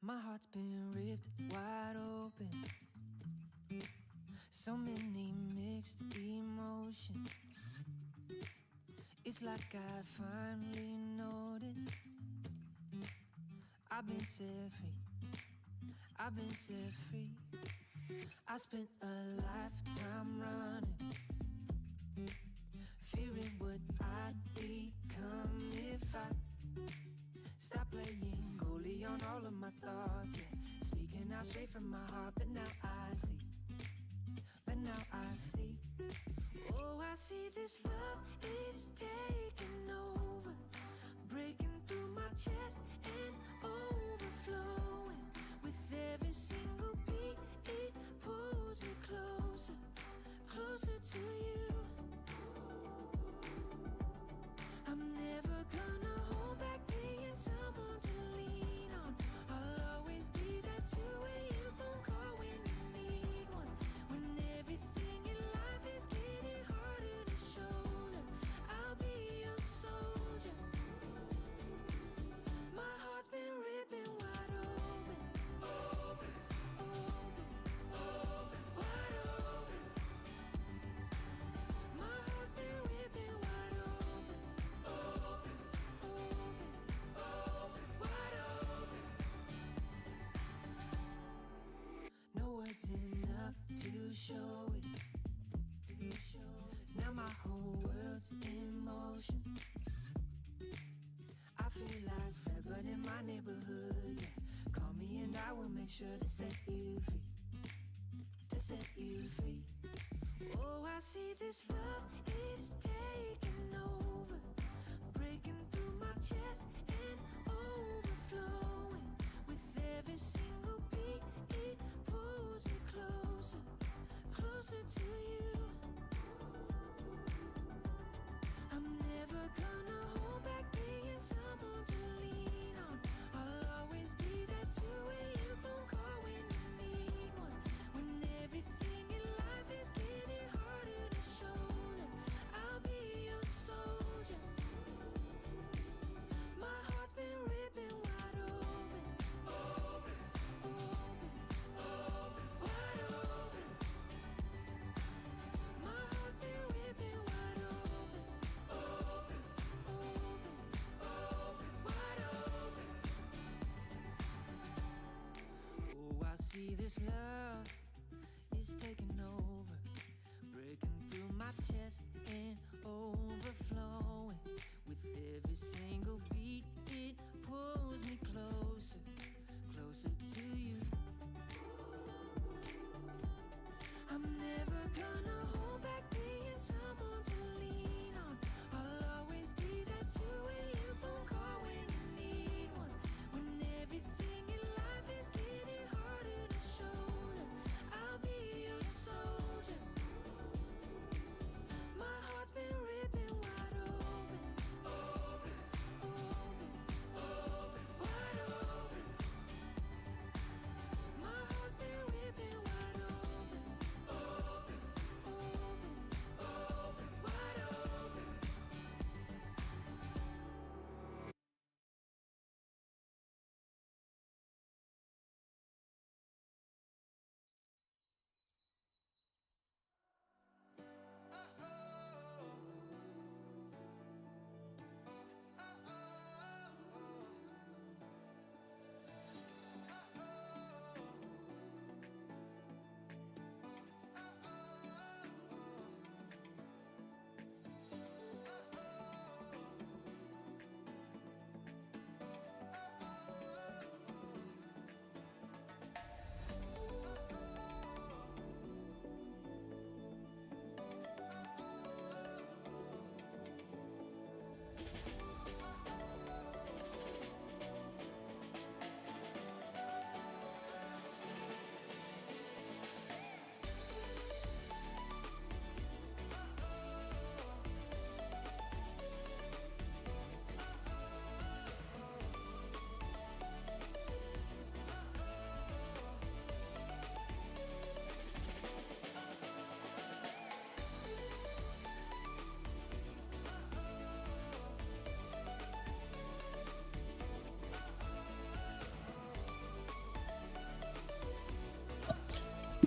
My heart's been ripped wide open. So many mixed emotions. It's like I finally noticed I've been set free. I've been set free. I spent a lifetime running, fearing what I'd become if I stop playing goalie on all of my thoughts, yeah. Speaking out straight from my heart, but now I see. Oh, I see this love is taking over, breaking through my chest and overflowing. With every single beat, it pulls me closer, closer to you. I'm never gonna hold back being someone to lean on. I'll always be that 2 a.m. phone call when you need one. When everything in life is getting harder to shoulder, I'll be your soldier. My heart's been ripping wide open, open, open, open, wide open. My heart's been ripping wide open, open, open, open, wide open. No words enough to show it. Now my whole world's in motion. I feel like Fred, but in my neighborhood, yeah. Call me and I will make sure to set you free, to set you free. Oh, I see this love is taking over, breaking through my chest and overflowing. With every single beat, it pulls me closer, closer to you. I'm never gonna hold back being someone to lean on. I'll always be that 2 a.m. phone call when you need one. When everything in life is getting harder to shoulder, I'll be your soldier.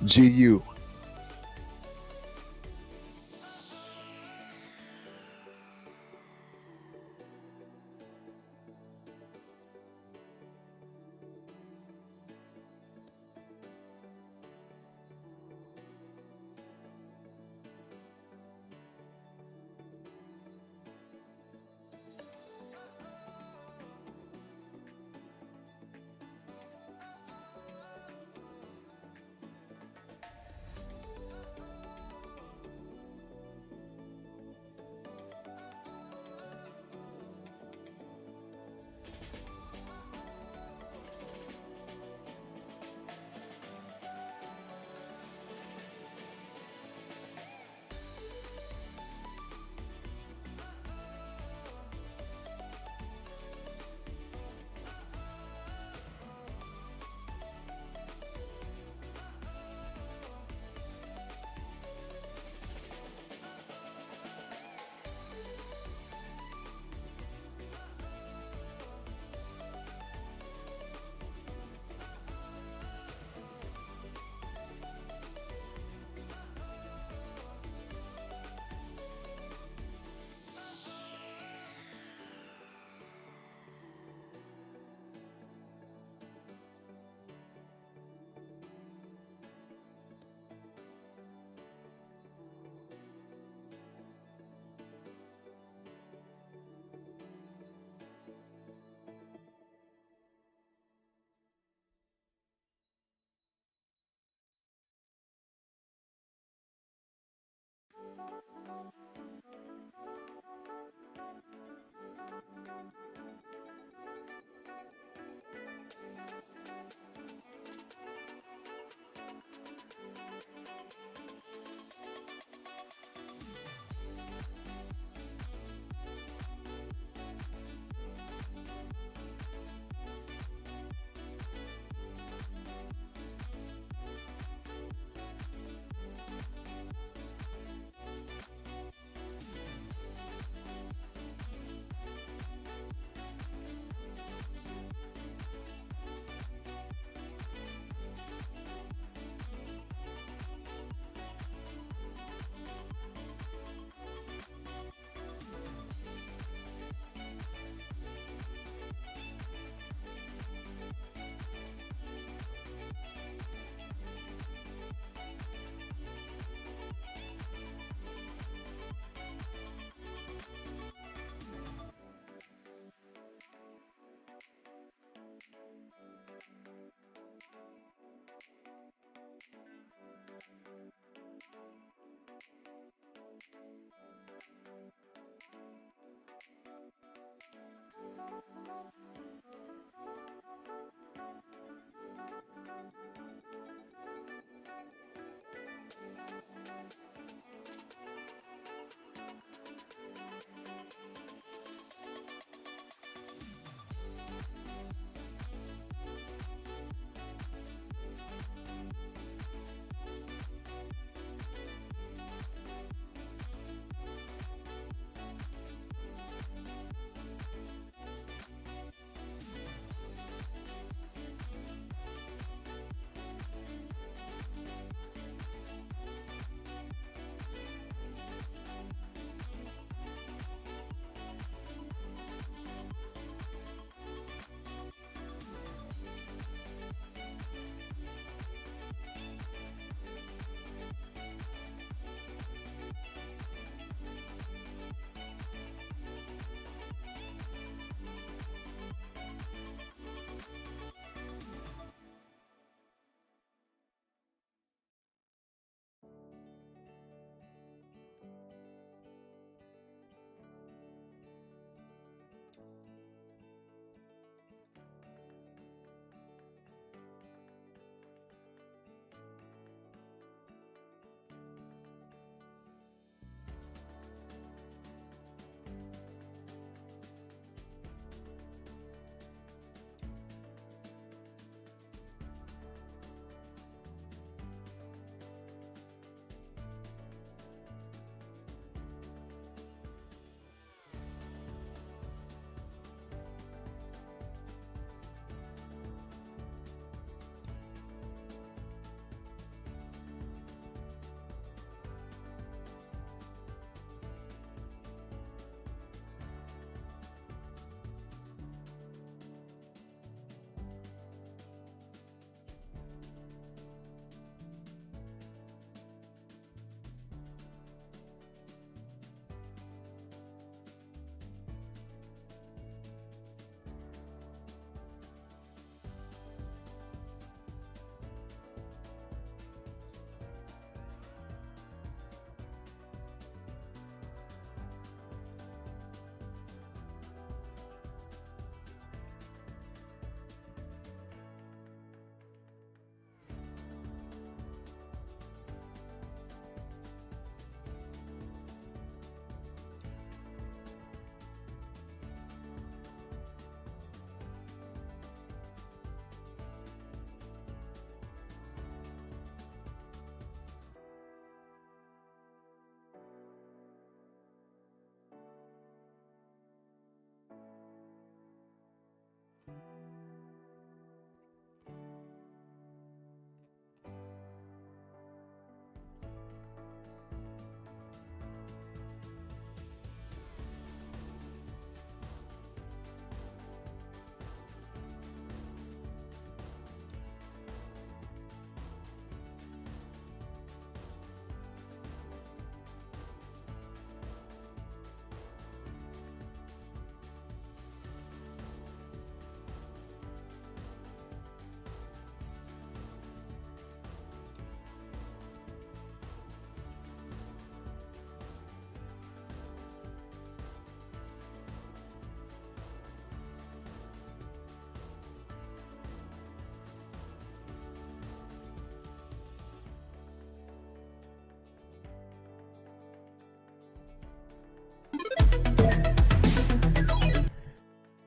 GU.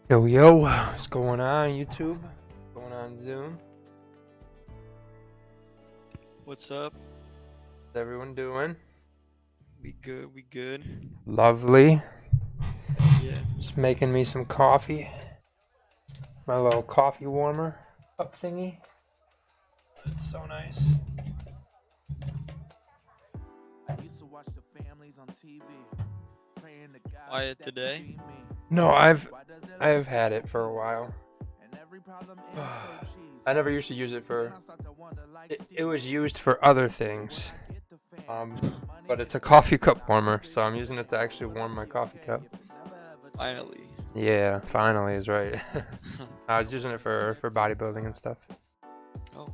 Yo, what's going on YouTube? What's going on Zoom? What's up? How's everyone doing? We good. Lovely. Yeah. Just making me some coffee. My little coffee warmer up thingy. It's so nice. Quiet today. No, I've had it for a while. I never used to use it for. It was used for other things. But it's a coffee cup warmer, so I'm using it to actually warm my coffee cup. Finally. Yeah, finally is right. I was using it for bodybuilding and stuff. Oh.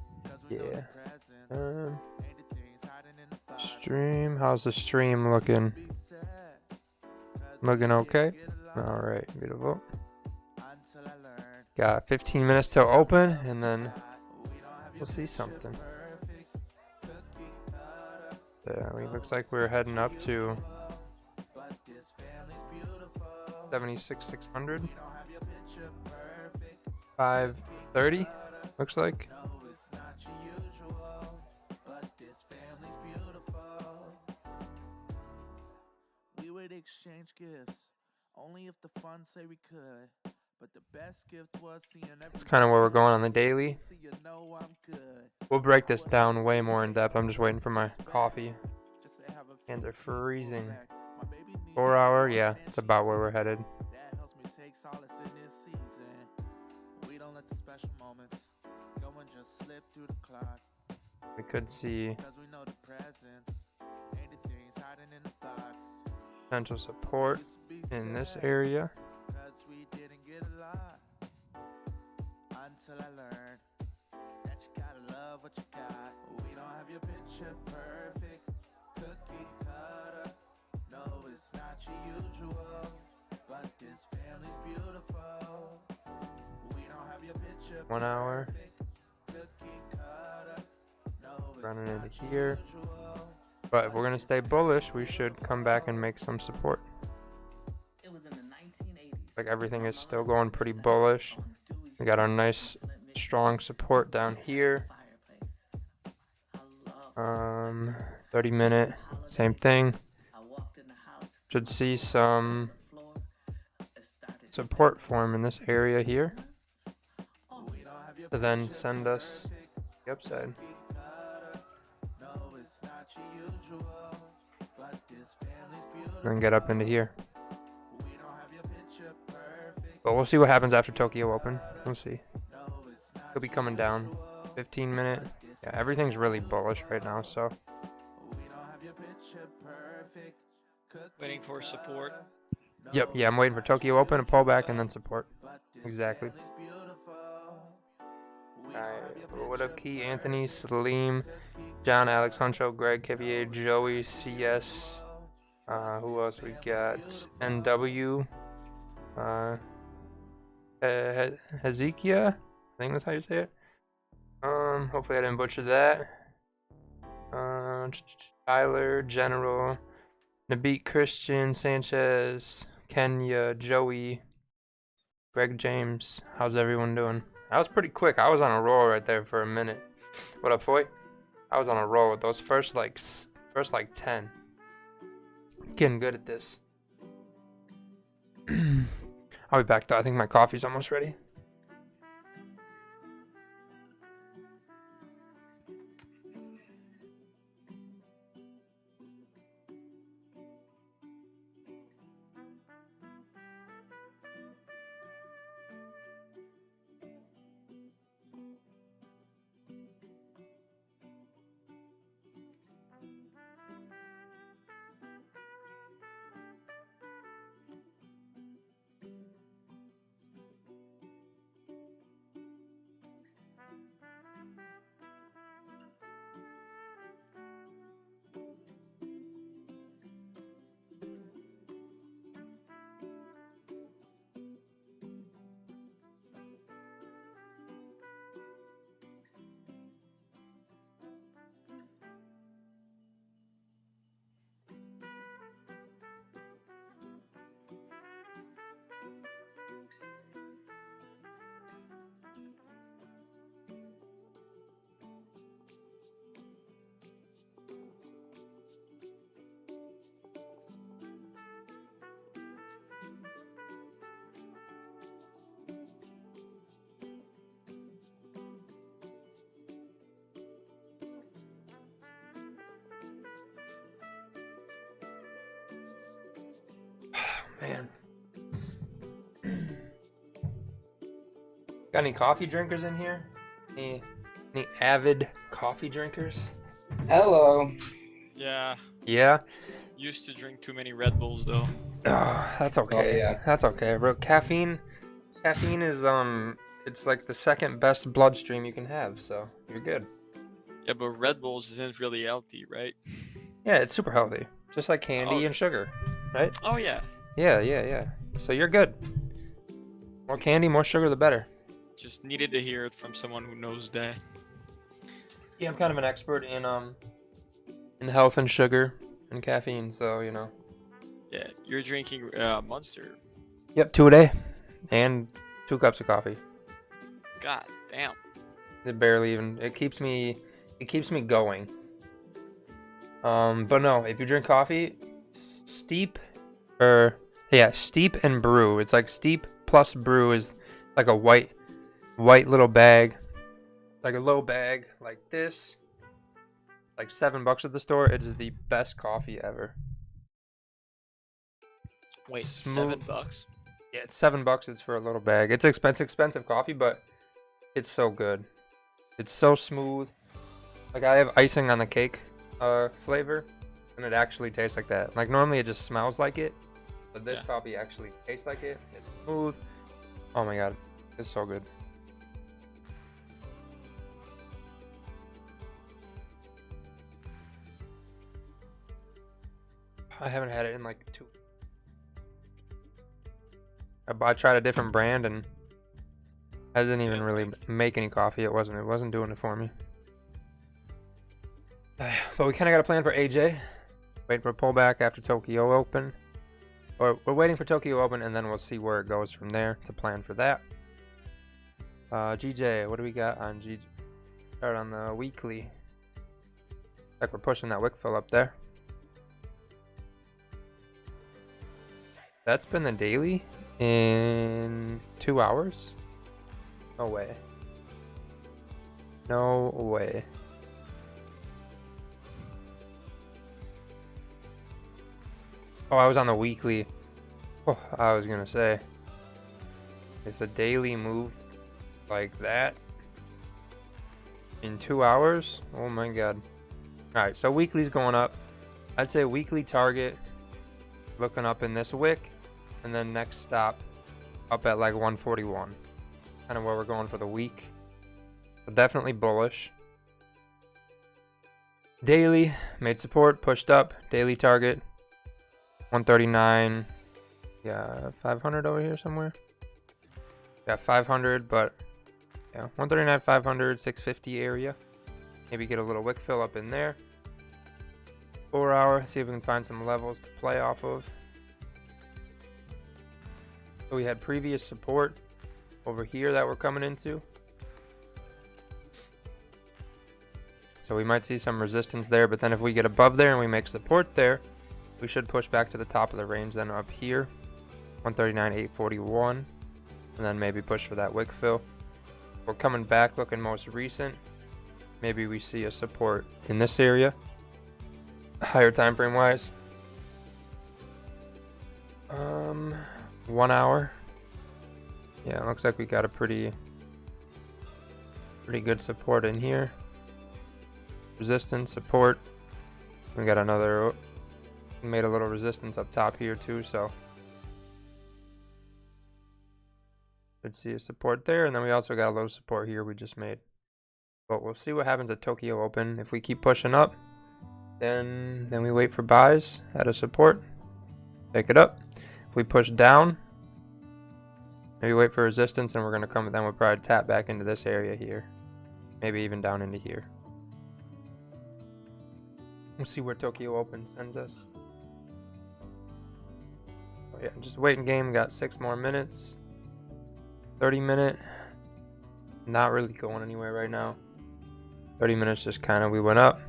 Yeah. Stream. How's the stream looking? Looking okay? Alright, beautiful. Got 15 minutes till open, and then we'll see something. It looks like we're heading up to 76,600. 530, looks like. Exchange gifts only if the funds say we could, but the best gift was seeing every. That's kind of where we're going on the daily. We'll break this down way more in depth. I'm just waiting for my coffee. Hands are freezing. 4 hour, yeah, it's about where we're headed. That helps me take solace in this season. We don't let the special moments go and just slip through the clock. We could see because we know the presence ain't the things hiding in the box. Potential support in this area. Cause we didn't get a lot until I learned that you gotta love what you got. We don't have your picture perfect, cookie cutter. No, it's not your usual, but this family's beautiful. We don't have your picture 1 hour. cookie cutter. No, Running into here. But if we're going to stay bullish, we should come back and make some support. Like everything is still going pretty bullish. We got our nice strong support down here. 30-minute, same thing. Should see some support form in this area here to then send us the upside. And get up into here. But we'll see what happens after Tokyo Open. We'll see. Could be coming down. 15-minute. Yeah, everything's really bullish right now, so. Waiting for support. Yep, yeah, I'm waiting for Tokyo Open, a pullback, and then support. Exactly. Alright, what up, Key, Anthony, Salim, John, Alex, Huncho, Greg, Kivier, Joey, CS. Who else we got? NW. Hezekiah? I think that's how you say it. Hopefully I didn't butcher that. Tyler, General, Nabit, Christian, Sanchez, Kenya, Joey, Greg James. How's everyone doing? That was pretty quick. I was on a roll right there for a minute. What up, Foy? I was on a roll with those first like 10. Getting good at this. I'll be back though. I think my coffee's almost ready. Man. Got any coffee drinkers in here? Any avid coffee drinkers? Hello. Yeah. Yeah. Used to drink too many Red Bulls though. Oh, that's okay. yeah. That's okay, bro. Caffeine is it's like the second best bloodstream you can have, so you're good. Yeah, but Red Bulls isn't really healthy, right? Yeah, it's super healthy. Just like candy and sugar, right? Oh yeah. Yeah. So you're good. More candy, more sugar, the better. Just needed to hear it from someone who knows that. Yeah, I'm kind of an expert in health and sugar and caffeine, so you know. Yeah, you're drinking Monster. Yep, 2 a day, and 2 cups of coffee. God damn. It barely even. It keeps me going. But no, if you drink coffee, steep and brew. It's like steep plus brew is like a white little bag, like a low bag like this, like $7 at the store. It is the best coffee ever. Wait, Smooth. $7? Yeah, it's $7. It's for a little bag. It's expensive coffee, but it's so good. It's so smooth. Like I have icing on the cake flavor, and it actually tastes like that. Like normally it just smells like it, but this coffee actually tastes like it. It's smooth. Oh my god, it's so good. I haven't had it in like 2. I tried a different brand and I didn't even really make any coffee. It wasn't doing it for me. But we kind of got a plan for AJ. Waiting for a pullback after Tokyo Open. Or we're waiting for Tokyo Open and then we'll see where it goes from there to plan for that. GJ, what do we got on GJ? Start on the weekly. Like we're pushing that Wickfill up there. That's been the daily in 2 hours? No way. No way. Oh, I was on the weekly. Oh, I was gonna say, if the daily moved like that in 2 hours, oh my god. Alright, so weekly's going up. I'd say weekly target looking up in this wick, and then next stop up at like 141. Kind of where we're going for the week. But definitely bullish. Daily made support, pushed up. Daily target 139. Yeah, 500 over here somewhere. Yeah, 500, but yeah, 139, 500, 650 area. Maybe get a little wick fill up in there. 4 hour, see if we can find some levels to play off of. So we had previous support over here that we're coming into. So we might see some resistance there, but then if we get above there and we make support there, we should push back to the top of the range then up here. 139.841, and then maybe push for that wick fill. We're coming back looking most recent. Maybe we see a support in this area, higher time frame wise. 1 hour. Yeah, it looks like we got a pretty good support in here. Resistance, support. We got another, made a little resistance up top here too, so should see a support there, and then we also got a low support here we just made. But we'll see what happens at Tokyo Open. If we keep pushing up, then we wait for buys at a support, pick it up. If we push down, maybe wait for resistance, and we're gonna come, then we'll probably tap back into this area here, maybe even down into here. We'll see where Tokyo Open sends us. Oh yeah, just waiting game. Got 6 more minutes. 30-minute. Not really going anywhere right now. 30 minutes just kind of, we went up,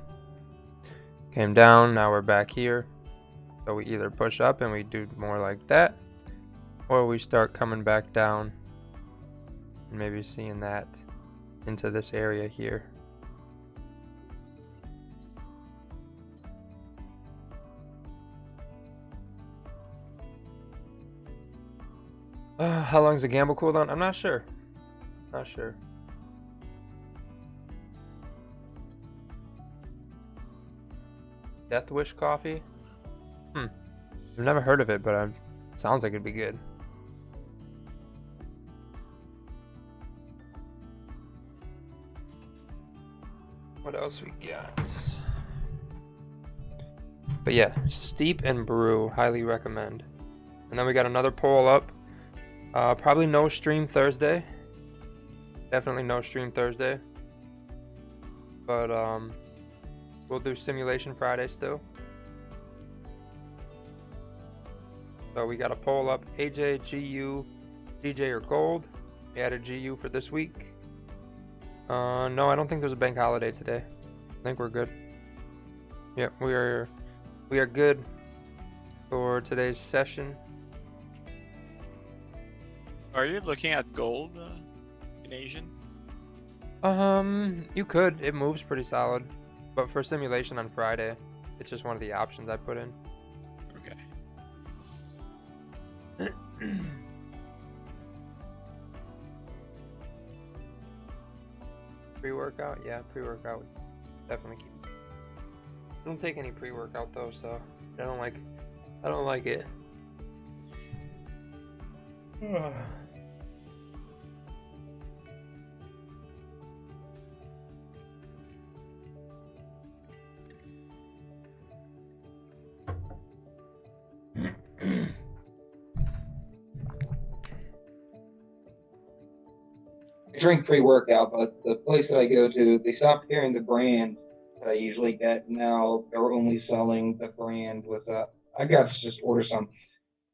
came down, now we're back here. So we either push up and we do more like that, or we start coming back down and maybe seeing that into this area here. How long's the gamble cooldown? I'm not sure. Not sure. Death Wish coffee? I've never heard of it, but it sounds like it'd be good. What else we got? But yeah, steep and brew, highly recommend. And then we got another poll up. Probably no stream Thursday. Definitely no stream Thursday. But we'll do Simulation Friday still. So we got a poll up. AJ, GU, DJ, or Gold. We added GU for this week. No, I don't think there's a bank holiday today. I think we're good. Yep, we are good for today's session. Are you looking at gold in Asian? You could. It moves pretty solid. But for simulation on Friday, it's just one of the options I put in. Okay. Pre-workout? Yeah, pre-workout. It's definitely key. I don't take any pre-workout though, so I don't like it. I drink pre-workout, but the place that I go to, they stopped carrying the brand that I usually get. Now they're only selling the brand with I got to just order some.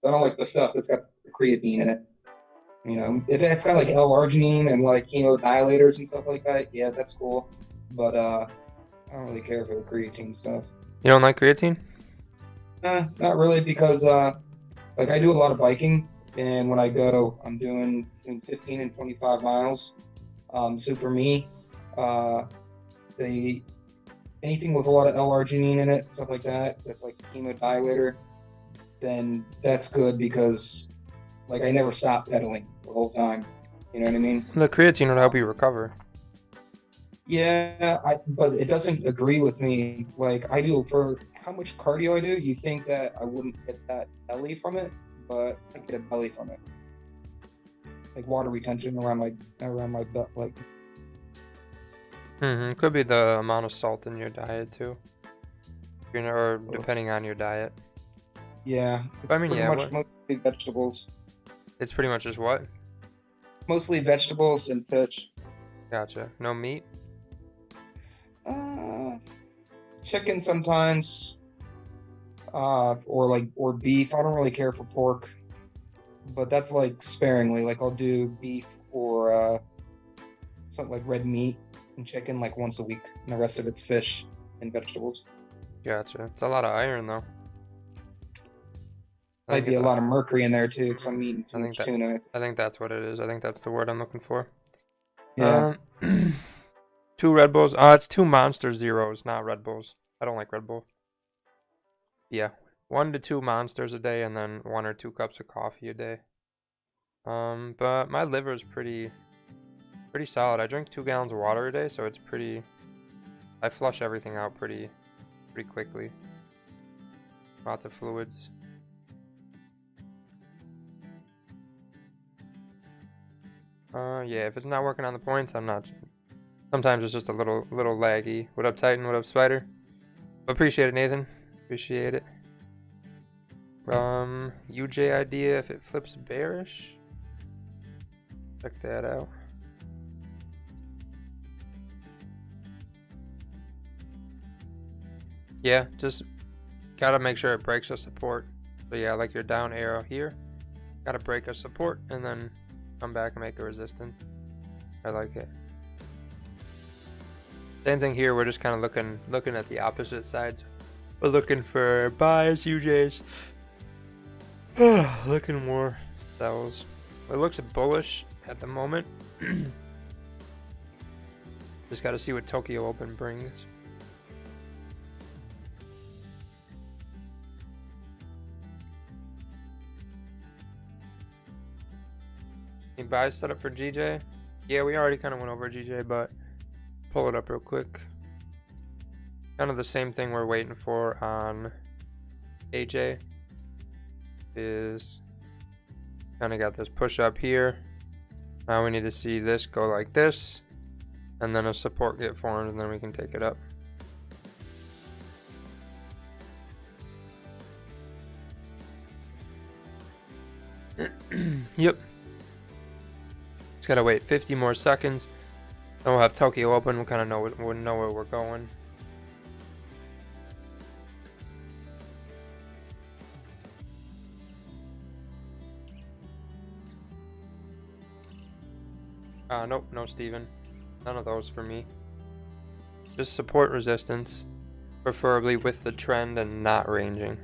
I don't like the stuff that's got creatine in it. You know, if it's got like L-arginine and like hemodilators and stuff like that, yeah, that's cool. But I don't really care for the creatine stuff. You don't like creatine? Not really, because like I do a lot of biking, and when I go, I'm doing between 15 and 25 miles. So for me, anything with a lot of L-arginine in it, stuff like that, that's like hemodilator, then that's good, because like I never stop pedaling the whole time. You know what I mean? The creatine would help you recover. Yeah, but it doesn't agree with me. Like I do, for how much cardio I do, you think that I wouldn't get that belly from it, but I get a belly from it. Like water retention around my butt, like. Could be the amount of salt in your diet too. Or depending on your diet. Yeah, it's I mean, pretty yeah, much mostly vegetables. It's pretty much just what? Mostly vegetables and fish. Gotcha. No meat? Chicken sometimes, or beef. I don't really care for pork, but that's like sparingly. Like I'll do beef or something like red meat and chicken like once a week, and the rest of it's fish and vegetables. Gotcha. It's a lot of iron though. Might be a lot of mercury in there too, because I'm eating too much tuna. I think that's what it is. I think that's the word I'm looking for. Yeah. 2 Red Bulls. It's 2 Monster Zeros, not Red Bulls. I don't like Red Bull. Yeah, 1 to 2 Monsters a day, and then 1 or 2 cups of coffee a day. But my liver is pretty solid. I drink 2 gallons of water a day, so it's pretty. I flush everything out pretty quickly. Lots of fluids. Yeah, if it's not working on the points, I'm not. Sometimes it's just a little laggy. What up, Titan? What up, Spider? Appreciate it, Nathan. Appreciate it. UJ idea if it flips bearish. Check that out. Yeah, just gotta make sure it breaks a support. So yeah, like your down arrow here, gotta break a support and then come back and make a resistance. I like it. Same thing here. We're just kind of looking at the opposite sides. We're looking for buys, UJs. Looking more sells. It looks bullish at the moment. Just got to see what Tokyo Open brings. buys set up for GJ? Yeah, we already kind of went over GJ, but pull it up real quick. Kind of the same thing we're waiting for on AJ. Is kind of got this push up here. Now we need to see this go like this, and then a support get formed, and then we can take it up. Yep. Just gotta wait 50 more seconds. Then we'll have Tokyo open. We'll kind of know where we're going. Nope, no Steven. None of those for me. Just support resistance, preferably with the trend and not ranging.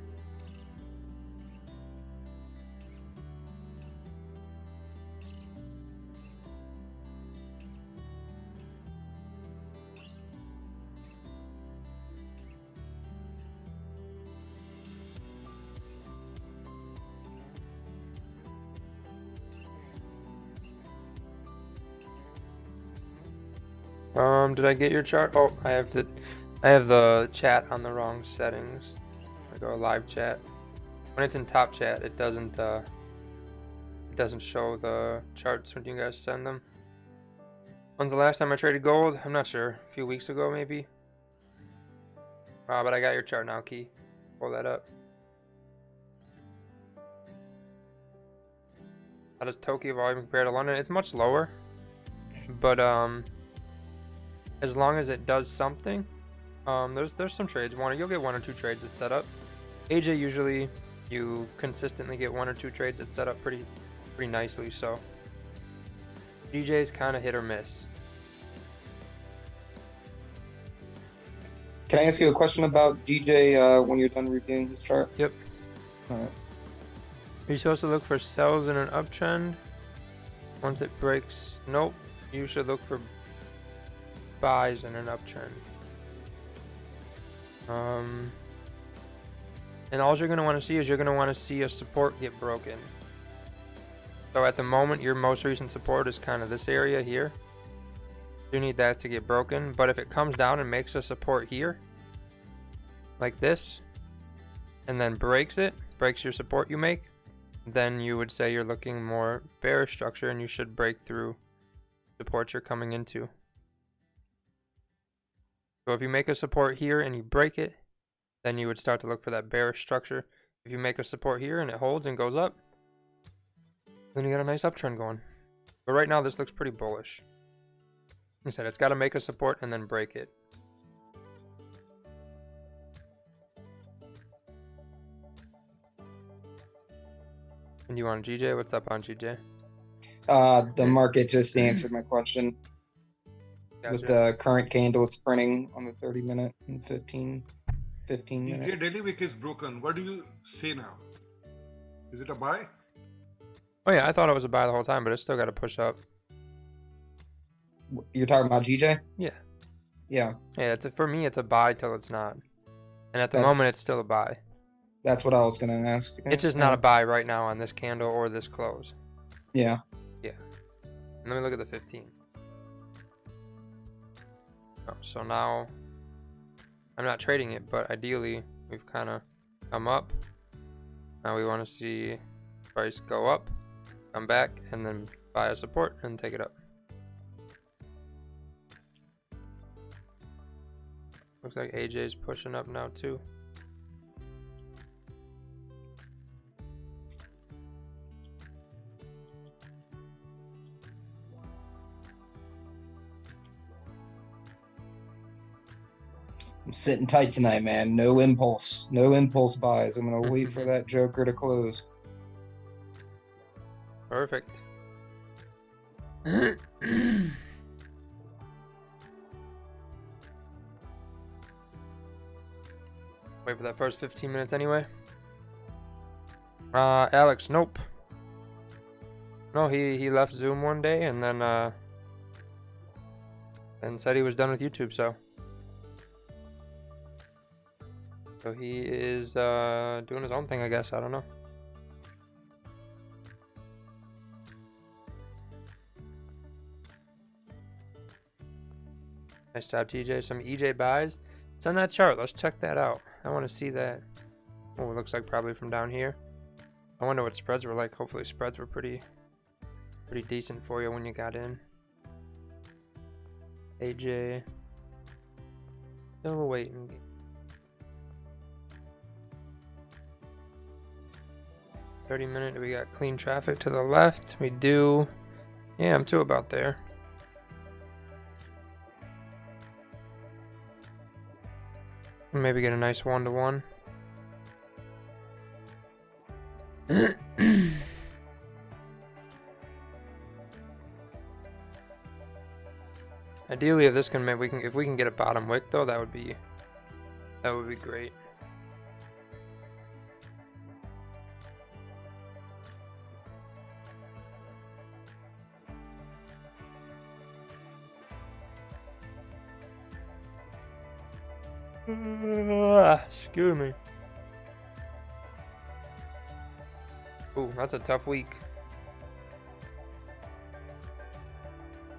Did I get your chart? Oh, I have the chat on the wrong settings. I go live chat. When it's in top chat, it doesn't show the charts when you guys send them. When's the last time I traded gold? I'm not sure. A few weeks ago, maybe. But I got your chart now, Key. Pull that up. How does Tokyo volume compare to London? It's much lower, but as long as it does something, there's some trades. You'll get 1 or 2 trades that's set up. AJ usually you consistently get 1 or 2 trades that's set up pretty nicely. So DJ's kind of hit or miss. Can I ask you a question about DJ when you're done reviewing his chart? Yep. All right. Are you supposed to look for sells in an uptrend? Once it breaks, nope. You should look for buys in an uptrend. And all you're going to want to see is you're going to want to see a support get broken. So at the moment, your most recent support is kind of this area here. You need that to get broken. But if it comes down and makes a support here, like this, and then breaks your support you make, then you would say you're looking more bearish structure and you should break through support you're coming into. So if you make a support here and you break it, then you would start to look for that bearish structure. If you make a support here and it holds and goes up, then you got a nice uptrend going. But right now this looks pretty bullish. Like I said, it's got to make a support and then break it. And you on GJ? What's up on GJ? The market just answered my question. Gotcha. With the current candle it's printing on the 30-minute and 15 minute. DJ daily wick is broken. What do you say now? Is it a buy? Oh yeah, I thought it was a buy the whole time, but it's still got to push up. You're talking about GJ? Yeah. Yeah. Yeah, for me, it's a buy till it's not. And at the That's- moment, it's still a buy. That's what I was going to ask. It's just not a buy right now on this candle or this close. Yeah. Yeah. And let me look at the 15. Oh, so now, I'm not trading it, but ideally, we've kind of come up. Now we want to see price go up, come back, and then buy a support and take it up. Looks like AJ's pushing up now too. I'm sitting tight tonight, man. No impulse buys. I'm going to wait for that joker to close. Perfect. Wait for that first 15 minutes anyway. Alex, nope. No, he left Zoom one day and then said he was done with YouTube, so he is doing his own thing, I guess. I don't know. Nice job, TJ. Some EJ buys. It's on that chart. Let's check that out. I want to see that. Oh, it looks like probably from down here. I wonder what spreads were like. Hopefully spreads were pretty decent for you when you got in. AJ. Still a waiting game. 30-minute. We got clean traffic to the left. We do. Yeah, I'm too about there. Maybe get a nice 1-to-1. Ideally, if this can maybe if we can get a bottom wick though, that would be great. Excuse me. Ooh, that's a tough week.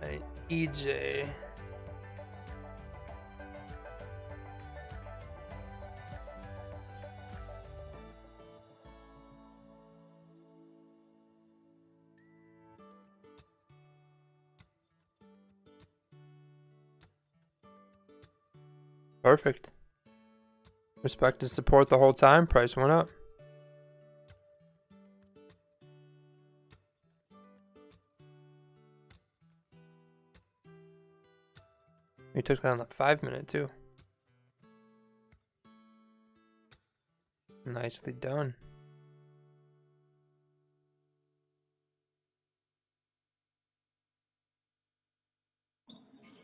Hey, EJ. Perfect. Respected support the whole time. Price went up. We took that on the 5-minute too. Nicely done.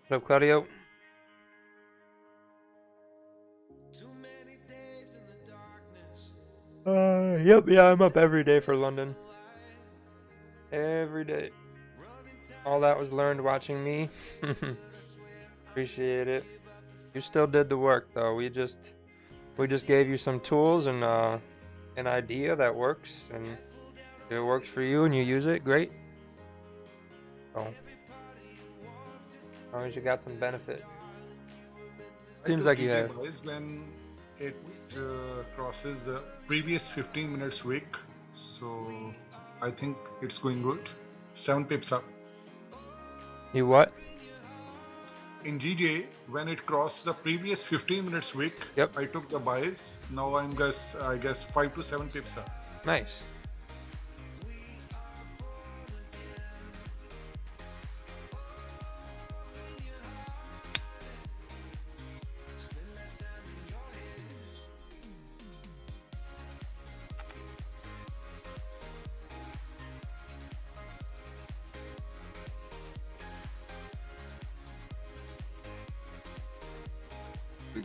What up, Claudio? Yep, yeah, I'm up every day for London. Every day. All that was learned watching me. Appreciate it. You still did the work though. We just gave you some tools and an idea that works, and if it works for you and you use it, great. So, as long as you got some benefit. Seems like you have. When it crosses the previous 15 minutes wick, so I think it's going good. 7 pips up. You what? In GJ, when it crossed the previous 15 minutes wick, Yep. I took the buys. Now I guess 5 to 7 pips up. Nice.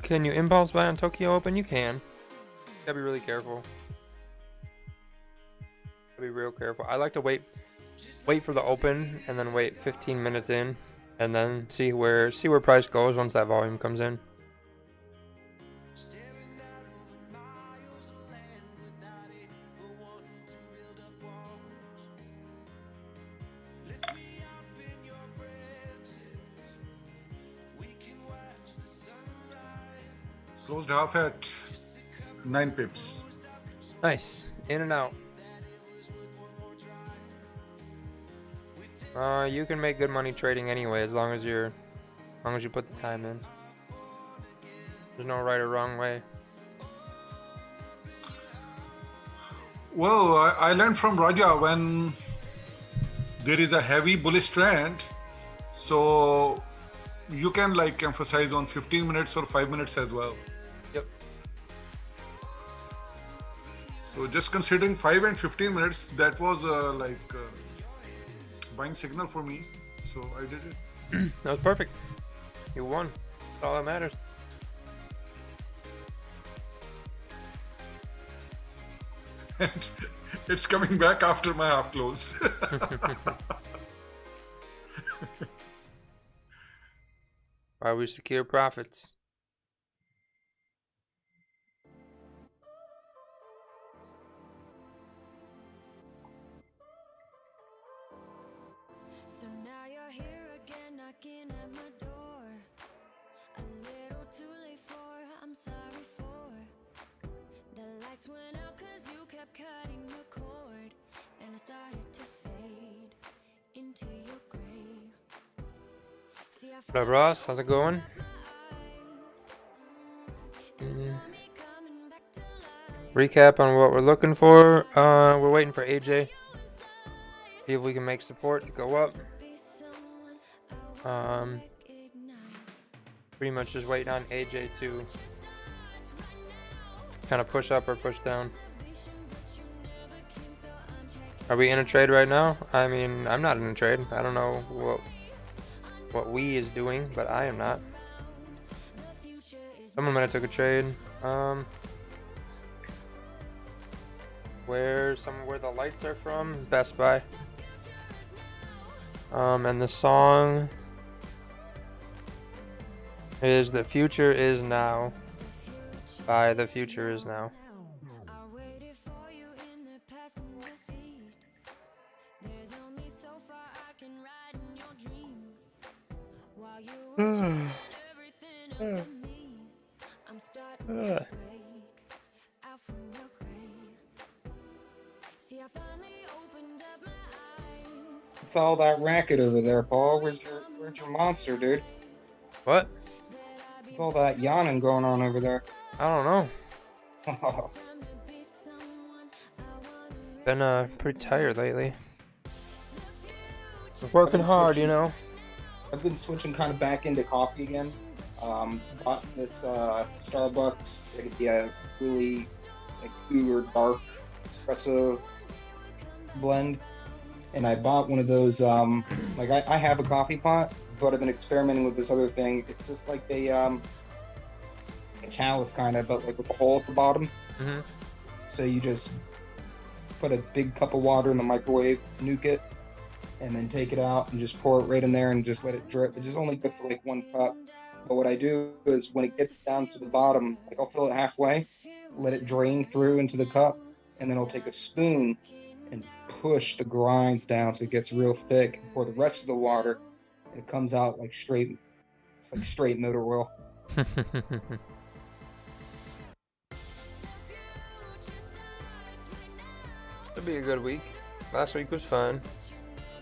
Can you impulse buy on Tokyo Open? You can. Gotta be really careful. Gotta be real careful. I like to wait for the open and then wait 15 minutes in and then see where price goes once that volume comes in. Closed half at 9 pips. Nice. In and out. You can make good money trading anyway as long as you put the time in. There's no right or wrong way. Well, I learned from Raja when there is a heavy bullish trend, so you can like emphasize on 15 minutes or 5 minutes as well. Yep. So just considering 5 and 15 minutes, that was buying signal for me. So I did it. That was perfect. You won. That's all that matters. And it's coming back after my half close. Why we secure profits. So now you're here again knocking at my door. What up, Ross? How's it going? Recap on what we're looking for. We're waiting for AJ. See if we can make support to go up. Pretty much just waiting on AJ to kind of push up or push down. Are we in a trade right now? I mean, I'm not in a trade. I don't know what we is doing, but I am not. Someone might have took a trade. Where the lights are from? Best Buy. And the song is "The Future Is Now" by The Future Is Now. What's all that racket over there, Paul? Where's your monster, dude? What? What's all that yawning going on over there? I don't know. Been pretty tired lately. Working hard, you know. I've been switching kind of back into coffee again. Bought this Starbucks, the really like uber dark espresso blend, and I bought one of those. Like I have a coffee pot, but I've been experimenting with this other thing. It's just like a chalice kind of, but like with a hole at the bottom. Mm-hmm. So you just put a big cup of water in the microwave, nuke it, and then take it out and just pour it right in there and just let it drip. It's just only good for like 1 cup. But what I do is when it gets down to the bottom, like I'll fill it halfway, let it drain through into the cup, and then I'll take a spoon and push the grinds down so it gets real thick, and pour the rest of the water, and it comes out like straight, it's like straight motor oil. It'll be a good week. Last week was fun.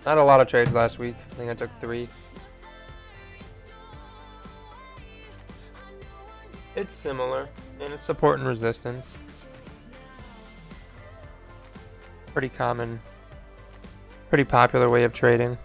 Not a lot of trades last week. I think I took 3. It's similar, and it's support and resistance. Pretty common, pretty popular way of trading.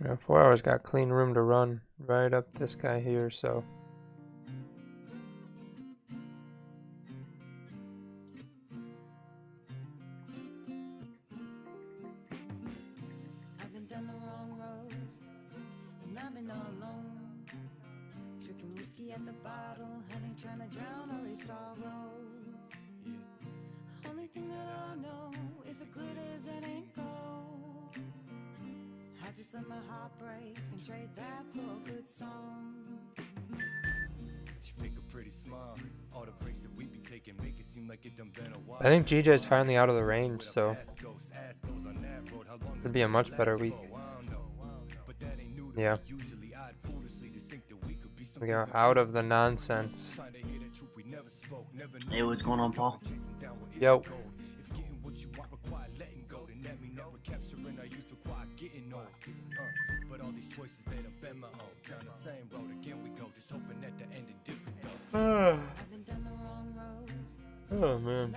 Yeah, 4 hours got clean room to run right up this guy here, so. I've been down the wrong road, and I've been all alone. Drinking whiskey at the bottle, honey trying to drown all these sorrows. Only thing that I know, if it glitters, it ain't gold. I just let my heart break and trade that for a good song. I think GJ's finally out of the range, so it'd be a much better week. Yeah. We are out of the nonsense. Hey, what's going on, Paul? Yo. Oh man.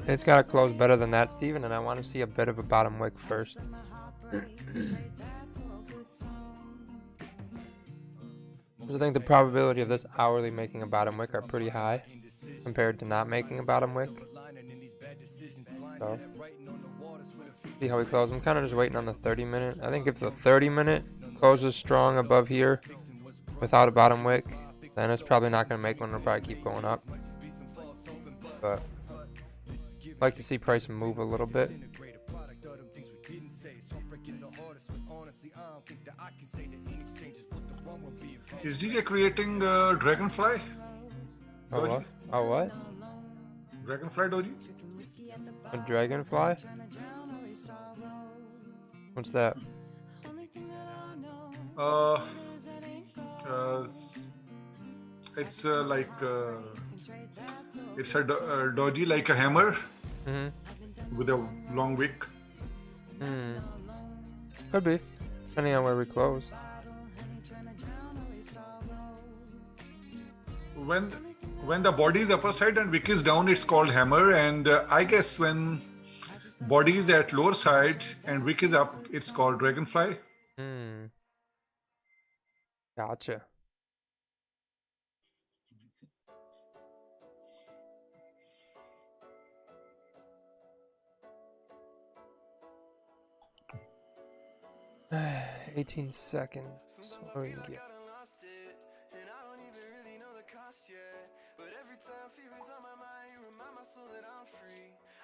It's gotta close better than that, Steven, and I want to see a bit of a bottom wick first. I think the probability of this hourly making a bottom wick are pretty high compared to not making a bottom wick. So, see how we close. I'm kind of just waiting on the 30-minute. I think if the 30-minute closes strong above here without a bottom wick, then it's probably not going to make one. It'll probably keep going up. But I'd like to see price move a little bit. Is DJ creating Dragonfly? Oh what? Oh what? Dragonfly doji? A dragonfly? What's that? Uh, it's it's a doji like a hammer with a long wick. Could be, depending on where we close. When the body is upper side and wick is down, it's called hammer. And I guess when body is at lower side and wick is up, it's called dragonfly. Gotcha. Uh, 18 seconds. What do we get?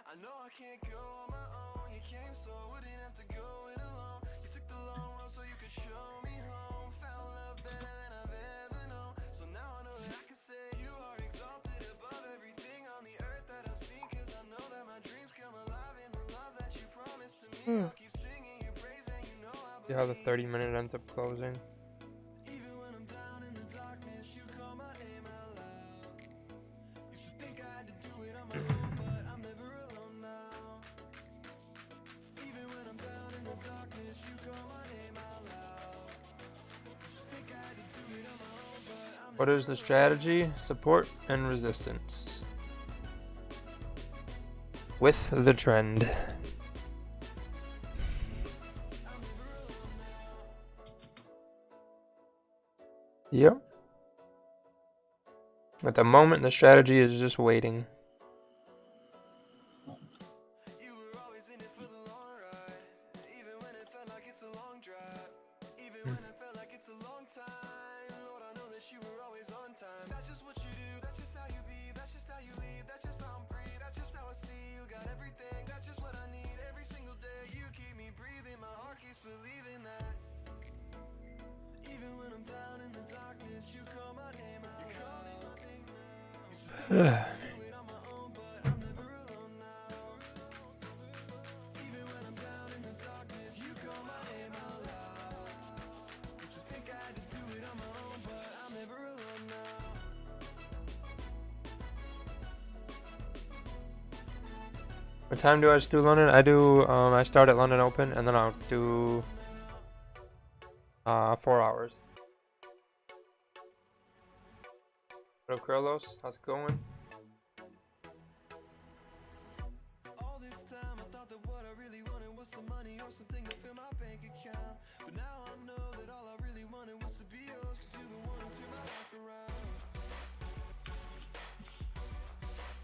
I know I can't go on my own. You came so I wouldn't have to go it alone. You took the long road so you could show me home. Found love better than I've ever known. So now I know that I can say you are exalted above everything on the earth that I've seen. Cause I know that my dreams come alive in the love that you promised to me. I'll keep singing your praise and you know I See how the 30-minute ends up closing. even when I'm down in the darkness, you call my name out loud. Used to think I had to do it on my own, but I'm never alone now. Even when I'm down in the darkness, you call my name out loud. Used to think I had to do it on my own, but I'm What is the strategy? Support and resistance. With the trend. Yep. At the moment, the strategy is just waiting. you were always in it for the long ride. Even when it felt like it's a long drive. Even when it felt like it's a long time. Lord, I know that you were always on time. That's just what you do, that's just how you be, that's just how you lead, that's just how I'm free, that's just how I see you got everything, that's just what I need every single day. You keep me breathing, my heart keeps believing that. Even when I'm down in the darkness, you call my name out. You call me my name now. You speak do it on my own, but I'm never alone now. Even when I'm down in the darkness, you call my name out loud. Used to think I had to do it on my own, but I'm never alone now. What time do I just do London? I do, I start at London Open and then I'll do 4 hours. What up, Carlos? How's it going? All this time I thought that what I really wanted was some money or something to fill my bank account. But now I know that all I really wanted was to be yours. Cause you're the one who turned my life around.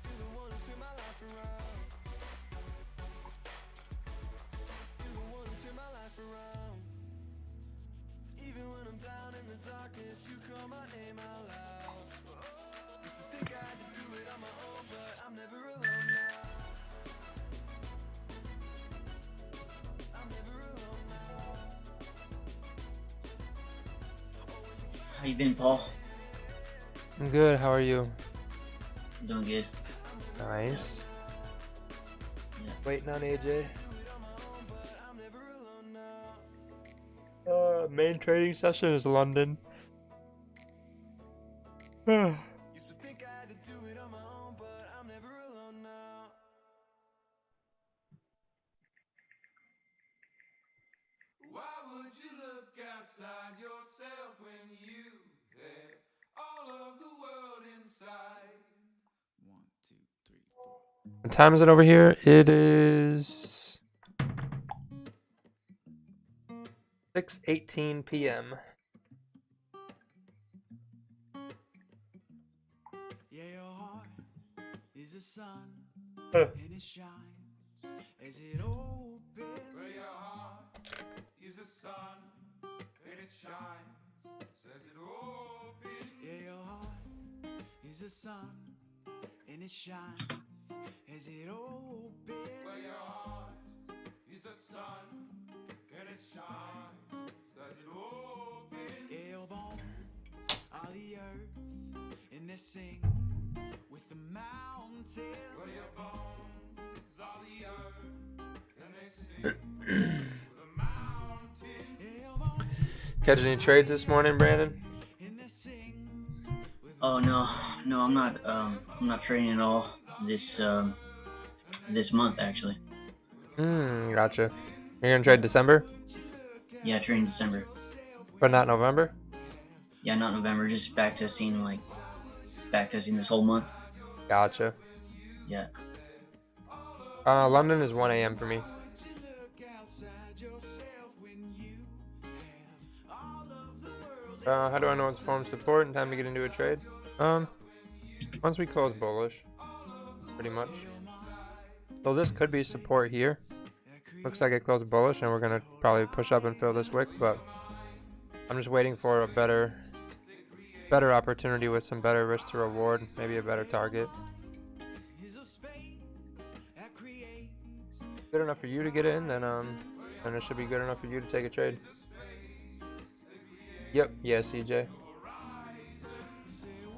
You're the one who turned my life around. You're the one who turned my life around. Even when I'm down in the darkness, you call my name out loud. Used to think I had to do it on my own, but I'm never alone now. I'm never alone now. How you been, Paul? I'm good. How are you? I'm doing good. Nice. Yeah. Waiting on AJ. I'm never alone now. Main trading session is London. Used to think I had to do it on my own, but I'm never alone now. Why would you look outside yourself when you had all of the world inside? 1, 2, 3, 4. What time is it over here? It is 6:18 p.m. Yeah, your heart is a sun, and it shines as it opens. Where your heart is a sun and it shines, says it opens. Yeah, your heart is a sun, and it shines as it opens. Where your heart is a sun and it shines, says it opens. Yeah, your bones are the earth, and they sing Catch any trades this morning, Brandon? Oh no, I'm not trading at all this month actually. Gotcha. You're gonna trade December, Yeah, trading December. but not November? Yeah, not November. Just backtesting this whole month. Gotcha. Yeah. London is 1 a.m. for me. How do I know it's form support and time to get into a trade? Once we close bullish, pretty much. So this could be support here. Looks like it closed bullish, and we're gonna probably push up and fill this wick, but I'm just waiting for a better opportunity with some better risk to reward, maybe a better target. Good enough for you to get in, then it should be good enough for you to take a trade. Yep, yeah, CJ.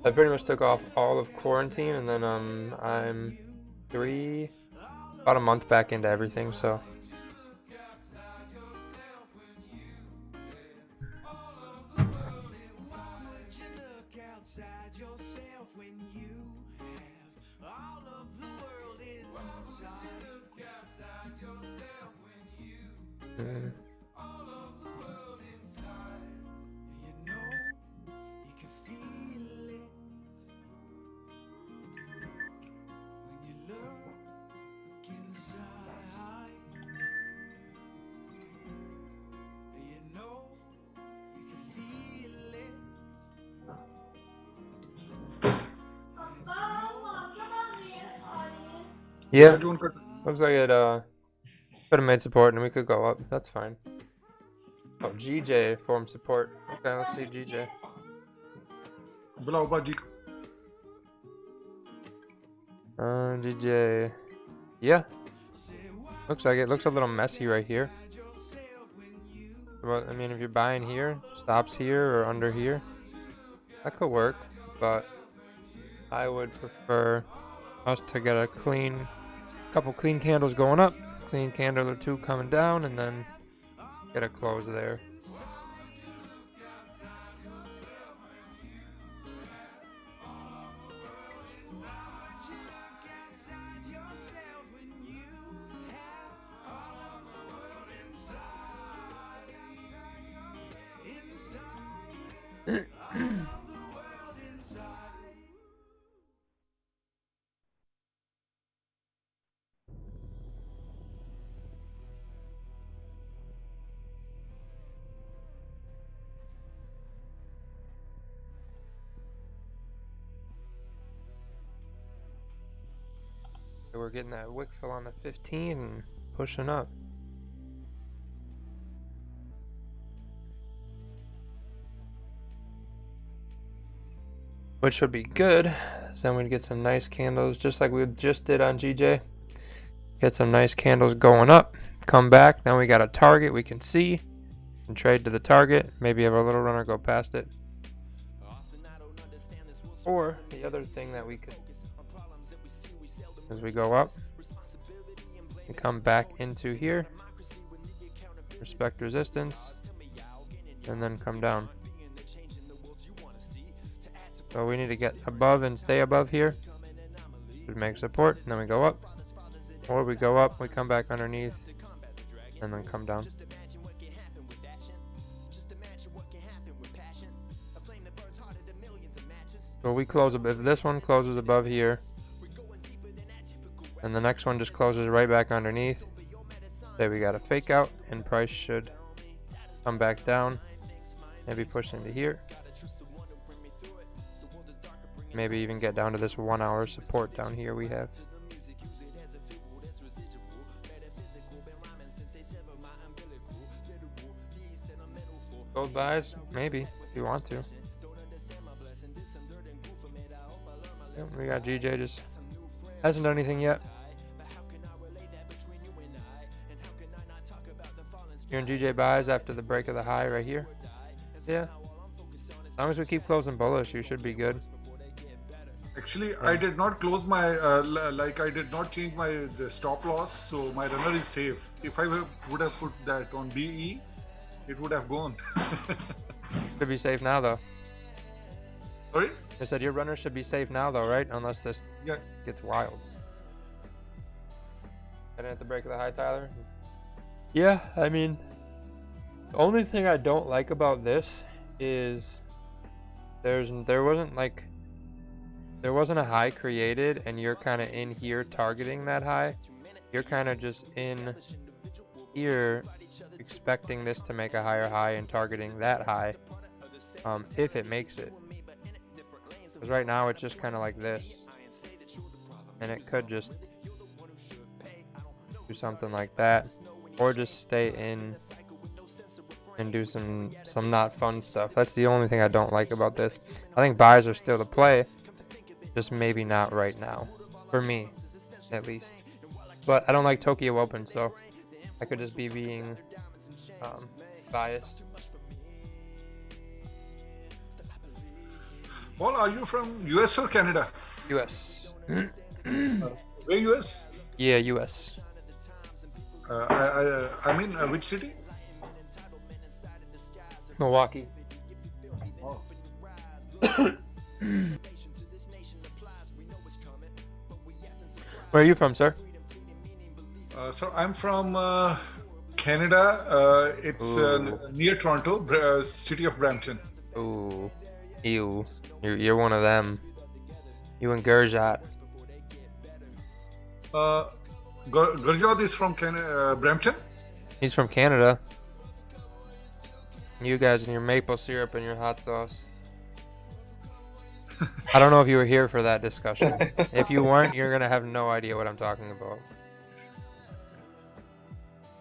I pretty much took off all of quarantine, and then I'm about a month back into everything, so. Yeah, looks like it could have made support and we could go up. That's fine. Oh, GJ formed support. Okay, let's see GJ. GJ. Yeah. Looks like it. Looks a little messy right here. But, I mean, if you're buying here, stops here or under here, that could work. But I would prefer us to get a couple clean candles going up, clean candle or two coming down, and then get a close there. We're getting that Wickfill on the 15 and pushing up. Which would be good. So then we'd get some nice candles just like we just did on GJ. Get some nice candles going up. Come back. Now we got a target we can see. And trade to the target. Maybe have a little runner go past it. Or the other thing that we could, as we go up and come back into here, respect resistance, and then come down. So we need to get above and stay above here to make support, and then we go up, or we go up, we come back underneath, and then come down. So we close, if this one closes above here, and the next one just closes right back underneath, say we got a fake out, and price should come back down, maybe push into here, maybe even get down to this 1 hour support down here we have. Gold buys, maybe, if you want to. Yep, we got GJ just hasn't done anything yet. You're in GJ buys after the break of the high right here. Yeah. As long as we keep closing bullish, you should be good. Actually, I did not close my I did not change my the stop loss, so my runner is safe. If I would have put that on BE, it would have gone. Should be safe now though. Sorry? I said your runner should be safe now though, right? Unless this Yeah. gets wild. I didn't have to break the high, Tyler. Yeah, I mean, the only thing I don't like about this is there wasn't a high created, and you're kind of in here targeting that high. You're kind of just in here expecting this to make a higher high and targeting that high, if it makes it. Because right now it's just kind of like this, and it could just do something like that, or just stay in and do some not fun stuff. That's the only thing I don't like about this. I think buys are still the play, just maybe not right now, for me at least. But I don't like Tokyo Open, so I could just be being biased. Paul, are you from US or Canada? US. Where US? Yeah, US. I mean, which city? Milwaukee. Oh. Where are you from, sir? So I'm from Canada. It's near Toronto, city of Brampton. Ooh. Ew. You're one of them. You and Gurjat. Gurjot is from Brampton. He's from Canada. You guys and your maple syrup and your hot sauce. I don't know if you were here for that discussion. If you weren't, you're gonna have no idea what I'm talking about.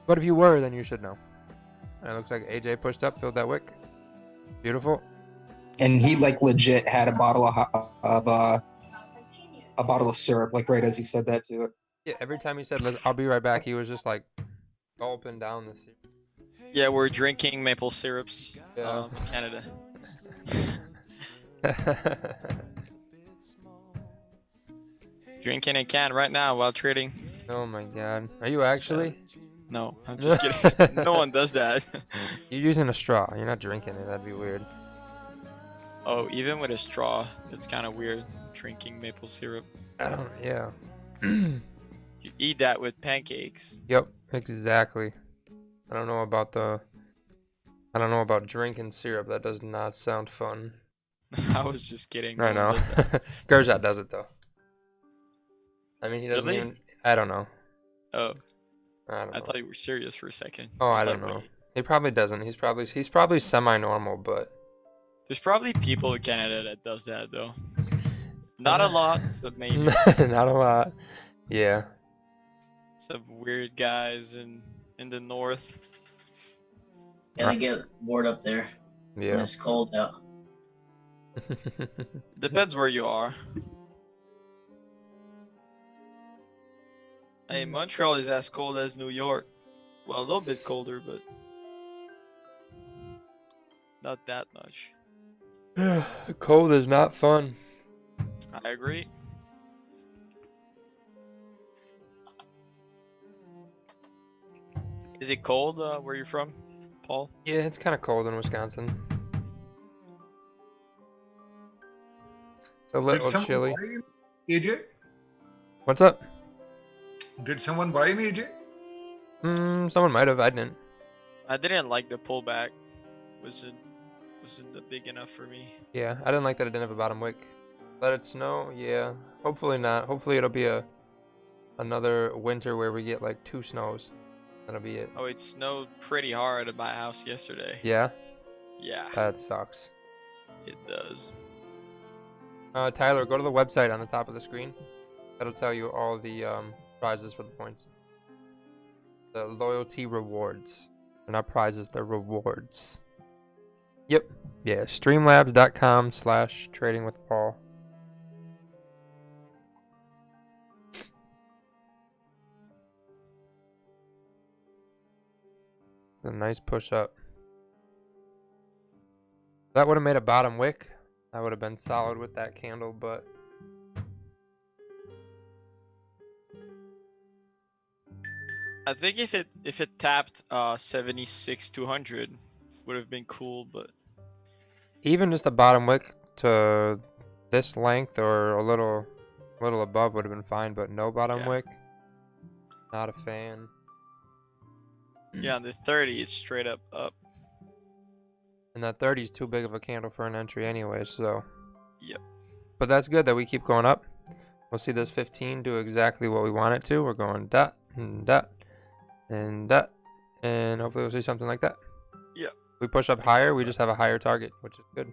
But if you were, then you should know. And it looks like AJ pushed up, filled that wick. Beautiful. And he like legit had a bottle of syrup, like right as he said that to it. Yeah, every time he said, I'll be right back, he was just like gulping down the syrup. Yeah, we're drinking maple syrups Yeah. in Canada. Drinking a can right now while trading. Oh my god. Are you actually? No, I'm just kidding. No one does that. You're using a straw. You're not drinking it. That'd be weird. Oh, even with a straw, it's kind of weird drinking maple syrup. Yeah. You eat that with pancakes. Yep, exactly. I don't know about drinking syrup. That does not sound fun. I was just kidding. I know. Gurjat does it though. I mean, he doesn't Really? even. I don't know. Oh, I don't I know. thought you were serious for a second. Oh, I was don't like, know. wait. He probably doesn't. He's probably semi-normal, but There's probably people in Canada that does that though. Not a lot, but maybe. not a lot. Yeah. Some weird guys in the north. Yeah, they get bored up there when Yeah. it's cold out. Depends where you are. Hey, Montreal is as cold as New York. Well, a little bit colder, but not that much. Cold is not fun. I agree. Is it cold where you're from, Paul? Yeah, it's kind of cold in Wisconsin. It's a Did little someone chilly. buy in AJ? What's up? Did someone buy in AJ? Someone might have. I didn't. I didn't like the pullback. Wasn't big enough for me. Yeah, I didn't like that it didn't have a bottom wick. Let it snow? Yeah. Hopefully not. Hopefully it'll be another winter where we get like 2 snows. That'll be it. Oh, it snowed pretty hard at my house yesterday. Yeah? Yeah, That sucks. it does. Tyler, go to the website on the top of the screen. That'll tell you all the prizes for the points. The loyalty rewards. They're not prizes, they're rewards. Yep. Yeah, streamlabs.com/tradingwithpaul. A nice push up. That would have made a bottom wick. That would have been solid with that candle, but I think if it tapped 76,200 would have been cool, but Even just the bottom wick to this length or a little above would have been fine, but no bottom yeah. wick. Not a fan. Yeah, on the 30 it's straight up. And that 30 is too big of a candle for an entry anyway, so. Yep. But that's good that we keep going up. We'll see this 15 do exactly what we want it to. We're going dot and dot and dot, and hopefully we'll see something like that. Yep. If we push up higher, we just have a higher target, which is good.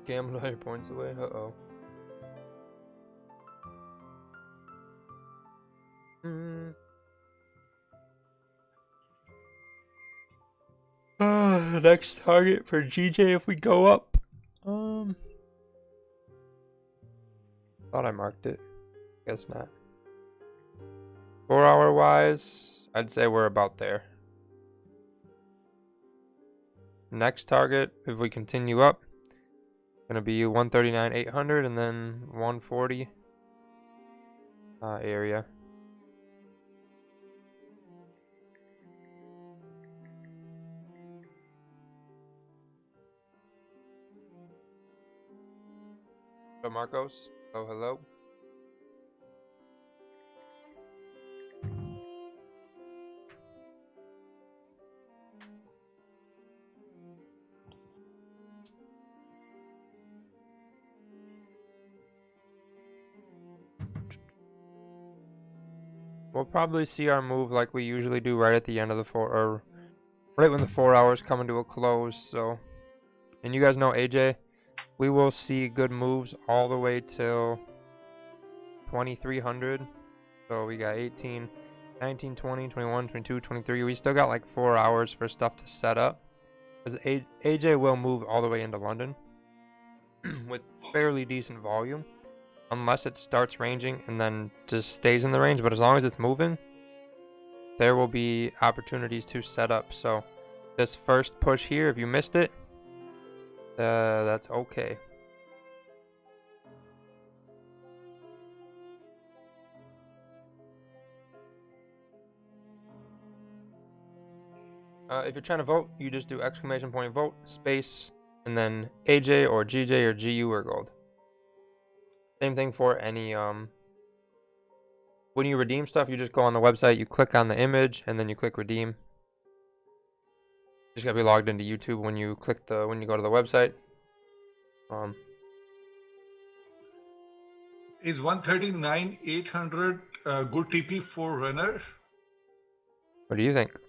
Gamble all your points away. Uh-oh. Next target for GJ if we go up. Thought I marked it. Guess not. 4 hour wise, I'd say we're about there. Next target, if we continue up, gonna be 139,800 and then 140 area. Hello, Marcos. Oh, hello. We'll probably see our move like we usually do right at the end of the or right when the 4 hours coming to a close. So, and you guys know AJ, we will see good moves all the way till 2,300. So we got 18, 19, 20, 21, 22, 23. We still got like 4 hours for stuff to set up. Because AJ will move all the way into London with fairly decent volume. Unless it starts ranging and then just stays in the range. But as long as it's moving, there will be opportunities to set up. So this first push here, if you missed it, that's okay. If you're trying to vote, you just do exclamation point vote, space, and then AJ or GJ or GU or gold. Same thing for any, when you redeem stuff, you just go on the website, you click on the image, and then you click redeem. You just gotta be logged into YouTube when you when you go to the website. Is 139,800 good TP for runner? What do you think?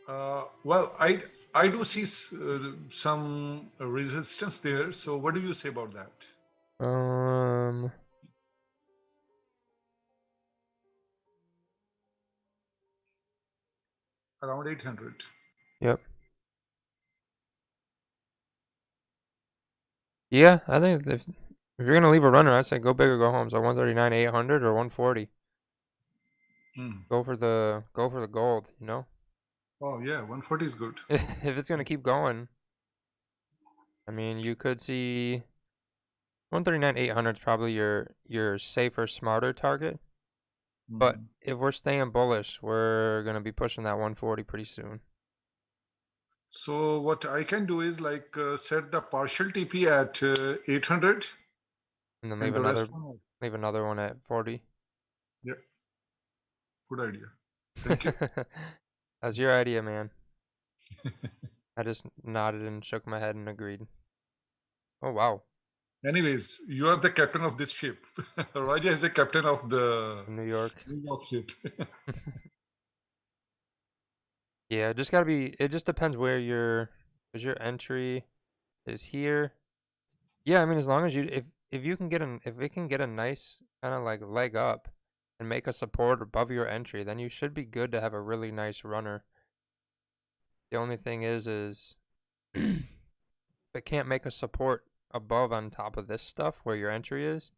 Well, I do see some resistance there. So what do you say about that? Around 800. Yep. Yeah, I think if you're gonna leave a runner, I'd say go big or go home. So 139,800 or 140. Go for the gold, you know? Oh yeah, 140 is good. If it's gonna keep going, I mean, you could see 139,800 is probably your safer, smarter target. But if we're staying bullish, we're gonna be pushing that 140 pretty soon. So what I can do is like set the partial TP at 800, and then and the rest one. Leave another one at 40. Yeah, good idea. Thank you. That's your idea, man. I just nodded and shook my head and agreed. Oh wow. Anyways, you are the captain of this ship. Raja is the captain of the New York ship. Yeah, just gotta be. It just depends where your entry is here. Yeah, I mean, as long as if you can get if it can get a nice kind of like leg up and make a support above your entry, then you should be good to have a really nice runner. The only thing is if it can't make a support above on top of this stuff where your entry is,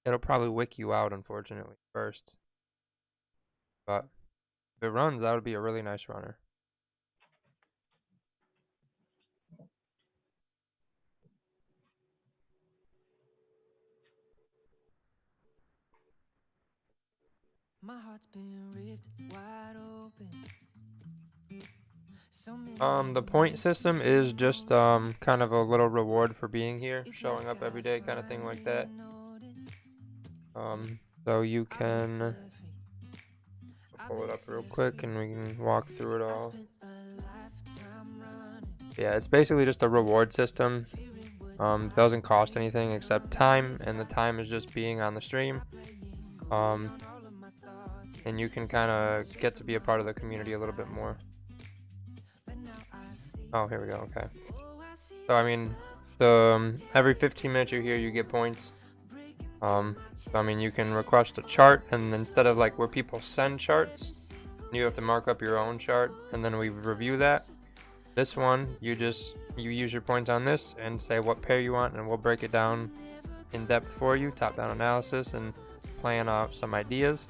it'll probably wick you out, unfortunately, first. But if it runs, that would be a really nice runner. My heart's been ripped wide open. The point system is just kind of a little reward for being here, showing up every day, kind of thing like that. So you can pull it up real quick and we can walk through it all. Yeah, it's basically just a reward system. Doesn't cost anything except time, and the time is just being on the stream. And you can kind of get to be a part of the community a little bit more. Oh, here we go. Okay. So I mean, every 15 minutes you're here, you get points. So I mean, you can request a chart, and instead of like where people send charts, you have to mark up your own chart, and then we review that. This one, you use your points on this and say what pair you want, and we'll break it down in depth for you, top-down analysis, and plan out some ideas.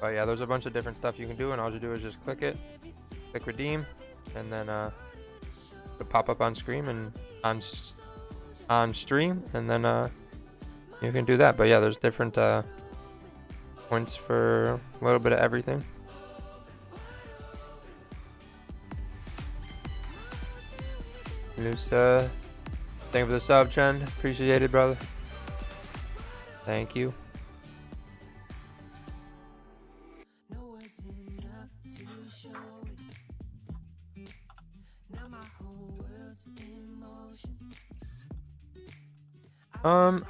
But yeah, there's a bunch of different stuff you can do, and all you do is just click it, click redeem, and then it'll pop up on screen and on stream, and then you can do that. But yeah, there's different points for a little bit of everything. Lusa, thank you for the sub, Trend. Appreciate it, brother. Thank you.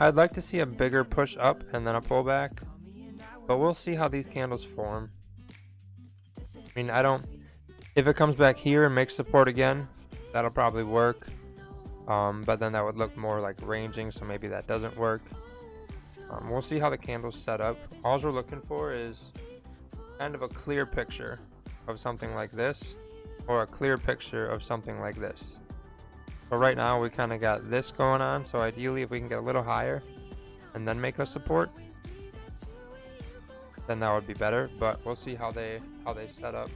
I'd like to see a bigger push up and then a pullback, but we'll see how these candles form. I mean, if it comes back here and makes support again, that'll probably work. But then that would look more like ranging, so maybe that doesn't work. We'll see how the candle's set up. All we're looking for is kind of a clear picture of something like this, or a clear picture of something like this. So right now we kind of got this going on, so ideally if we can get a little higher and then make a support, then that would be better. But we'll see how they set up.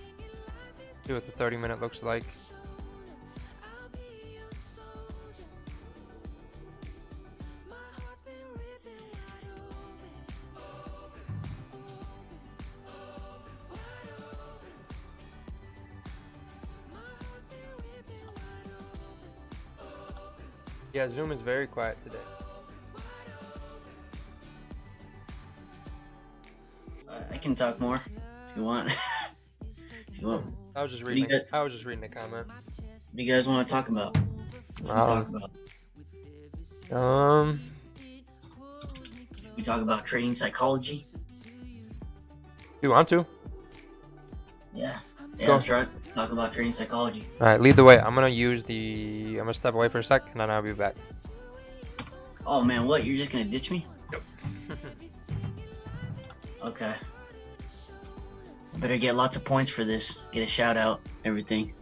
See what the 30-minute looks like. Yeah, Zoom is very quiet today. I can talk more if you want. If you want. I was just reading the comment. What do you guys want to talk about? We talk about trading psychology. You want to? Yeah, let's talk about trading psychology. All right, lead the way. I'm gonna step away for a sec, and then I'll be back. Oh man, what? You're just gonna ditch me? Yep. Okay. Better get lots of points for this. Get a shout out, everything.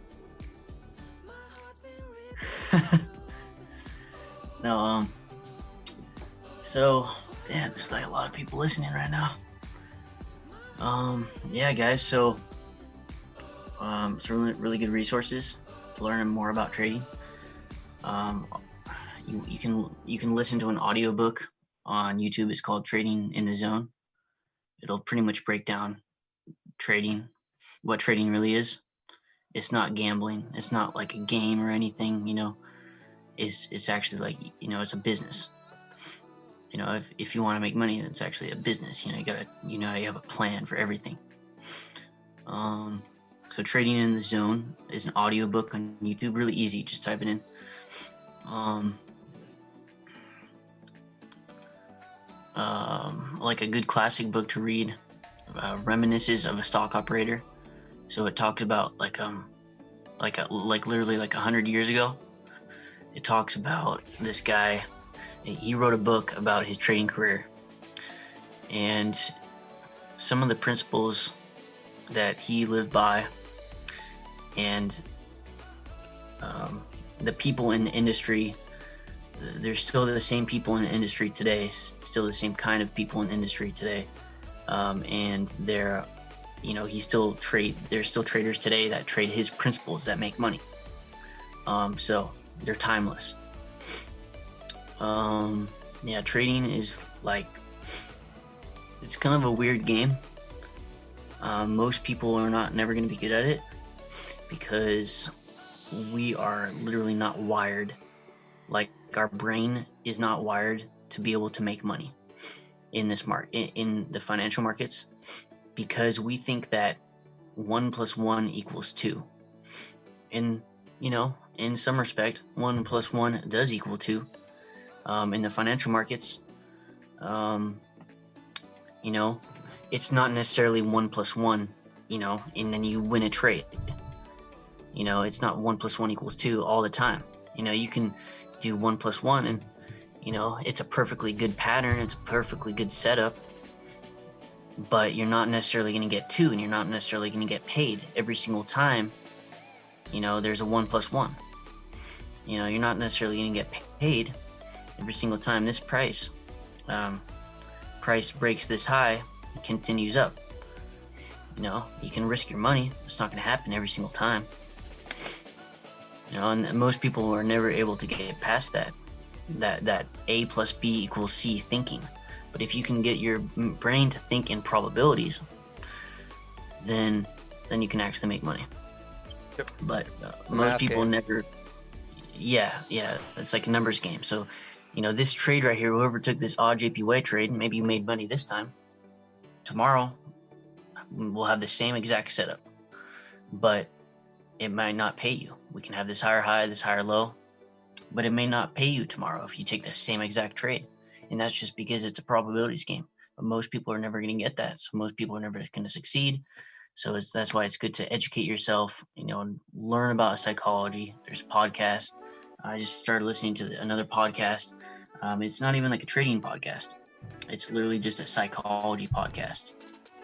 No, so damn, there's like a lot of people listening right now. Yeah, guys. So, it's really good resources to learn more about trading. You can listen to an audiobook on YouTube. It's called Trading in the Zone. It'll pretty much break down trading, what trading really is. It's not gambling. It's not like a game or anything, you know. It's actually like, you know, it's a business. You know, if you want to make money, it's actually a business. You know, you have a plan for everything. So Trading in the Zone is an audiobook on YouTube, really easy. Just type it in. Like a good classic book to read, Reminiscences of a Stock Operator. So it talks about like literally like 100 years ago. It talks about this guy. He wrote a book about his trading career, and some of the principles that he lived by, and the people in the industry, there's still the same people in the industry today, still the same kind of people in the industry today. And they're, there's still traders today that trade his principles that make money. So they're timeless. Trading is like, it's kind of a weird game. Most people are never going to be good at it because we are literally not wired, like our brain is not wired to be able to make money in this in the financial markets, because we think that 1 + 1 = 2. And, in some respect, 1 + 1 does equal 2. In the financial markets, it's not necessarily 1 + 1, and then you win a trade. It's not 1 + 1 = 2 all the time. You can do 1 + 1 and, it's a perfectly good pattern. It's a perfectly good setup, but you're not necessarily going to get 2, and you're not necessarily going to get paid every single time. There's a 1 + 1. You're not necessarily going to get paid every single time this price breaks this high, it continues up. You can risk your money. It's not going to happen every single time. And most people are never able to get past that A + B = C thinking. But if you can get your brain to think in probabilities, then you can actually make money. Yep. But most people game. never. Yeah, it's like a numbers game. So, this trade right here, whoever took this odd JPY trade, maybe you made money this time. Tomorrow, we'll have the same exact setup, but it might not pay you. We can have this higher high, this higher low, but it may not pay you tomorrow if you take the same exact trade. And that's just because it's a probabilities game. But most people are never going to get that. So most people are never going to succeed. So that's why it's good to educate yourself, and learn about psychology. There's podcasts. I just started listening to another podcast. It's not even like a trading podcast. It's literally just a psychology podcast.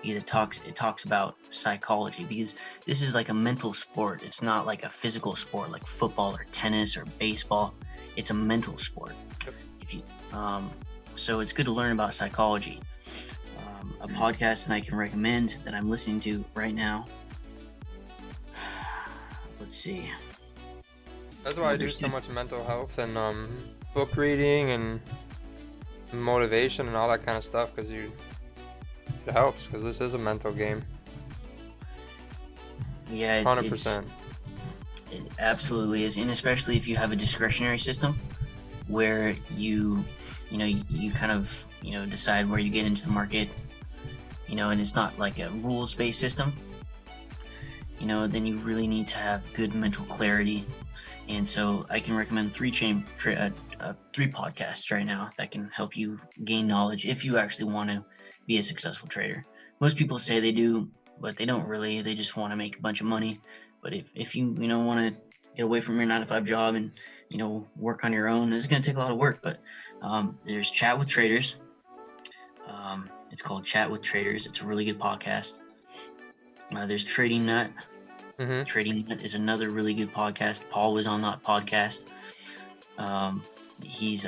It talks about psychology, because this is like a mental sport. It's not like a physical sport like football or tennis or baseball. It's a mental sport. So it's good to learn about psychology. A podcast that I can recommend that I'm listening to right now. Let's see. That's why I do so much mental health and book reading and motivation and all that kind of stuff, because it helps, because this is a mental game. Yeah, 100%. It absolutely is, and especially if you have a discretionary system where you kind of decide where you get into the market, and it's not like a rules-based system. Then you really need to have good mental clarity. And so I can recommend three podcasts right now that can help you gain knowledge if you actually want to be a successful trader. Most people say they do, but they don't really. They just want to make a bunch of money. But if you want to get away from your 9-to-5 job and work on your own, this is going to take a lot of work. But there's Chat with Traders. It's called Chat with Traders. It's a really good podcast. There's Trading Nut. Mm-hmm. Trading Nut is another really good podcast. Paul was on that podcast. I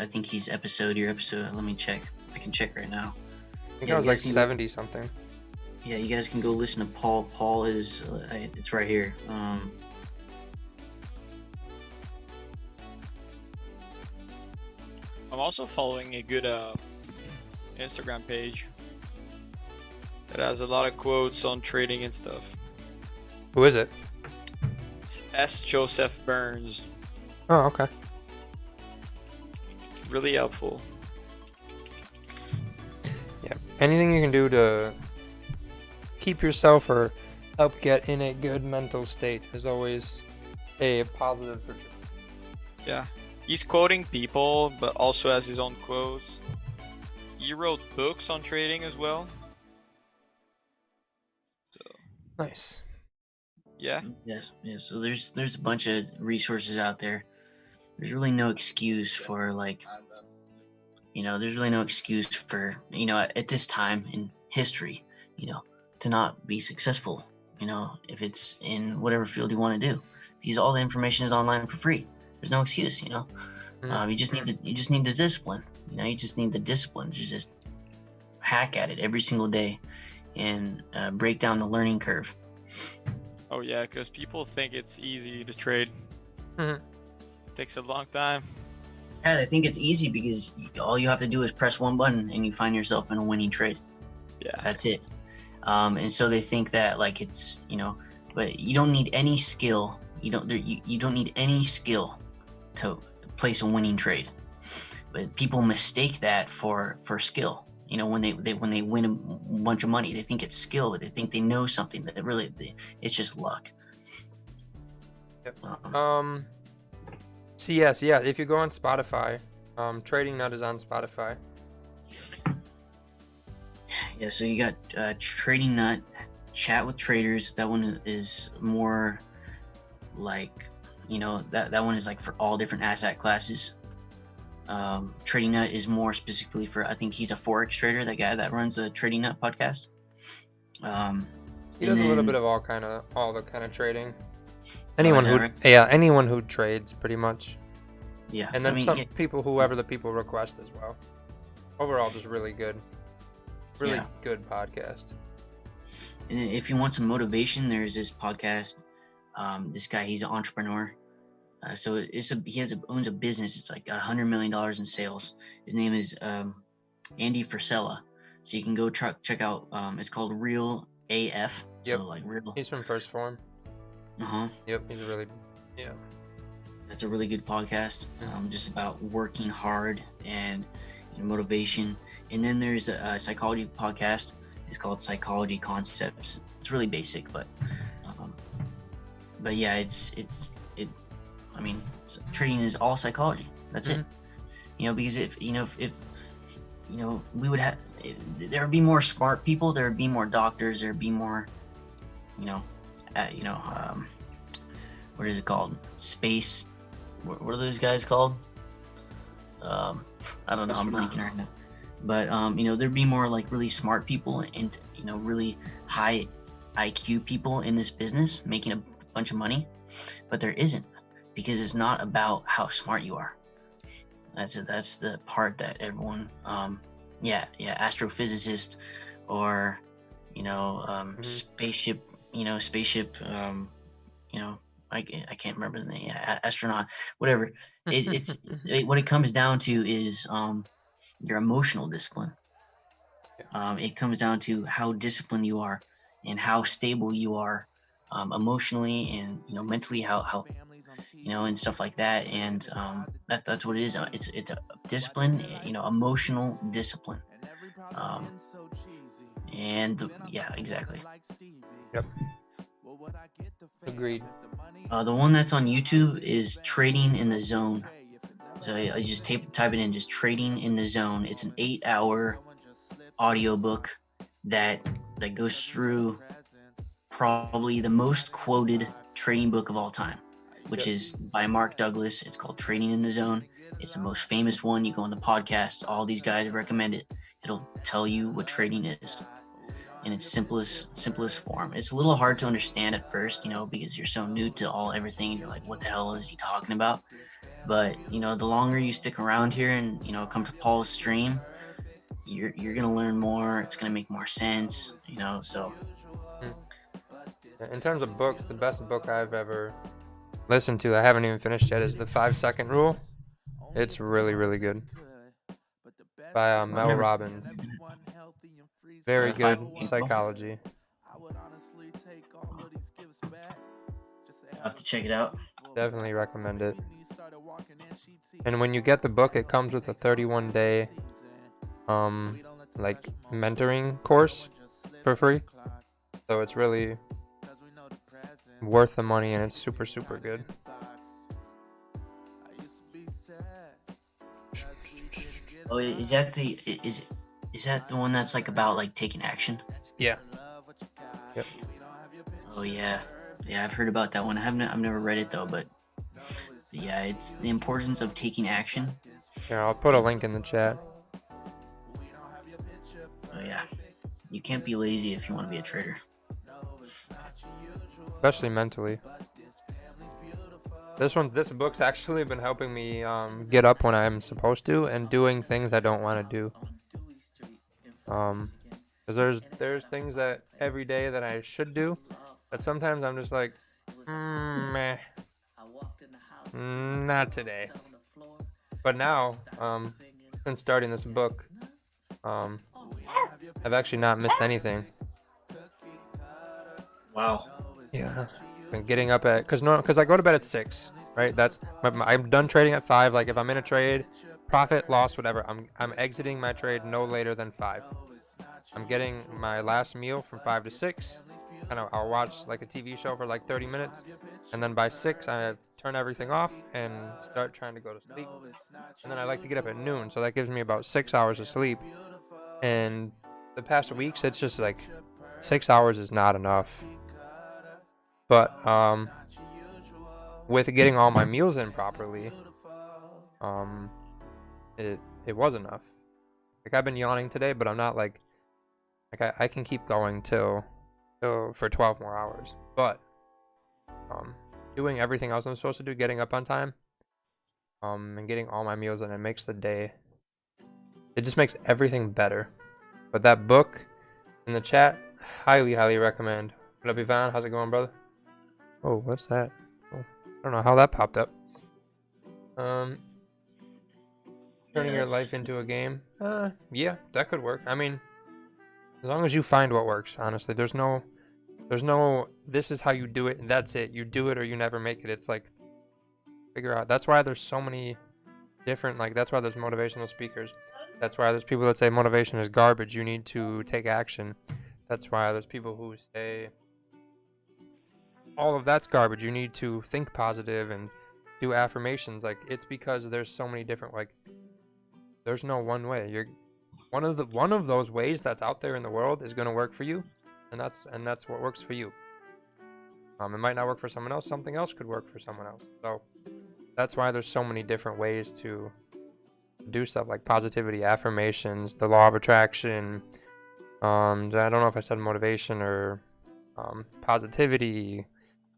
think he's episode. Let me check. I can check right now. I think I was like 70 something. Yeah, you guys can go listen to Paul. Paul is, it's right here. I'm also following a good Instagram page that has a lot of quotes on trading and stuff. Who is it? It's S. Joseph Burns. Oh, okay. Really helpful. Yeah. Anything you can do to keep yourself or help get in a good mental state is always a positive for sure. Yeah. He's quoting people, but also has his own quotes. He wrote books on trading as well. So, nice. Yeah. Yes. So there's a bunch of resources out there. There's really no excuse for there's really no excuse for, at this time in history, to not be successful, if it's in whatever field you want to do, because all the information is online for free. There's no excuse, you know. You just need the discipline. You know, you just need the discipline to just hack at it every single day and break down the learning curve. Oh yeah, because people think it's easy to trade. Mhm. It takes a long time. Yeah, I think it's easy because all you have to do is press one button and you find yourself in a winning trade. Yeah. That's it. And so they think that like it's, you know, but you don't need any skill. You don't need any skill to place a winning trade. But people mistake that for skill. You know, when they win a bunch of money, they think it's skill. They think they know something. That really, it's just luck. Yep. CS, yeah. If you go on Spotify, Trading Nut is on Spotify. Yeah. So you got Trading Nut, Chat with Traders. That one is more like, you know, that one is like for all different asset classes. Trading Nut is more specifically for, I think he's a Forex trader, that guy that runs the Trading Nut podcast. He does a little bit of all the kind of trading. Anyone who trades pretty much. Yeah. And then whoever the people request as well. Overall, just really good. Really good podcast. And then if you want some motivation, there's this podcast. This guy, he's an entrepreneur. So he owns a business. It's like got $100 million in sales. His name is Andy Frisella. So you can go check out. It's called Real AF. Yep. So like real. He's from First Form. Yep. He's really. That's a really good podcast. Just about working hard and motivation. And then there's a psychology podcast. It's called Psychology Concepts. It's really basic, but yeah, I mean, trading is all psychology. That's it. You know, because if we would have, there would be more smart people. There would be more doctors. There would be more, what is it called? Space. What are those guys called? I don't know. I'm blanking right now. But there'd be more like really smart people and really high IQ people in this business making a bunch of money, but there isn't, because it's not about how smart you are. That's the part that everyone astrophysicist or spaceship I can't remember the name, astronaut, whatever. It's what it comes down to is your emotional discipline. It comes down to how disciplined you are and how stable you are emotionally and mentally, how and stuff like that. And that's what it is. It's a discipline, emotional discipline. Exactly. Yep. Agreed. The one that's on YouTube is Trading in the Zone. So I just type it in, just Trading in the Zone. It's an 8-hour audiobook that goes through probably the most quoted trading book of all time, which is by Mark Douglas. It's called Trading in the Zone. It's the most famous one. You go on the podcast, all these guys recommend it. It'll tell you what trading is in its simplest form. It's a little hard to understand at first, because you're so new to everything. You're like, what the hell is he talking about? But the longer you stick around here and come to Paul's stream, you're gonna learn more. It's gonna make more sense, so. In terms of books, the best book I've ever listened to, I haven't even finished yet, is The 5-Second Rule. It's really, really good. By Mel Robbins. Very good psychology. I'll have to check it out. Definitely recommend it. And when you get the book, it comes with a 31-day mentoring course for free. So it's really worth the money, and it's super, super good. Oh, is that the one that's about taking action? Yeah. Yep. Oh yeah, I've heard about that one. I've never read it though, but yeah, it's the importance of taking action. Yeah, I'll put a link in the chat. Oh yeah, you can't be lazy if you want to be a trader. Especially mentally. This book's actually been helping me get up when I'm supposed to and doing things I don't want to do. Because there's things that every day that I should do, but sometimes I'm just like, meh, not today. But now, since starting this book, I've actually not missed anything. Wow. Yeah, been getting up at because I go to bed at 6, right? I'm done trading at 5. Like if I'm in a trade, profit, loss, whatever, I'm exiting my trade no later than 5. I'm getting my last meal from 5 to 6, and I'll watch like a TV show for like 30 minutes, and then by 6 I turn everything off and start trying to go to sleep. And then I like to get up at noon, so that gives me about 6 hours of sleep. And the past weeks, it's just like 6 hours is not enough. But with getting all my meals in properly, it was enough. Like I've been yawning today, but I'm not like I can keep going till for 12 more hours. But doing everything else I'm supposed to do, getting up on time, and getting all my meals in, it makes the day. It just makes everything better. But that book in the chat, highly recommend. What up, Ivan? How's it going, brother? Oh, what's that? Oh, I don't know how that popped up. Turning your life into a game. Yeah, that could work. I mean, as long as you find what works, honestly. There's no this is how you do it and that's it. You do it or you never make it. It's like figure out. That's why there's so many different, like that's why there's motivational speakers. That's why there's people that say motivation is garbage. You need to take action. That's why there's people who say all of that's garbage. You need to think positive and do affirmations. Like it's because there's so many different, like there's no one way. You're one of those ways that's out there in the world is going to work for you, and that's what works for you. It might not work for someone else. Something else could work for someone else. So that's why there's so many different ways to do stuff like positivity, affirmations, the law of attraction. I don't know if I said motivation or positivity,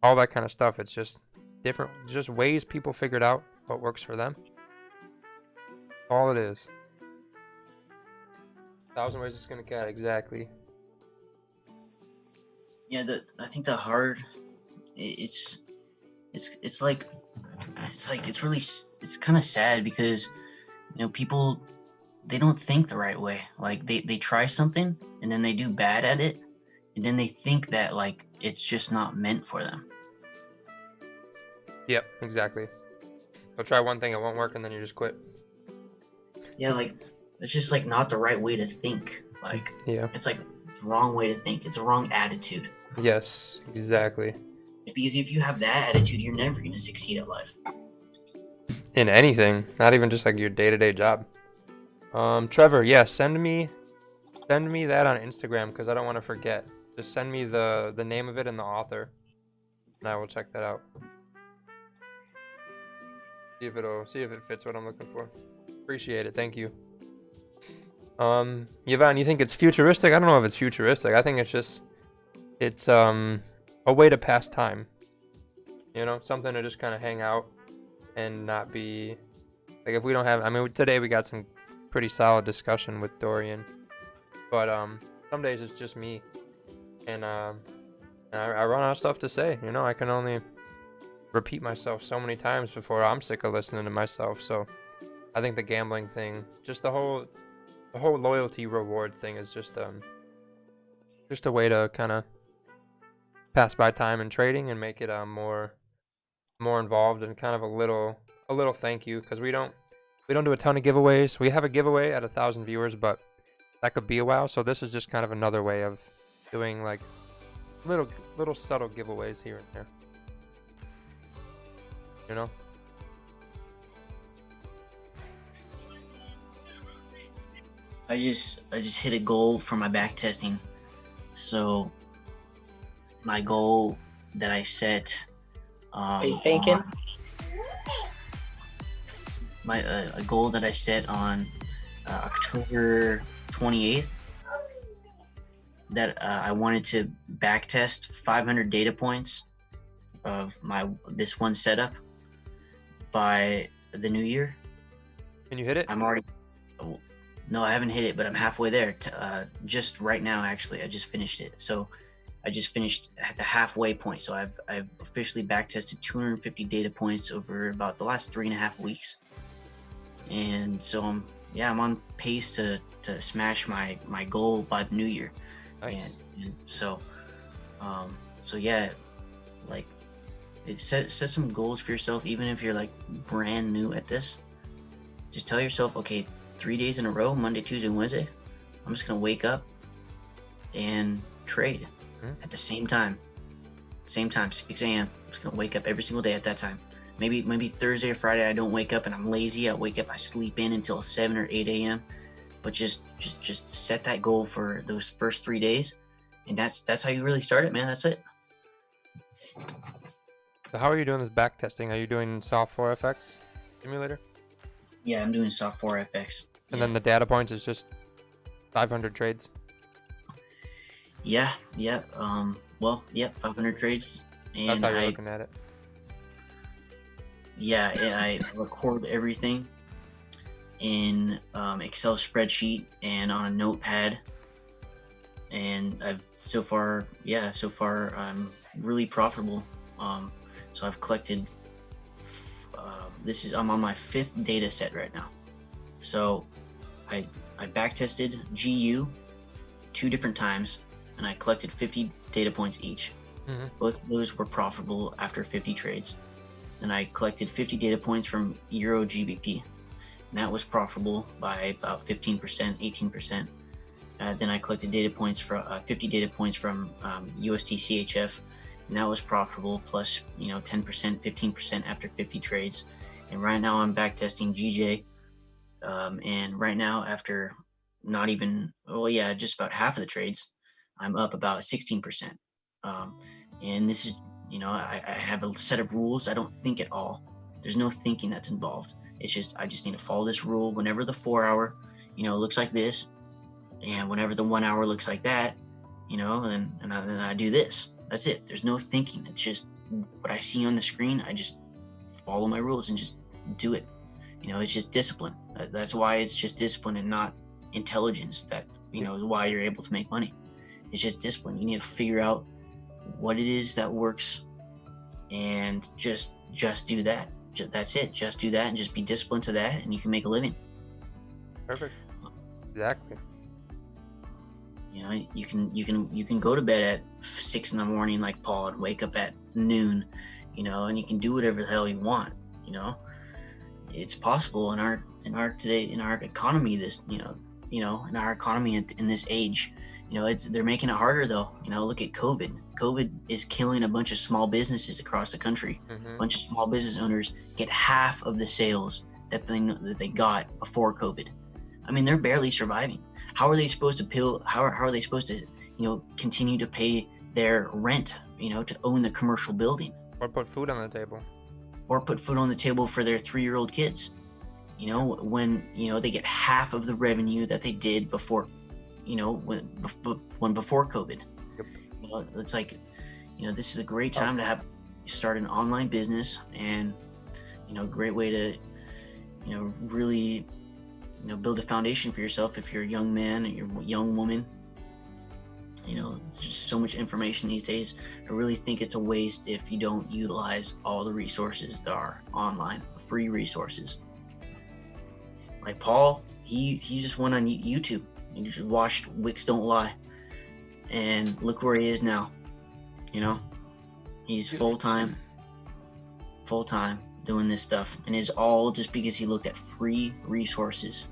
all that kind of stuff. It's just different, just ways people figured out what works for them. All it is. 1,000 ways to skin a cat, exactly. Yeah, I think the hard, it's kind of sad because, you know, people, they don't think the right way. Like they try something and then they do bad at it, and then they think that like it's just not meant for them. Yep, exactly. They'll try one thing, it won't work, and then you just quit. Yeah, like it's just like not the right way to think. Like yeah, it's like the wrong way to think. It's a wrong attitude. Yes, exactly. Because if you have that attitude, you're never gonna succeed at life. In anything, not even just like your day-to-day job. Trevor, yeah, send me that on Instagram because I don't want to forget. Just send me the name of it and the author, and I will check that out. See if it fits what I'm looking for. Appreciate it, thank you. Yvonne, you think it's futuristic? I don't know if it's futuristic. I think it's a way to pass time. You know, something to just kind of hang out and not be like, if we don't have, I mean, today we got some pretty solid discussion with Dorian, but some days it's just me, and I run out of stuff to say. You know, I can only repeat myself so many times before I'm sick of listening to myself. So I think the gambling thing, just the whole loyalty reward thing is just a way to kind of pass by time in trading and make it more involved, and kind of a little thank you, because we don't do a ton of giveaways. We have a giveaway at 1,000 viewers, but that could be a while. So this is just kind of another way of doing like little subtle giveaways here and there. You know? I just hit a goal for my back testing. So my goal that I set Are you thinking? A goal that I set on October 28th, that I wanted to back test 500 data points of this one setup by the new year. Can you hit it? I'm already. No, I haven't hit it, but I'm halfway there. Just right now, actually, I just finished it. So I just finished at the halfway point. So I've officially backtested 250 data points over about the last 3.5 weeks, and so I'm on pace to smash my goal by the new year. Nice. And so yeah, like set some goals for yourself, even if you're like brand new at this. Just tell yourself, okay, 3 days in a row, Monday, Tuesday, Wednesday, I'm just gonna wake up and trade at the same time, 6 a.m. I'm just gonna wake up every single day at that time. Maybe Thursday or Friday I don't wake up and I'm lazy. I wake up, I sleep in until 7 or 8 a.m. But just set that goal for those first 3 days, and that's how you really start it, man. That's it. So how are you doing this back testing? Are you doing soft FOREX simulator? Yeah, I'm doing soft FOREX. And then the data points is just 500 trades. Yeah. 500 trades. And That's how you're looking at it. Yeah, I record everything in Excel spreadsheet and on a notepad. And so far I'm really profitable. So I've collected. I'm on my 5th data set right now. So I backtested GU 2 different times, and I collected 50 data points each. Both of those were profitable after 50 trades. And I collected 50 data points from Euro GBP, and that was profitable by about 15%, 18%. Then I collected data points for 50 data points from USD CHF, and that was profitable plus 10%, 15% after 50 trades. And right now I'm backtesting GJ, and right now after just about half of the trades, I'm up about 16%. And this is, I have a set of rules. I don't think at all. There's no thinking that's involved. It's just, I just need to follow this rule. Whenever the 4 hour, looks like this, and whenever the 1 hour looks like that, and then I do this. That's it. There's no thinking. It's just what I see on the screen. I just follow my rules and just do it. It's just discipline. That's why it's just discipline and not intelligence. That is why you're able to make money. It's just discipline. You need to figure out what it is that works, and just do that. That's it. Just do that and just be disciplined to that, and you can make a living. Perfect. Exactly. You can go to bed at 6 in the morning like Paul and wake up at noon, and you can do whatever the hell you want. It's possible in our economy. In our economy in this age, they're making it harder though. Look at COVID. COVID is killing a bunch of small businesses across the country. A bunch of small business owners get half of the sales that they got before COVID. I mean, they're barely surviving. How are they supposed to how are they supposed to continue to pay their rent, to own the commercial building, or put food on the table, for their 3-year-old kids, when they get half of the revenue that they did before, when before COVID. Yep. It's like, this is a great time to start an online business, and great way to really build a foundation for yourself if you're a young man and you're a young woman. There's just so much information these days. I really think it's a waste if you don't utilize all the resources that are online, free resources. Like Paul, he just went on YouTube. He just watched Wicks Don't Lie, and look where he is now. He's full-time doing this stuff, and it's all just because he looked at free resources.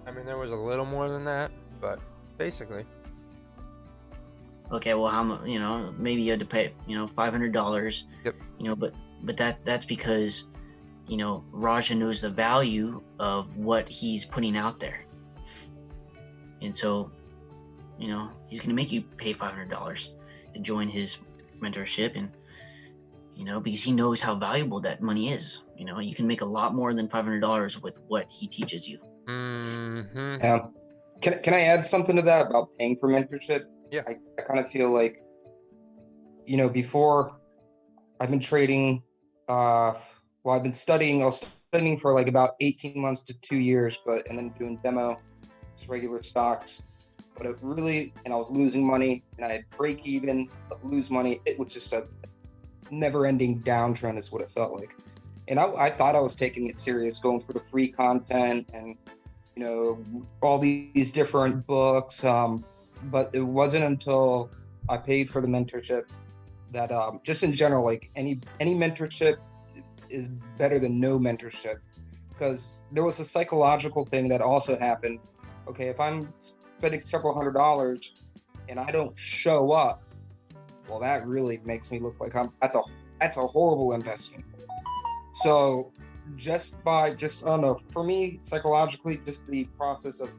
I mean, there was a little more than that, but basically. Okay, well, how much? Maybe you had to pay, $500. Yep. But that's because, Raja knows the value of what he's putting out there, and so, he's gonna make you pay $500 to join his mentorship, and because he knows how valuable that money is. You can make a lot more than $500 with what he teaches you. Yeah. Can I add something to that about paying for mentorship? Yeah. I kind of feel like, before I've been trading, I've been studying. I was studying for like about 18 months to 2 years, and then doing demo, just regular stocks. But it really, and I was losing money, and I had break even, but lose money. It was just a never-ending downtrend, is what it felt like. And I thought I was taking it serious, going for the free content and all these different books. But it wasn't until I paid for the mentorship that just in general, like any mentorship is better than no mentorship, because there was a psychological thing that also happened. Okay, if I'm spending several $100s and I don't show up, well, that really makes me look like that's a horrible investment. So I don't know, for me, psychologically, just the process of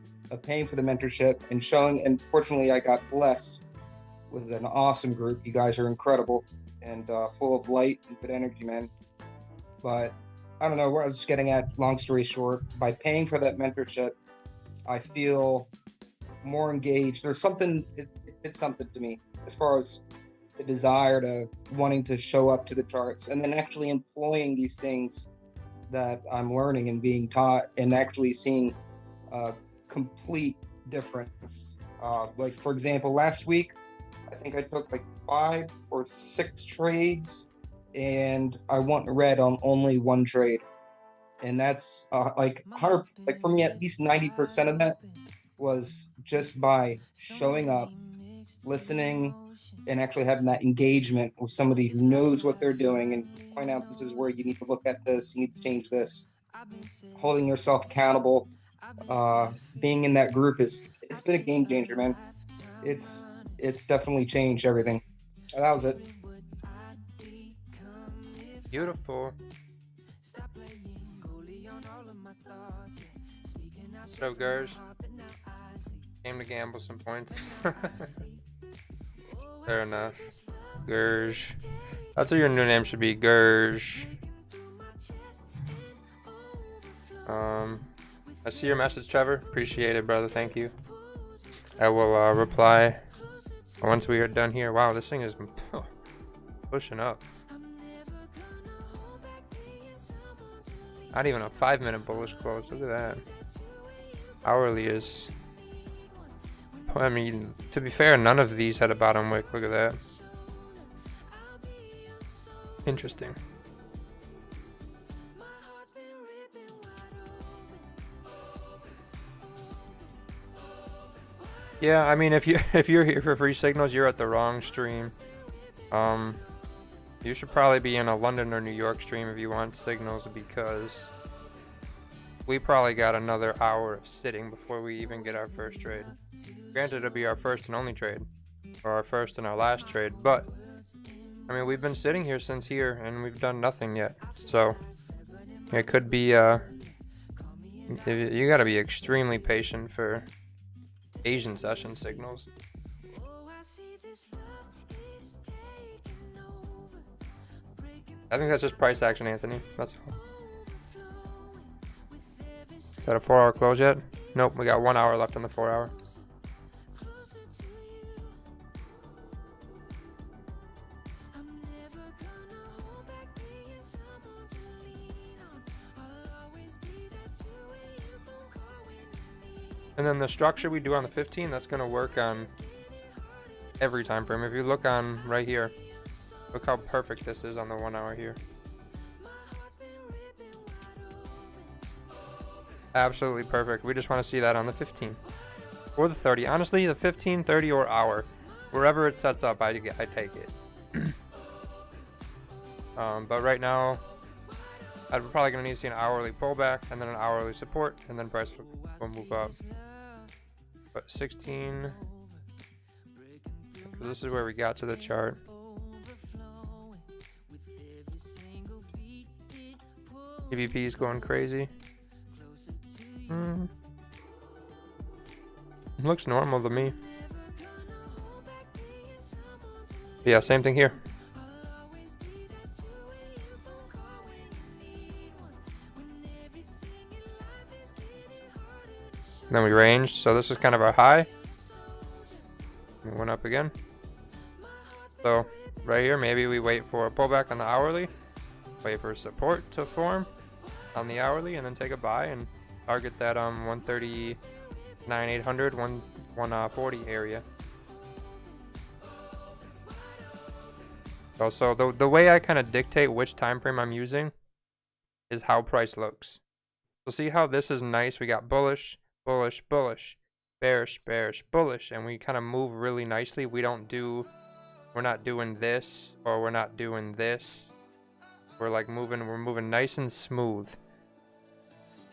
paying for the mentorship and showing, and fortunately I got blessed with an awesome group. You guys are incredible and full of light and good energy, man. But I don't know where I was getting at. Long story short, by paying for that mentorship, I feel more engaged. There's something, it did something to me as far as the desire to wanting to show up to the charts, and then actually employing these things that I'm learning and being taught, and actually seeing a complete difference. Like, for example, last week, I think I took like 5 or 6 trades, and I went red on only 1 trade. And that's like 100, like for me, at least 90% of that was just by showing up, listening, and actually having that engagement with somebody who knows what they're doing and point out, this is where you need to look at this, you need to change this. Holding yourself accountable, being in that group it's been a game changer, man. It's definitely changed everything. And that was it. Beautiful. So, Gurge, came to gamble some points. Fair enough. Gurge. That's what your new name should be, Gurge. I see your message, Trevor. Appreciate it, brother. Thank you. I will reply once we are done here. Wow, this thing is pushing up. Not even a 5-minute bullish close. Look at that. Hourly is... I mean, to be fair, none of these had a bottom wick. Look at that. Interesting. Yeah, I mean, if you're here for free signals, you're at the wrong stream. You should probably be in a London or New York stream if you want signals, because we probably got another hour of sitting before we even get our first trade. Granted, it'll be our first and only trade, or our first and our last trade, but I mean, we've been sitting here since here and we've done nothing yet. So it could be you got to be extremely patient for Asian session signals. I think that's just price action, Anthony. That's all. Is that a 4-hour close yet? Nope, we got 1 hour left on the 4-hour. And then the structure we do on the 15, that's going to work on every time frame. If you look on right here, look how perfect this is on the 1 hour here. Absolutely perfect. We just want to see that on the 15 or the 30. Honestly, the 15, 30, or hour, wherever it sets up, I take it. But right now, I'm probably going to need to see an hourly pullback and then an hourly support, and then price will move up. But 16, this is where we got to the chart. EVP is going crazy. Looks normal to me. Yeah, same thing here. Then we ranged, so this is kind of our high. We went up again. So right here, maybe we wait for a pullback on the hourly. wait for support to form on the hourly, and then take a buy and target that 139,800, 140 area. So the way I kind of dictate which time frame I'm using is how price looks. So see how this is nice? We got bullish, bullish, bullish, bearish, bearish, bullish, and we kind of move really nicely. We're not doing this, or we're not doing this. We're moving nice and smooth.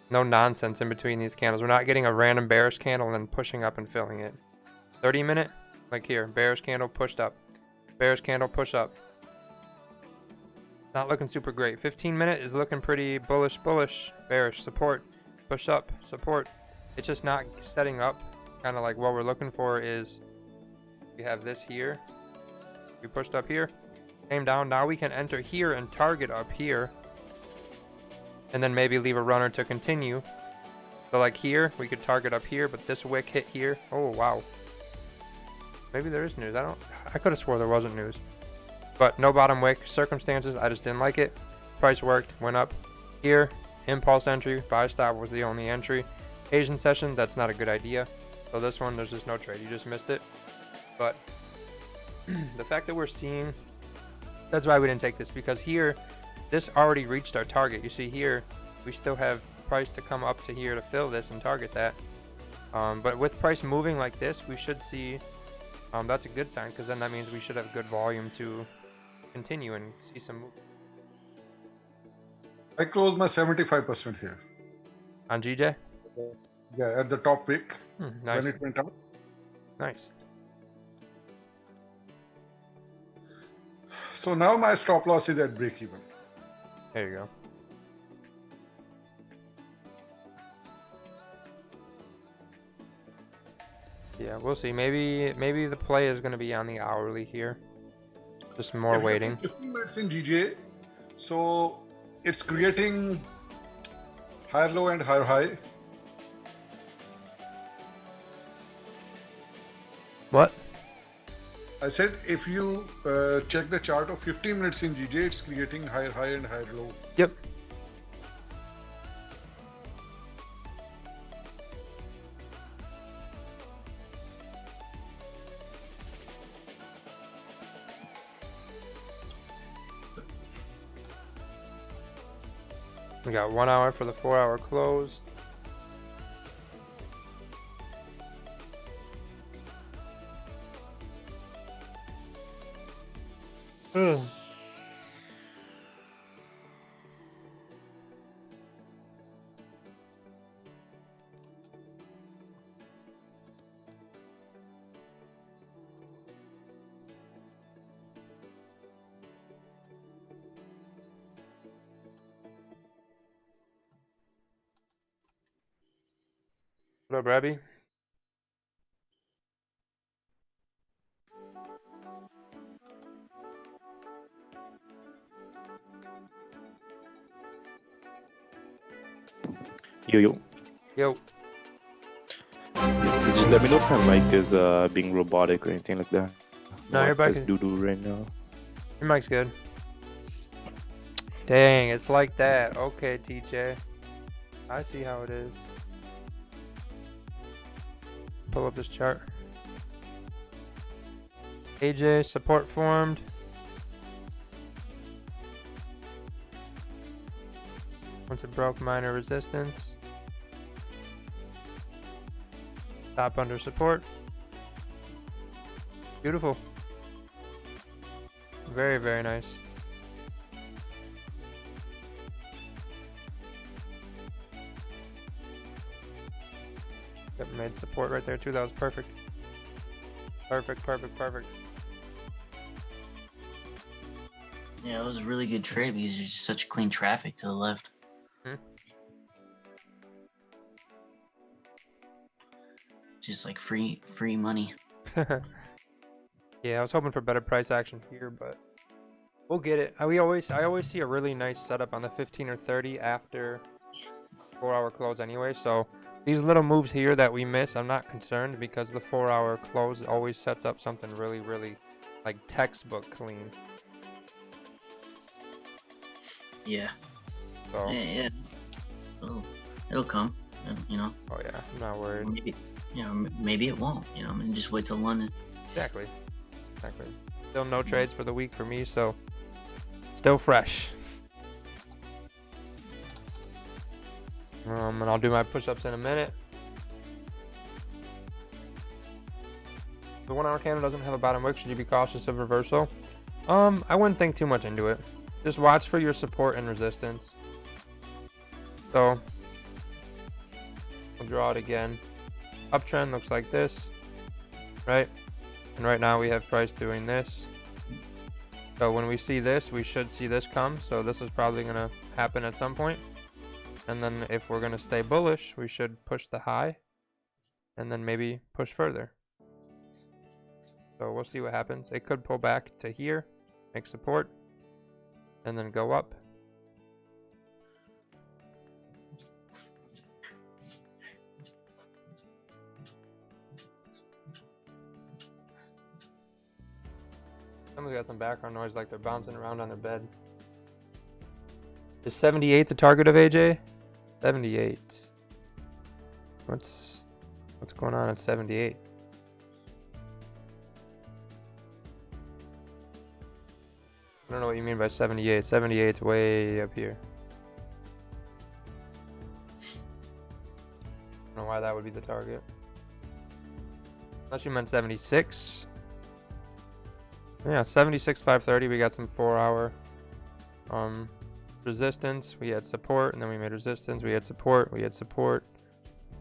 No nonsense in between these candles. We're not getting a random bearish candle and then pushing up and filling it. 30 minute, like here, bearish candle pushed up, bearish candle push up. Not looking super great. 15 minute is looking pretty bullish, bullish, bearish, support, push up, support. It's just not setting up. Kind of like what we're looking for is we have this here. We pushed up here, came down. Now we can enter here and target up here, and then maybe leave a runner to continue. So like here, we could target up here, but this wick hit here. Oh wow. Maybe there is news. I could have swore there wasn't news. But no bottom wick. Circumstances, I just didn't like it. Price worked, went up here. Impulse entry, buy stop was the only entry. Asian session, that's not a good idea. So this one, there's just no trade. You just missed it. But the fact that we're seeing, that's why we didn't take this, because here, this already reached our target. You see here, we still have price to come up to here to fill this and target that. But with price moving like this, we should see, that's a good sign, because then that means we should have good volume to continue and see some movement. I closed my 75% here. On GJ? Yeah, at the top wick Nice. when it went up. Nice. So now my stop loss is at break even. There you go. Yeah, we'll see. Maybe the play is going to be on the hourly here. Just more waiting. 15 minutes in GJ, so it's creating higher low and higher high. What? I said if you check the chart of 15 minutes in GJ, it's creating higher high and higher low. Yep. We got 1 hour for the 4-hour close. What up, Rabbi? Yo. Yo. Just let me know if my mic is being robotic or anything like that. No, your mic is doo-doo right now. Your mic's good. Dang, it's like that. Okay, TJ. I see how it is. Pull up this chart. AJ, support formed. Once it broke minor resistance. Stop under support. Beautiful. Very, very nice. Yep, made support right there too. That was perfect. Perfect, perfect, perfect. Yeah, it was a really good trade because there's just such clean traffic to the left. Just like free money. Yeah, I was hoping for better price action here, but we'll get it. I always see a really nice setup on the 15 or 30 after 4-hour close anyway. So these little moves here that we miss, I'm not concerned because the 4-hour close always sets up something really, really like textbook clean. Yeah. So. Yeah. It'll come. You know. Oh yeah, I'm not worried. Maybe, maybe it won't. You know, I mean, just wait till London. Exactly. Still no trades for the week for me, so still fresh. And I'll do my push-ups in a minute. The 1 hour candle doesn't have a bottom wick. Should you be cautious of reversal? I wouldn't think too much into it. Just watch for your support and resistance. So we'll draw it again. Uptrend looks like this, right? And right now we have price doing this. So when we see this, we should see this come. So this is probably going to happen at some point. And then if we're going to stay bullish, we should push the high and then maybe push further. So we'll see what happens. It could pull back to here, make support, and then go up. Someone's got some background noise like they're bouncing around on their bed. Is 78 the target of AJ? 78. What's going on at 78? I don't know what you mean by 78. 78's way up here. I don't know why that would be the target. Unless you meant 76. Yeah, 76, 530. We got some 4 hour resistance. We had support, and then we made resistance. We had support. We had support.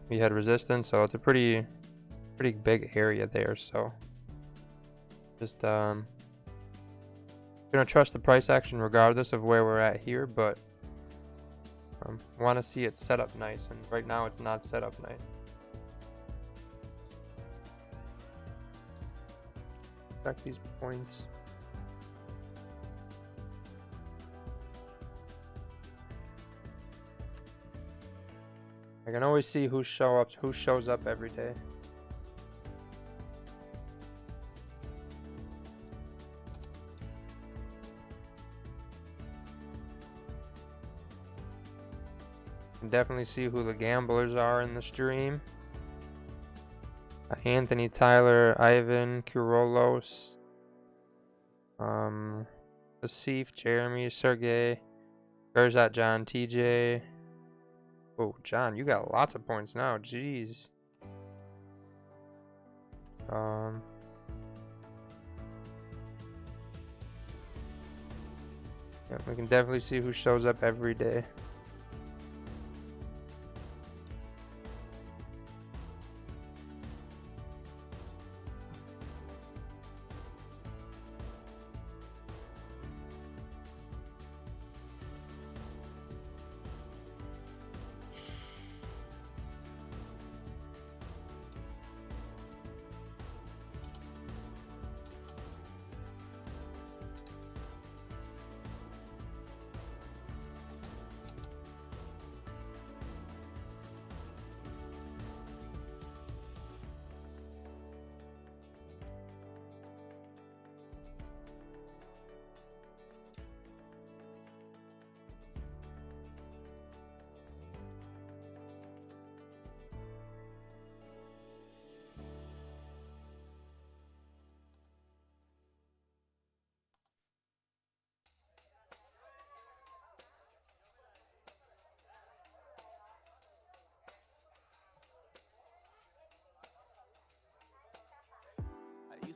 We had resistance. So it's a pretty big area there. So just gonna trust the price action regardless of where we're at here, but want to see it set up nice, and right now it's not set up nice. Check these points. I can always see who shows up every day. Can definitely see who the gamblers are in the stream. Anthony, Tyler, Ivan, Kurolos, Asif, Jeremy, Sergey, Gerzat, John, TJ. Oh, John, you got lots of points now. Jeez. Yeah, we can definitely see who shows up every day.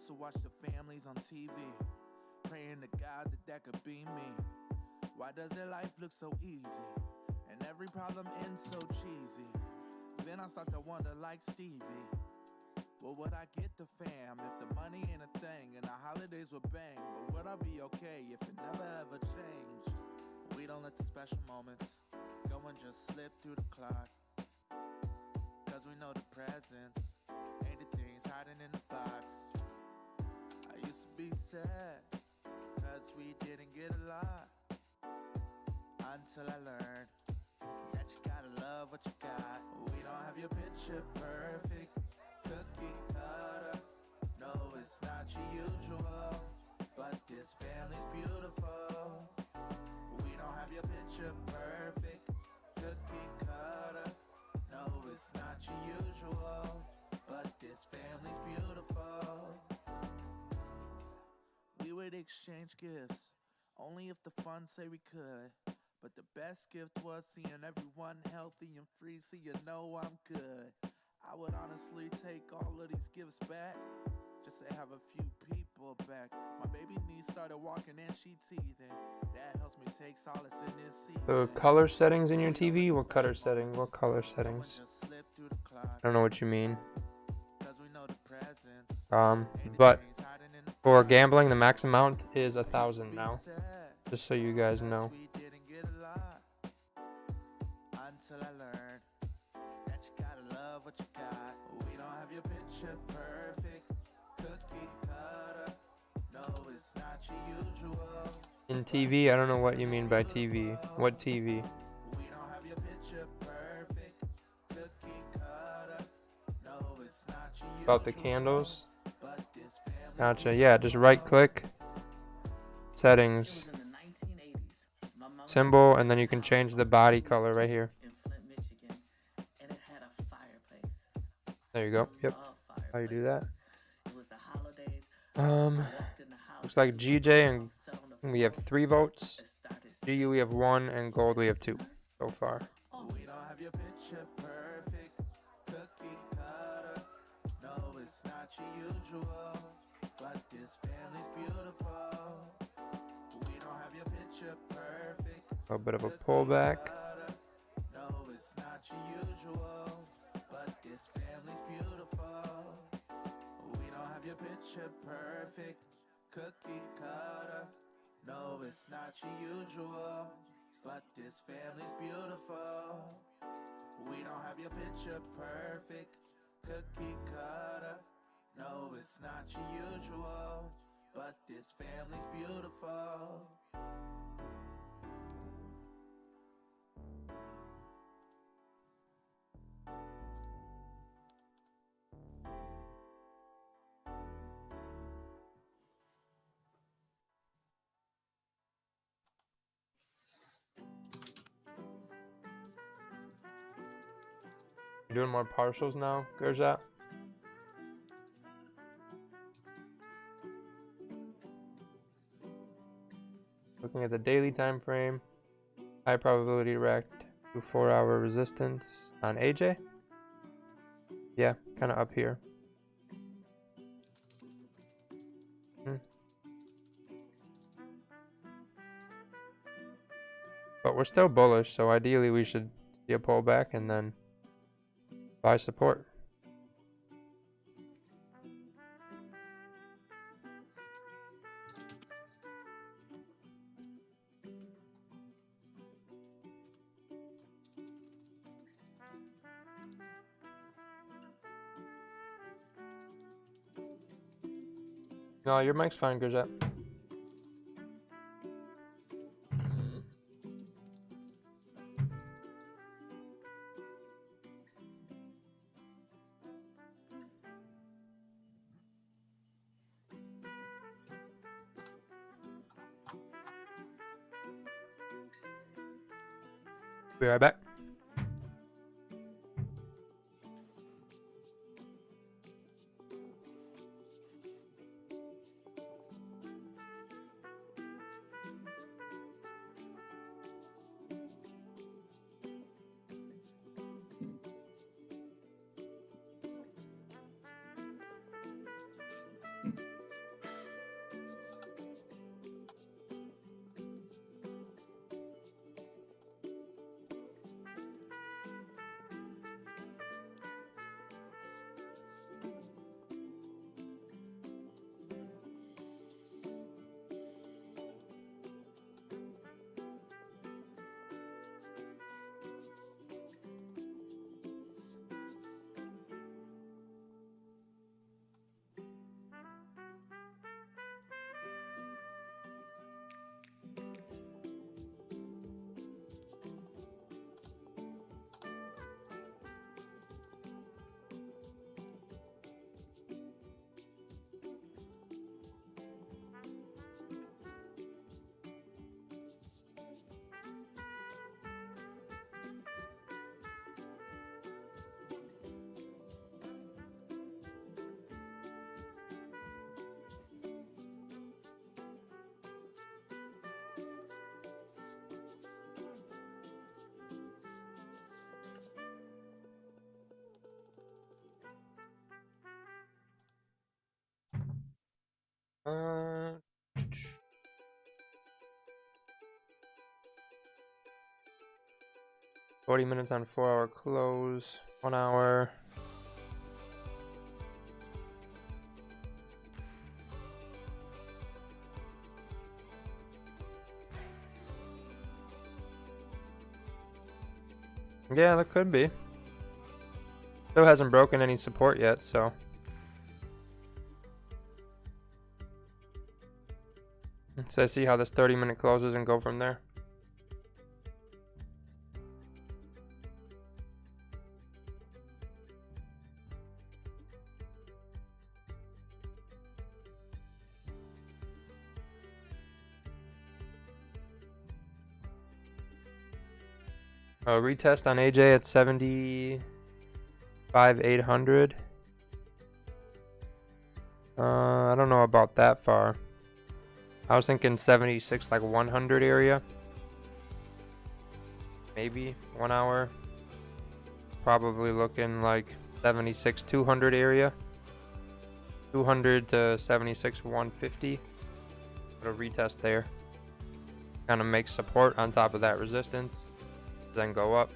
To watch the families on TV, praying to God that could be me. Why does their life look so easy, and every problem ends so cheesy? Then I start to wonder like Stevie, what would I get the fam if the money ain't a thing and the holidays were bang? But would I be okay if it never ever changed? We don't let the special moments go and just slip through the clock, cause we know the presents ain't the things hiding in the box. Be sad, cause we didn't get a lot, until I learned that you gotta love what you got. We don't have your picture perfect, cookie cutter. No, it's not your usual, but this family's beautiful. We don't have your picture exchange gifts, only if the funds say we could. But the best gift was seeing everyone healthy and free, so you know I'm good. I would honestly take all of these gifts back, just to have a few people back. My baby niece started walking and she teething. That helps me take solace in this season. The color settings in your TV? What color setting? What color settings? I don't know what you mean. But for gambling, the max amount is 1,000 now. Just so you guys know. Until I learned that you gotta love what you got. We don't have your picture perfect, cookie cutter. No, it's not your usual. In TV, I don't know what you mean by TV. What TV? We don't have your picture perfect, cookie cutter. No, it's not your usual. About the candles? Gotcha. Yeah, just right click, settings, symbol, and then you can change the body color right here. There you go. Yep. How you do that? Looks like GJ and we have 3 votes. GU we have 1 and gold we have 2 so far. We don't have your picture perfect, cookie cutter. No, it's not your usual, but this family's beautiful. We don't have your picture perfect. A little bit of a pullback. No, it's not your usual, but this family's beautiful. We don't have your picture perfect, cookie cutter. No, it's not your usual, but this family's beautiful. We don't have your picture perfect, cookie cutter. No, it's not your usual, but this family's beautiful. You doing more partials now, Gerzat? Looking at the daily time frame, high probability rect to 4-hour resistance on AJ. Yeah, kind of up here. But we're still bullish, so ideally we should see a pullback and then buy support. No, your mic's fine, Gerzat. Be right back. Uh, 40 minutes on 4-hour close. 1 hour. Yeah, that could be. Still hasn't broken any support yet, so. So see how this 30-minute closes and go from there. Retest on AJ at 75,800. I don't know about that far. I was thinking 76, like 100 area. Maybe 1 hour. Probably looking like 76, 200 area. 200 to 76, 150. Put a retest there. Kind of makes support on top of that resistance. Then go up.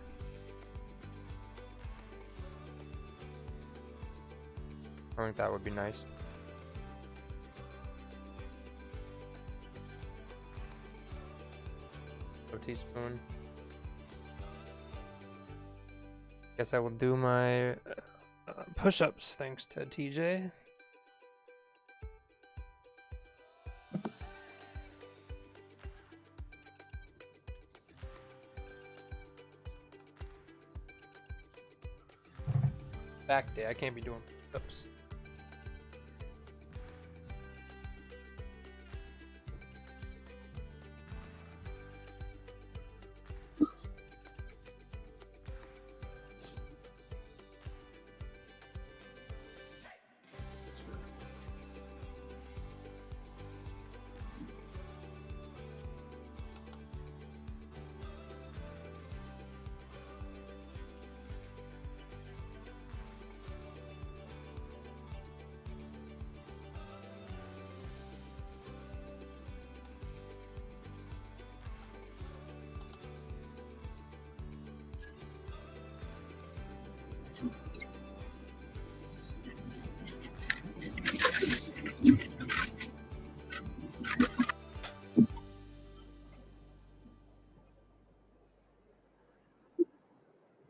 I think that would be nice. A teaspoon. Guess I will do my push-ups thanks to TJ. Back day, I can't be doing push-ups.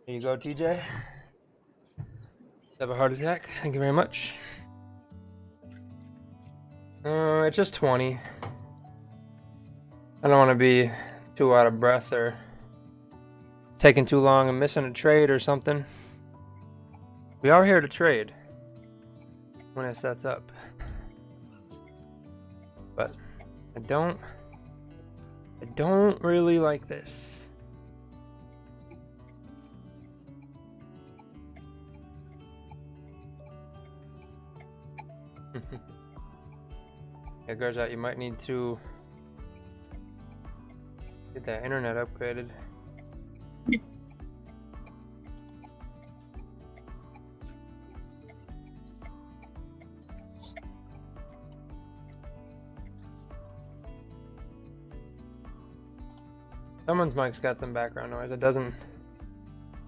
Here you go, TJ. Have a heart attack. Thank you very much. It's just 20. I don't want to be too out of breath or taking too long and missing a trade or something. We are here to trade when it sets up. But I don't really like this. Yeah, Garjat, you might need to get that internet upgraded. Someone's mic's got some background noise. It doesn't,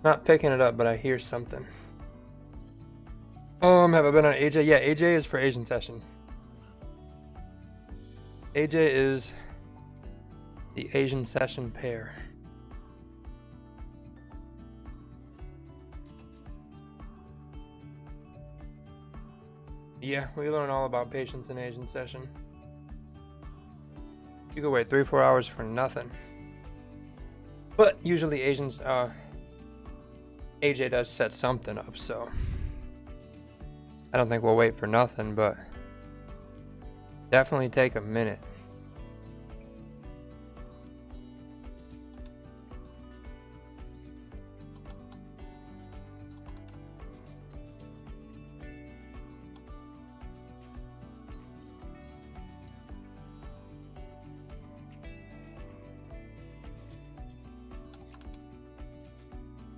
not picking it up, but I hear something. Have I been on AJ? Yeah, AJ is for Asian session. AJ is the Asian session pair. Yeah, we learn all about patience in Asian session. You could wait 3-4 hours for nothing. But usually Asians, AJ does set something up, so I don't think we'll wait for nothing, but definitely take a minute.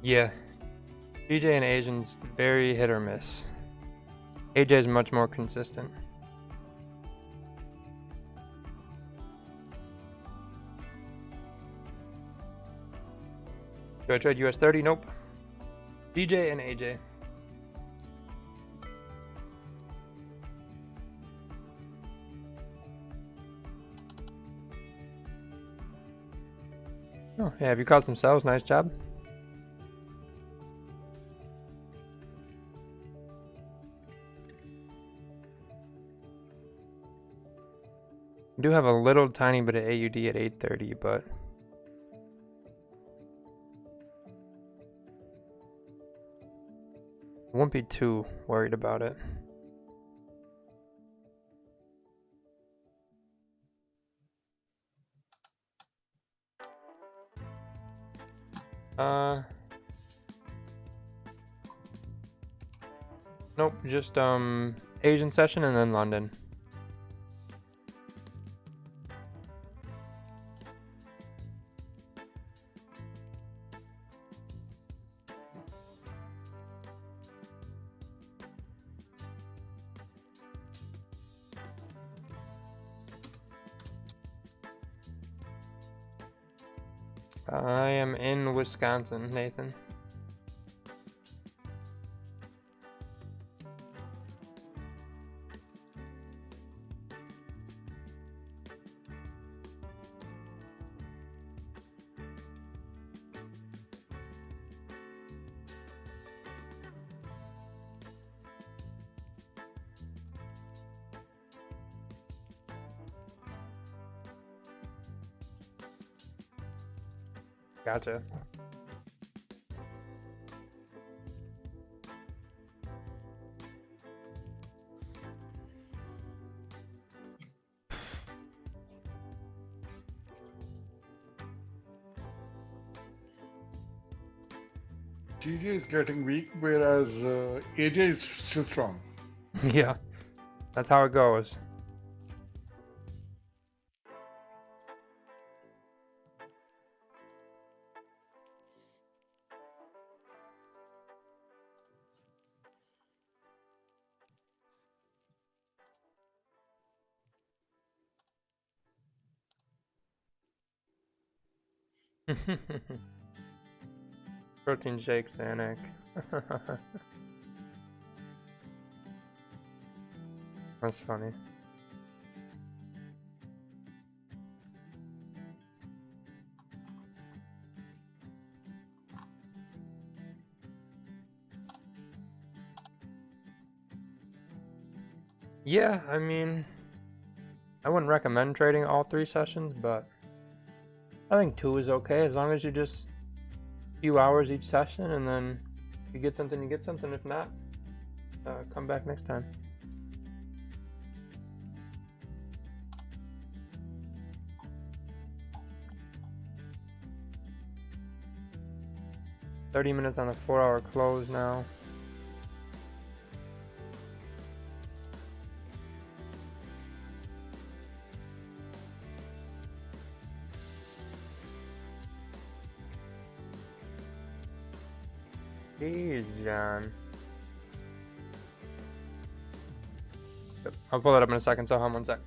Yeah, BJ and Asian's very hit or miss. AJ is much more consistent. Do I trade US 30? Nope. DJ and AJ. Oh, yeah, have you caught some sells? Nice job. I do have a little tiny bit of AUD at 830, but I won't be too worried about it. Nope, just Asian session and then London. I am in Wisconsin, Nathan. Gotcha. TJ is getting weak, whereas AJ is still strong. Yeah, that's how it goes. Protein shake, Sanic. That's funny. Yeah, I mean, I wouldn't recommend trading all 3 sessions, but I think 2 is okay as long as you just few hours each session, and then if you get something, you get something. If not, come back next time. "30 minutes on the 4-hour close now." Jeez, John. Yep, I'll pull that up in a second, so hold on 1 sec.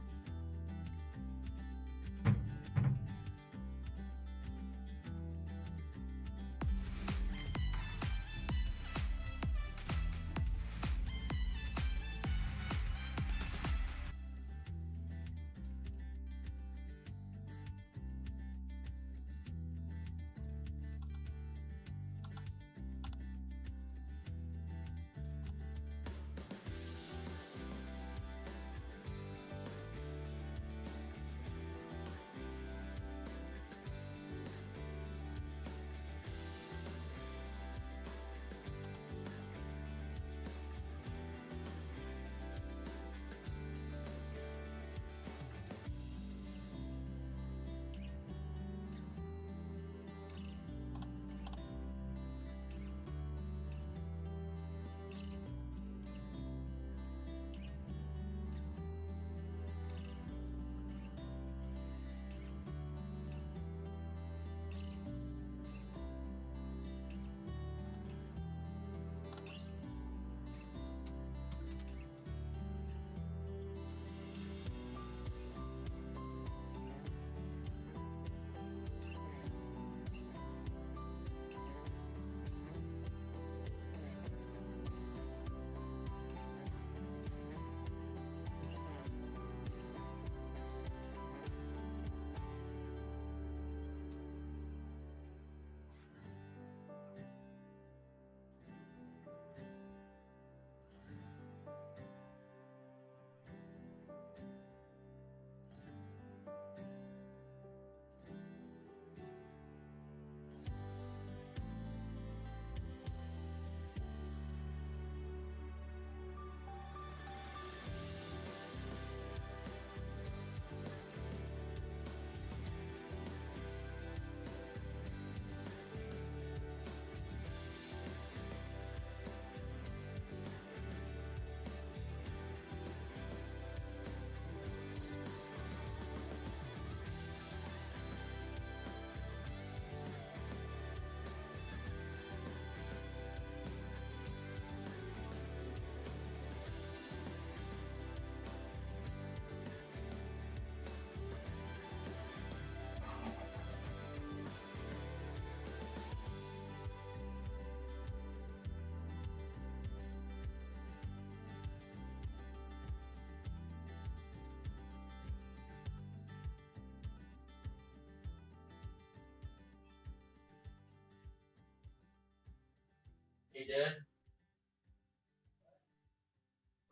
Hey, Dad.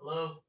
Hello.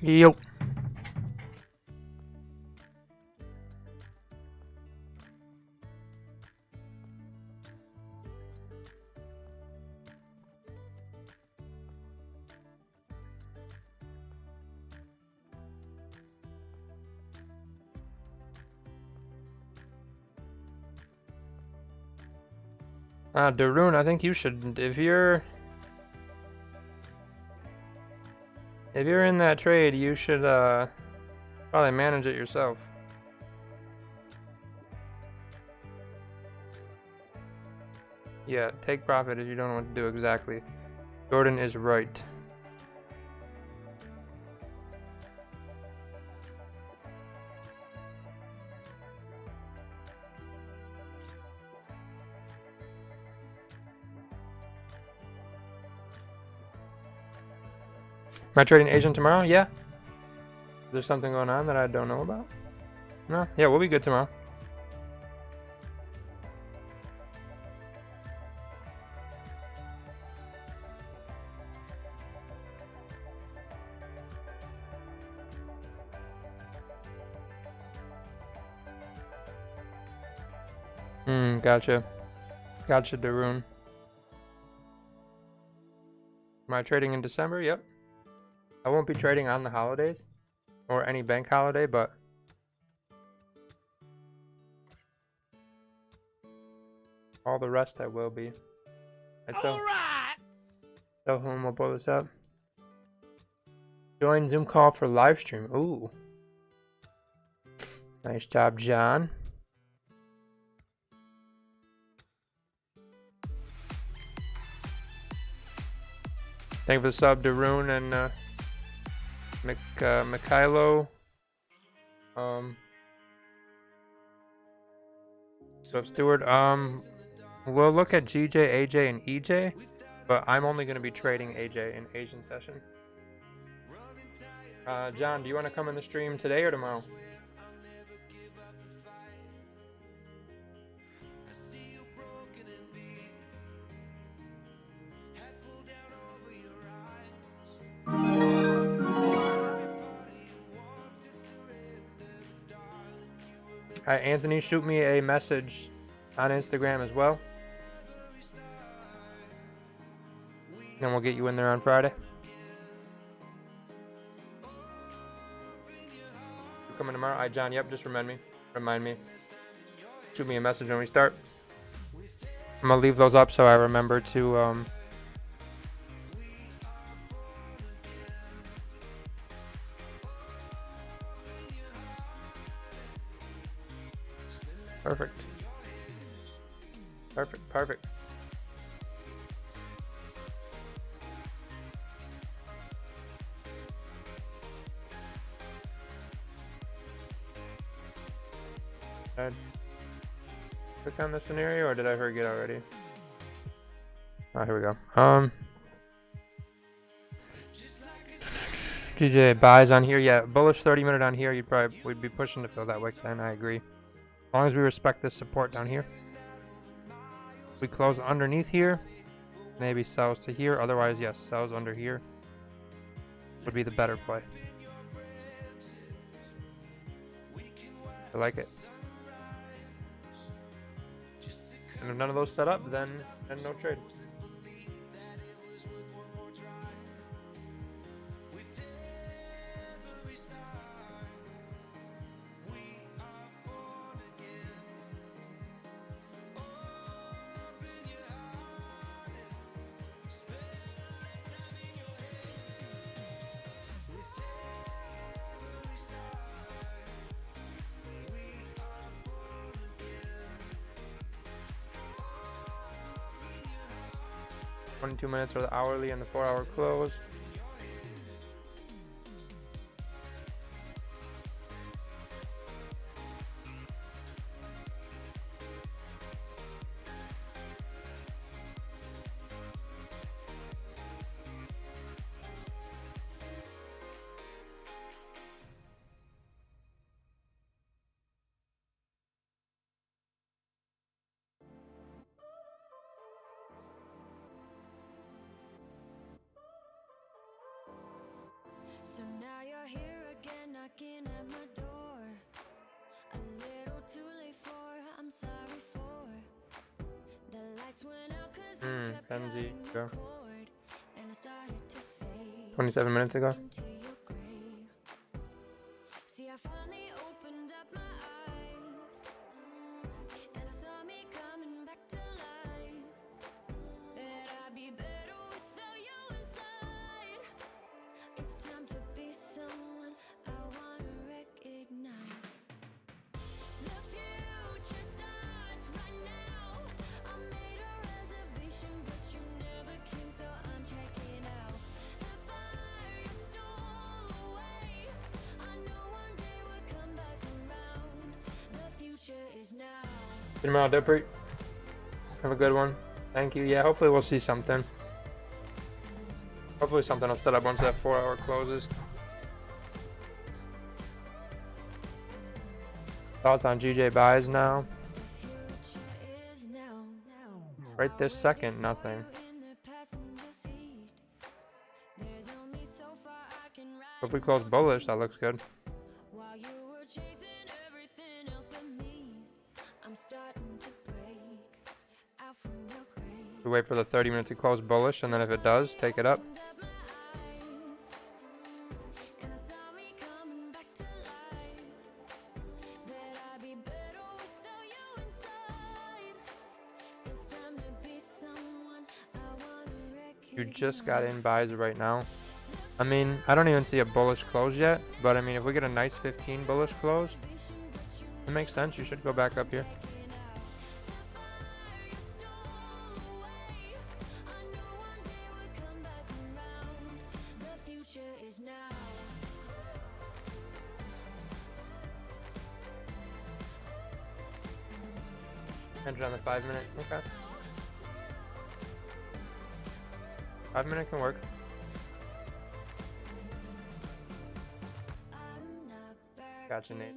Yo. Darun, I think you should, if you're in that trade, you should probably manage it yourself. Yeah, take profit if you don't know what to do exactly. Jordan is right. Am I trading Asian tomorrow? Yeah. Is there something going on that I don't know about? No? Yeah, we'll be good tomorrow. Gotcha. Gotcha, Darun. Am I trading in December? Yep. I won't be trading on the holidays or any bank holiday, but all the rest I will be. All right. So we'll pull this up. Join Zoom call for live stream. Ooh. Nice job, John. Thank you for the sub, Darun and Mikhailo. So Stewart, we'll look at GJ, AJ, and EJ, but I'm only going to be trading AJ in Asian session. John, do you want to come in the stream today or tomorrow? Anthony, shoot me a message on Instagram as well. And we'll get you in there on Friday. coming tomorrow? Alright, John. Yep, just remind me. Shoot me a message when we start. I'm gonna leave those up so I remember to Perfect. Did I click on the scenario or did I forget already? Oh, here we go. GJ buys on here. Yeah, bullish 30-minute on here. We'd be pushing to fill that wick then. I agree. As long as we respect this support down here. If we close underneath here, maybe sells to here. Otherwise, yes, sells under here would be the better play. I like it. And if none of those set up, then no trade. $22 minutes or the hourly and the 4-hour close. So now you're here again, knocking at my door. A little too late for, I'm sorry for. The lights went out 'cause you kept Kenzie, cutting go. the cord, and I started to fade 27 minutes ago. into your grave. See, I finally opened up my eyes, and I saw me coming back to life. That I'd be better without you inside. It's time to be someone I wanna recognize. The future starts right now. I made a reservation, but you never came, so I'm checking out. The fire you stole away. I know one day we'll come back around. The future is now. See you tomorrow, Dupree. Have a good one. Thank you. Yeah, hopefully we'll see something. Hopefully something will set up once that 4-hour closes. Thoughts on GJ buys now? Right this second, nothing. If we close bullish, that looks good. While you were chasing everything else but me, I'm starting to break out from your grave. We wait for the 30 minutes to close bullish, and then if it does, take it up. And I saw me coming back to life. That I'd be better without you inside. It's time to be someone I wanna You recognize. just got in buys right now. I mean, I don't even see a bullish close yet, but I mean, if we get a nice 15 bullish close, it makes sense. You should go back up here. The future is now. Enter on the 5-minute. Okay. 5-minute can work. Gotcha, Nate.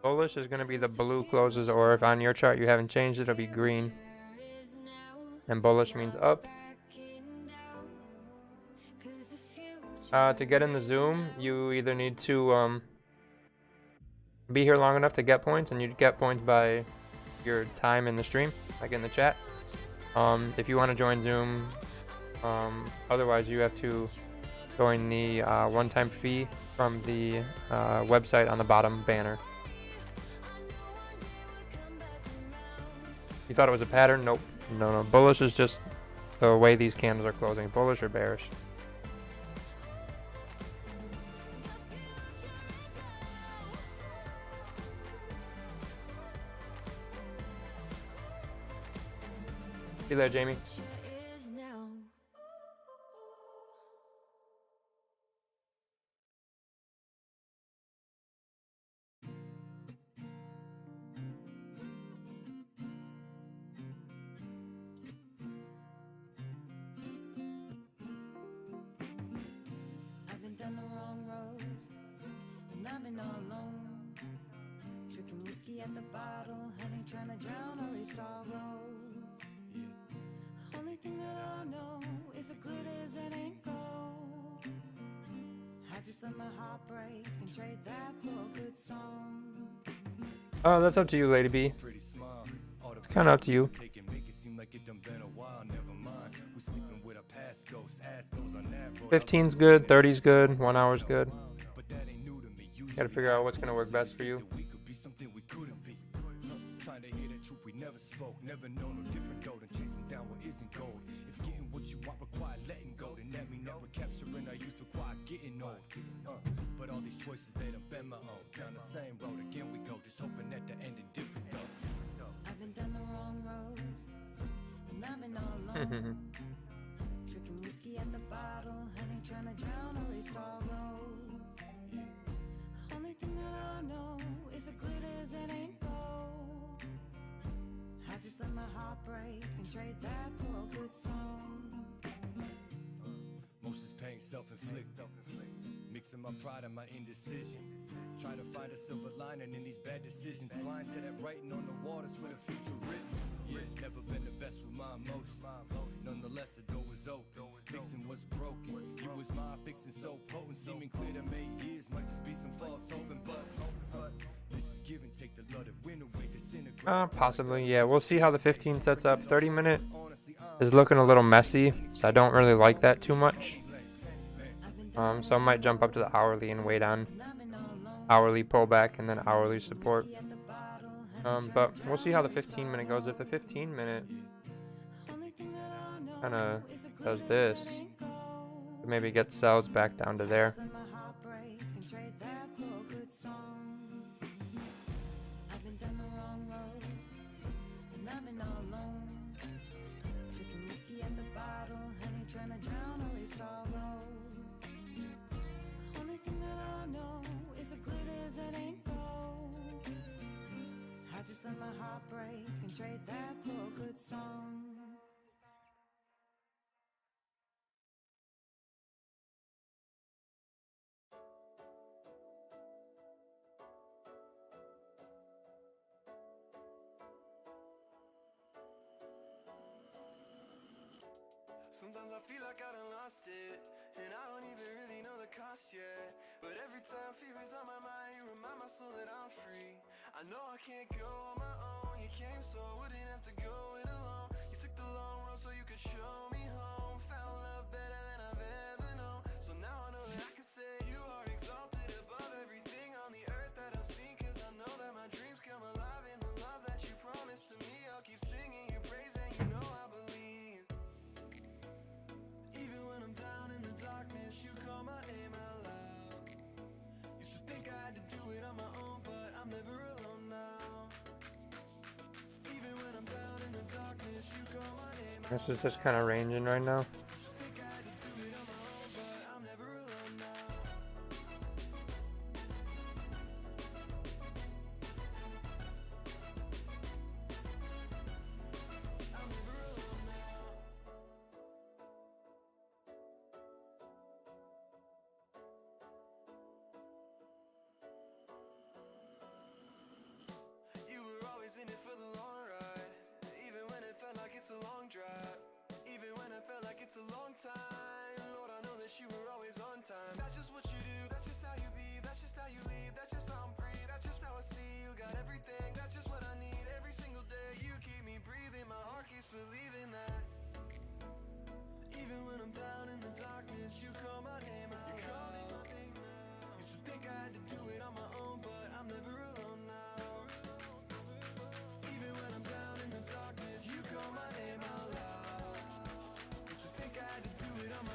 Bullish is going to be the blue closes, or if on your chart you haven't changed it, it'll be green. And bullish means up. To get in the Zoom, you either need to be here long enough to get points, and you get points by your time in the stream, like in the chat. If you want to join Zoom, otherwise you have to join the one-time fee from the website on the bottom banner. You thought it was a pattern? Nope. No. Bullish is just the way these candles are closing. Bullish or bearish. See you there, Jamie. I've been down the wrong road, and I've been all alone. Drinking whiskey at the bottle, honey trying to drown all these sorrows. Only thing that I know, if it glitters, it ain't gold. I just let my heart break and trade that for a good song. Oh, that's up to you, Lady B. It's kind of up to you. 15's good, 30's good, 1 hour's good. Gotta figure out what's gonna work best for you. Trying to hear the truth, we never spoke, never known no different though than chasing down what isn't gold. If getting what you want required letting go, then that mean never capturing our youth required getting old. But all these choices they done been my own. Down the same road again we go, just hoping that the ending different though. I've been down the wrong road, and I've been all alone. Drinking whiskey at the bottle, honey trying to drown all these sorrows. Only thing that I know, if it glitters, it ain't gold. I just let my heart break and trade that for a good song. Most is pain self-inflicted, mixing my pride and my indecision. Trying to find a silver lining in these bad decisions. Blind to that writing on the waters with a future written. Yeah, never been the best with my emotions. Nonetheless, the door was open. Fixing what's broken. You was mine, fixing so potent. Seeming clear to make years. Might just be some false hoping, but this is give and take, the love that win away, disintegrate. Possibly, yeah. We'll see how the 15 sets up. 30-minute is looking a little messy, so I don't really like that too much. So I might jump up to the hourly and wait on hourly pullback and then hourly support. But we'll see how the 15-minute goes. If the 15-minute kind of does this, maybe get sells back down to there. Just let my heart break and trade that for a good song. Sometimes I feel like I done lost it, and I don't even really know the cost yet. But every time fear is on my mind, you remind my soul that I'm free. I know I can't go on my own. You came so I wouldn't have to go it alone. You took the long road so you could show me home. Found love better than I've ever known. So now I know that I can say you are exalted above everything on the earth that I've seen. Cause I know that my dreams come alive in the love that you promised to me. I'll keep singing your praise and you know I believe. Even when I'm down in the darkness, you call my name out loud. Used to think I had to do it on my own, but I'm never alone now. Even when I'm down in the darkness, you call my name out loud. This is just kind of ranging right now. Think I had to do it on my own, but I'm never alone now. I'm never alone now. You were always in it for the long ride, even when it felt like it's a long drive, even when it felt like it's a long time. Lord, I know that you were always on time. That's just what you do, that's just how you be, that's just how you lead, that's just how I'm free, that's just how I see you got everything, that's just what I need every single day. You keep me breathing, my heart keeps believing that. Even when I'm down in the darkness, you call my name out loud. Used to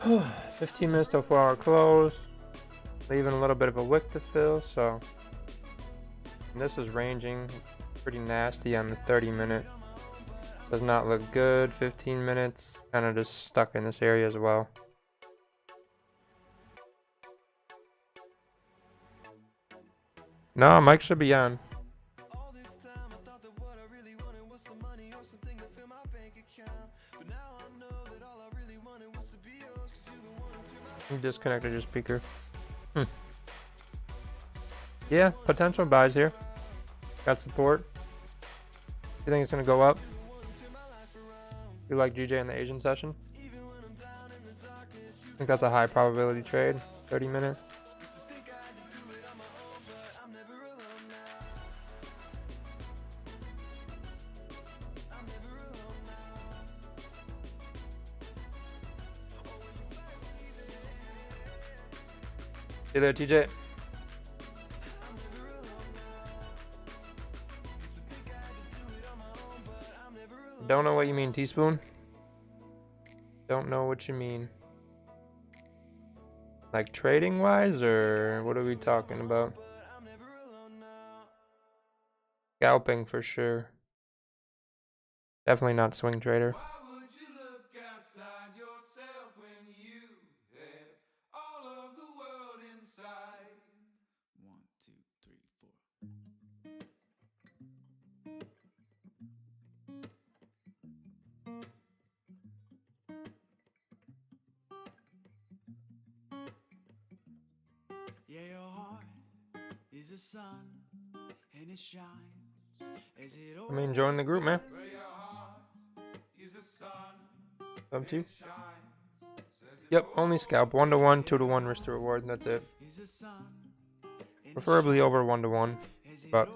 15 minutes till 4-hour close. Leaving a little bit of a wick to fill, so. And this is ranging pretty nasty on the 30-minute. Does not look good. 15 minutes, kind of just stuck in this area as well. No, mic should be on. You disconnected your speaker. Yeah, potential buys here. Got support. You think it's gonna go up? You like GJ in the Asian session? I think that's a high probability trade. 30-minute. Hey there, TJ. Don't know what you mean, teaspoon. Don't know what you mean. Like trading wise, or what are we talking about? Scalping for sure. Definitely not swing trader. Yeah, your heart is a sun, and it shines as it I mean, join the group, man. Up to you. Yep, only scalp. 1-to-1, 2-to-1 risk to reward, and that's it. Preferably over 1-to-1, but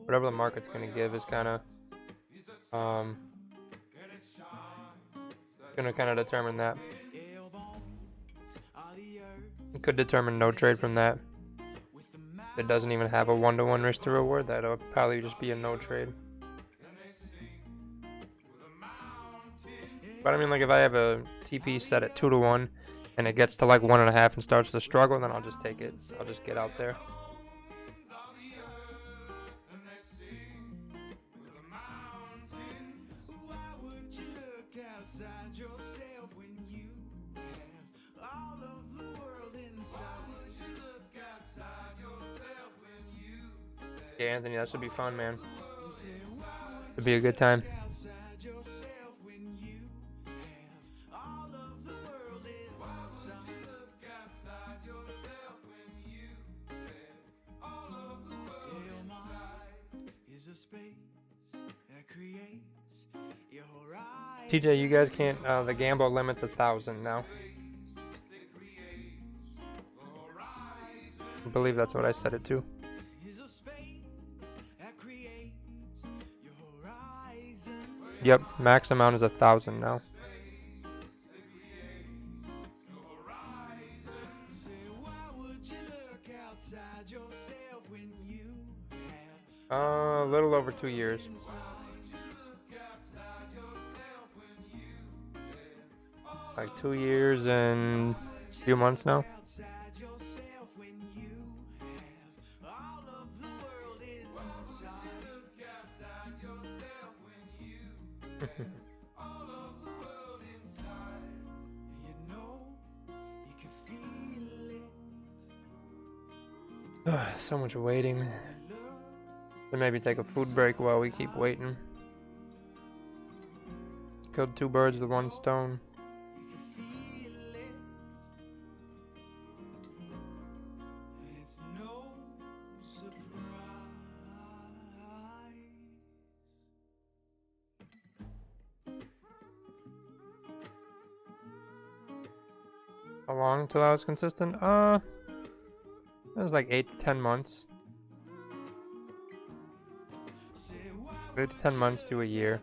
whatever the market's gonna give is gonna determine that. It could determine no trade from that. If it doesn't even have a 1-to-1 risk to reward, that'll probably just be a no trade. But I mean, like if I have a TP set at 2-to-1 and it gets to like 1.5 and starts to struggle, then I'll just take it. I'll just get out there. Yeah, Anthony, that should be fun, man. It'd be a good time. TJ, you guys can't, the gamble limit's 1,000 now. I believe that's what I set it to. Yep, max amount is 1,000 now. A little over 2 years. Like 2 years and a few months now. So much waiting. Then maybe take a food break while we keep waiting. Killed 2 birds with 1 stone. How long till I was consistent? It was like 8 to 10 months. 8 to 10 months to a year.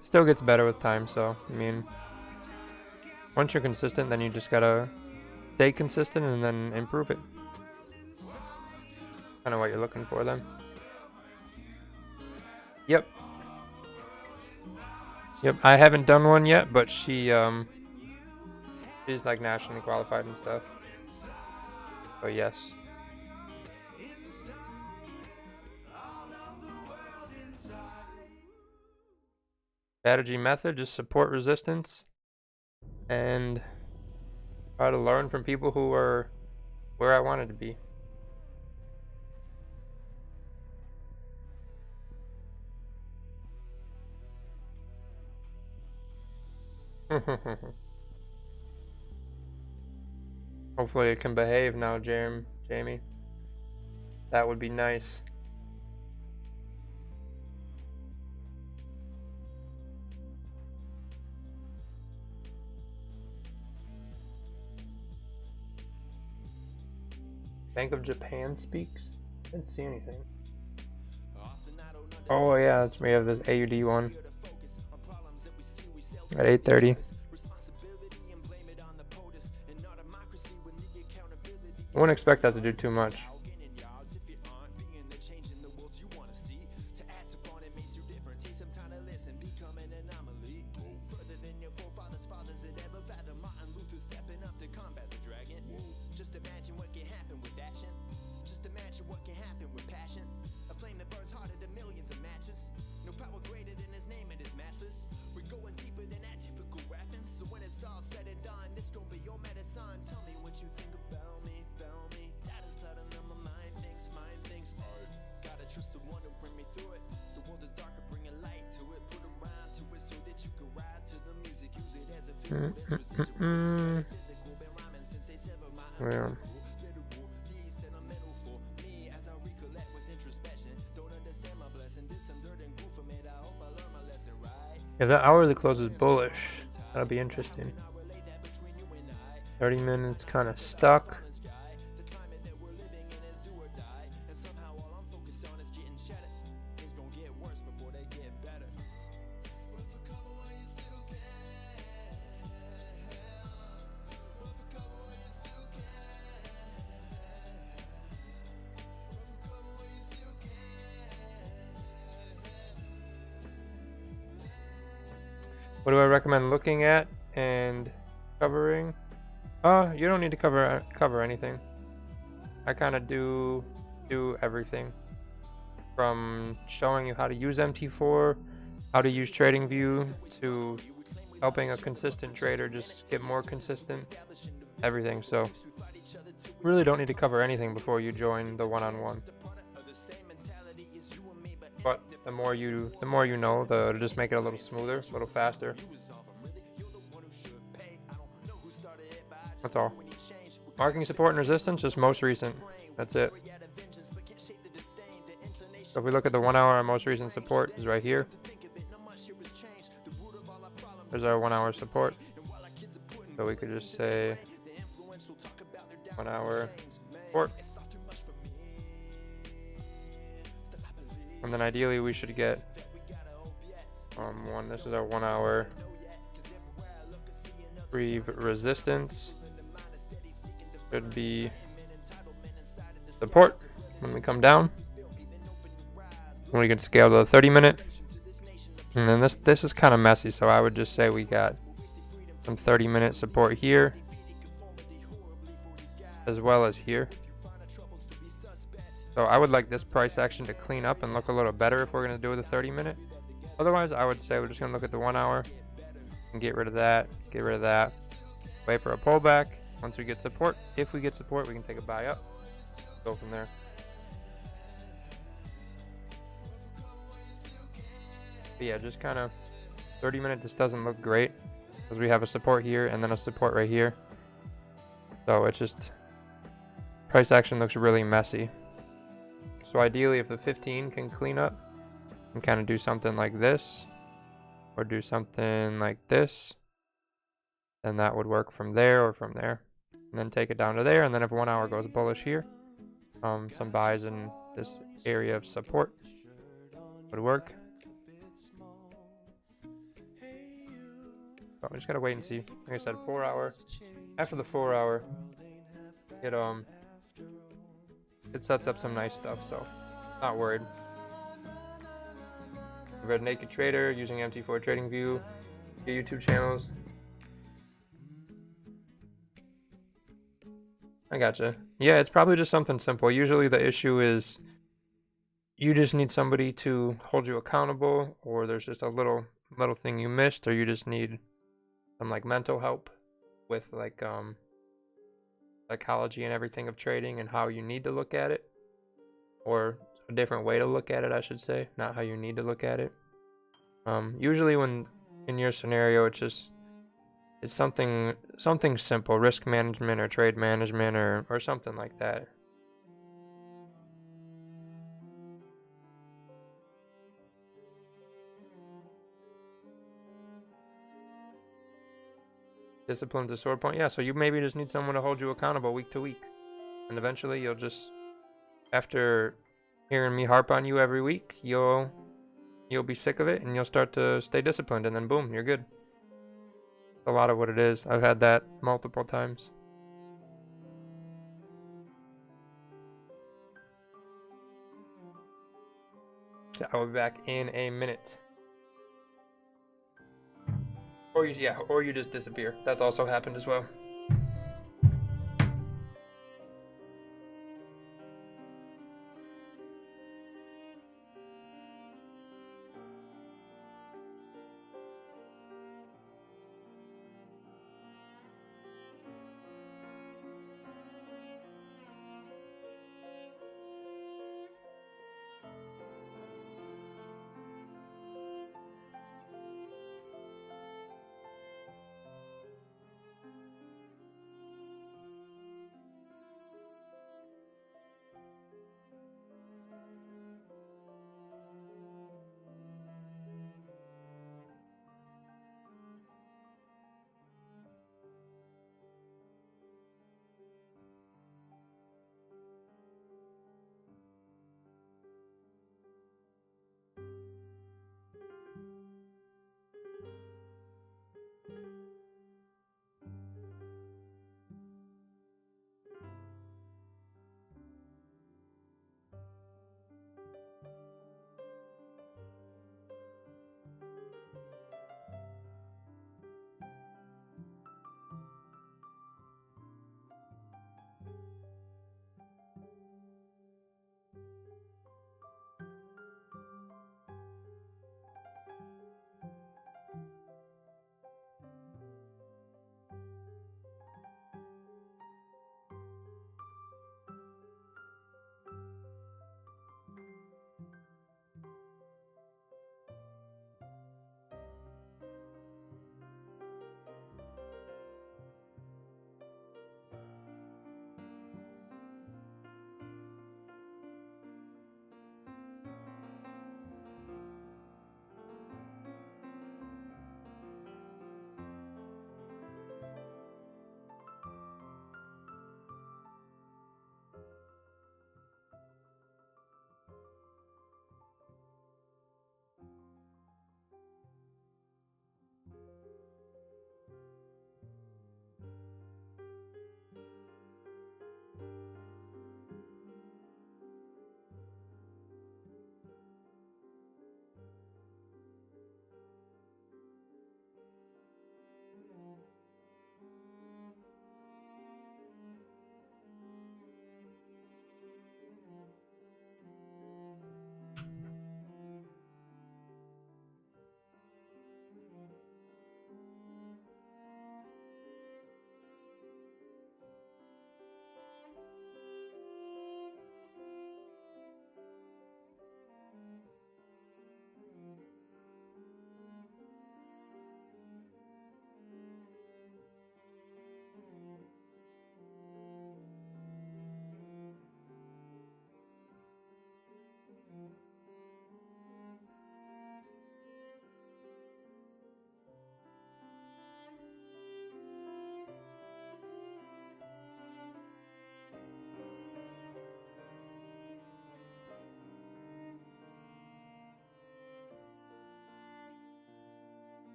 Still gets better with time, so I mean, once you're consistent, then you just gotta stay consistent and then improve it. Kind of what you're looking for then. Yep. Yep, I haven't done one yet, but she's like nationally qualified and stuff. But yes. Strategy method, just support resistance and try to learn from people who are where I wanted to be. Hopefully it can behave now, Jamie. That would be nice. Bank of Japan speaks? Didn't see anything. Oh yeah, we have this AUD one at 8:30. I wouldn't expect that to do too much. Yeah. If that hourly closes bullish, that'll be interesting. 30 minutes kind of stuck. What do I recommend looking at and covering? You don't need to cover anything. I kind of do everything, from showing you how to use MT4, how to use TradingView, to helping a consistent trader just get more consistent. Everything. So really don't need to cover anything before you join the one-on-one. But the more you know, it'll just make it a little smoother, a little faster. That's all. Marking support and resistance, just most recent. That's it. So if we look at the 1 hour, our most recent support is right here. There's our 1 hour support. So we could just say 1 hour support. And then ideally we should get this is our 1 hour resistance. Should be support when we come down. And we can scale to the 30-minute. And then this is kind of messy, so I would just say we got some 30-minute support here, as well as here. So I would like this price action to clean up and look a little better if we're going to do the 30-minute. Otherwise, I would say we're just going to look at the 1 hour and get rid of that, wait for a pullback. Once we get support, if we get support, we can take a buy up, go from there. But yeah, just kind of 30-minute, this doesn't look great because we have a support here and then a support right here. So it's just, price action looks really messy. So ideally, if the 15 can clean up and kind of do something like this, or do something like this, then that would work from there or from there. And then take it down to there, and then if 1 hour goes bullish here, some buys in this area of support would work. But we just gotta wait and see. Like I said, 4 hour. After the 4 hour, it sets up some nice stuff, so not worried. read Naked Trader, using MT4 TradingView, your YouTube channels. I gotcha. Yeah, it's probably just something simple. Usually the issue is you just need somebody to hold you accountable, or there's just a little thing you missed, or you just need some like mental help with like psychology and everything of trading and how you need to look at it, or a different way to look at it, I should say, not how you need to look at it. Usually when in your scenario, it's something simple, risk management or trade management or something like that. Discipline's a sore point. Yeah, so you maybe just need someone to hold you accountable week to week. And eventually you'll just, after hearing me harp on you every week, you'll be sick of it and you'll start to stay disciplined, and then boom, you're good. That's a lot of what it is. I've had that multiple times. I'll be back in a minute. Or you just disappear. That's also happened as well.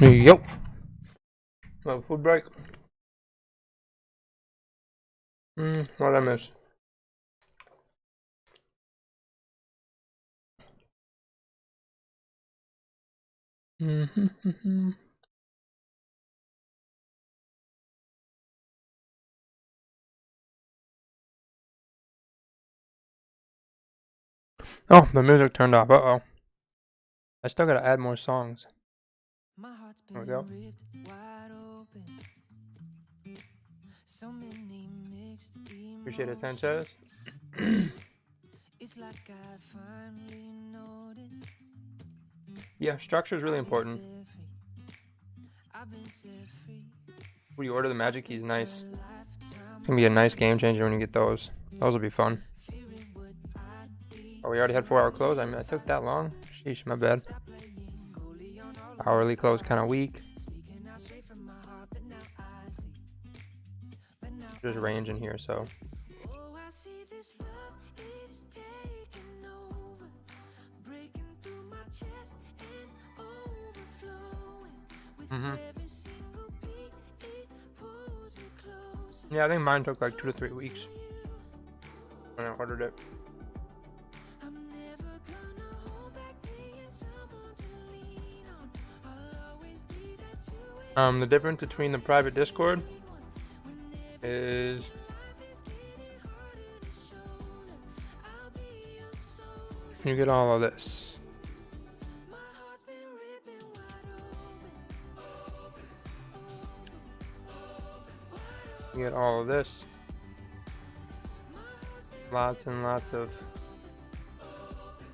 Yep. Little food break. What did I miss? Oh, the music turned off. Uh-oh. I still gotta add more songs. My heart's There we been go. ripped wide open. So many mixed Appreciate it, emotions. Sanchez. It's like I finally noticed. Yeah, structure is really I've been important. set free. I've been set free. When you order the magic keys, nice. A lifetime It's gonna be a nice game changer when you get those. Those will be fun. fearing what I'd be. Oh, we already had 4-hour close. I mean, I took that long. Sheesh, my bad. Hourly close kind of weak. Speaking out straight from my heart, but now I see. There's range in here, so. Oh, I see this love is taking over, breaking through my chest and overflowing with every single beat. It pulls me closer. Yeah, I think mine took like 2 to 3 weeks when I ordered it. I'm never gonna hold back, being someone to lean on. I'll always be there to The difference between the private Discord is you get all of this. You get all of this. Lots and lots of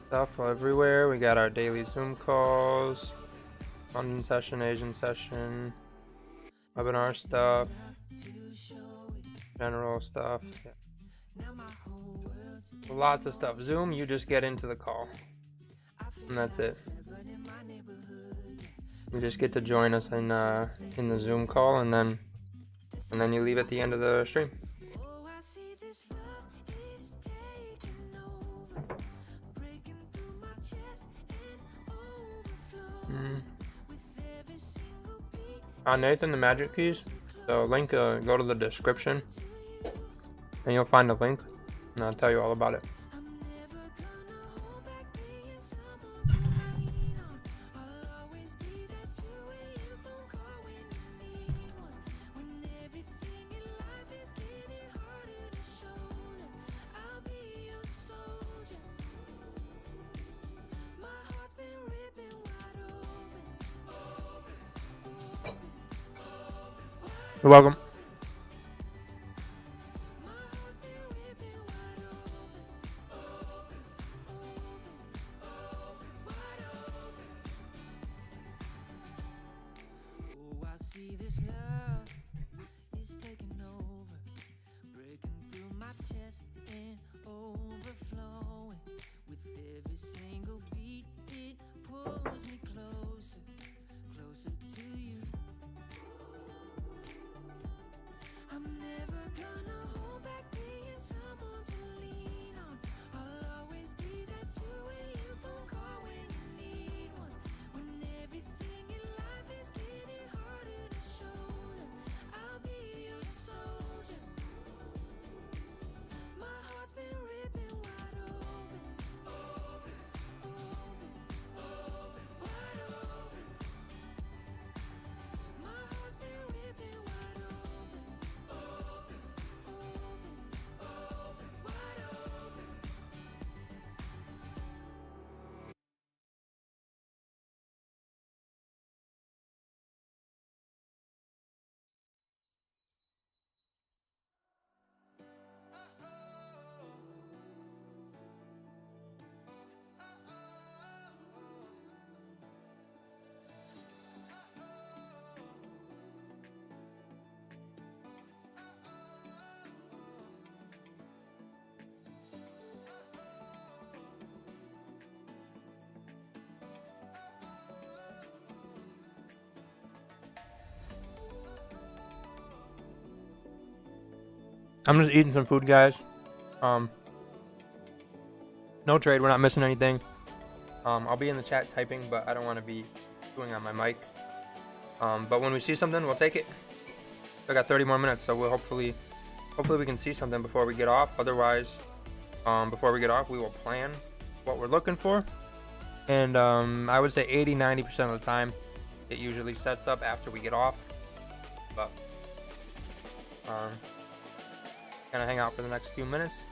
stuff everywhere. We got our daily Zoom calls, London session, Asian session, webinar stuff, general stuff. Yeah. Lots of stuff. Zoom, you just get into the call, and that's it. You just get to join us in the Zoom call, and then you leave at the end of the stream. Nathan, the magic keys. The link, go to the description, and you'll find a link, and I'll tell you all about it. You're welcome. Oh, I see this love is taking over, breaking through my chest and overflowing with every single beat. It pulls me closer, closer to you. I'm never gonna hold back, being someone to lean on. I'll always be there to a phone call when you need one. When everything in life is getting harder to shoulder, I'll be your soldier. My heart's been ripping wide open, open, open, open, wide open. My heart's been ripping wide open, open, open, open, wide open. I'm just eating some food, guys. No trade. We're not missing anything. I'll be in the chat typing, but I don't want to be doing on my mic. But when we see something, we'll take it. I got 30 more minutes, so we'll hopefully we can see something before we get off. Otherwise, before we get off, we will plan what we're looking for. And I would say 80-90% of the time, it usually sets up after we get off. But gonna hang out for the next few minutes.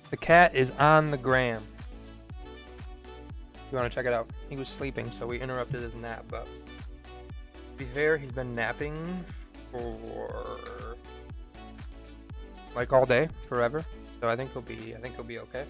The cat is on the gram. If you want to check it out. He was sleeping, so we interrupted his nap. But to be fair, he's been napping for like all day, forever. So I think he'll be okay.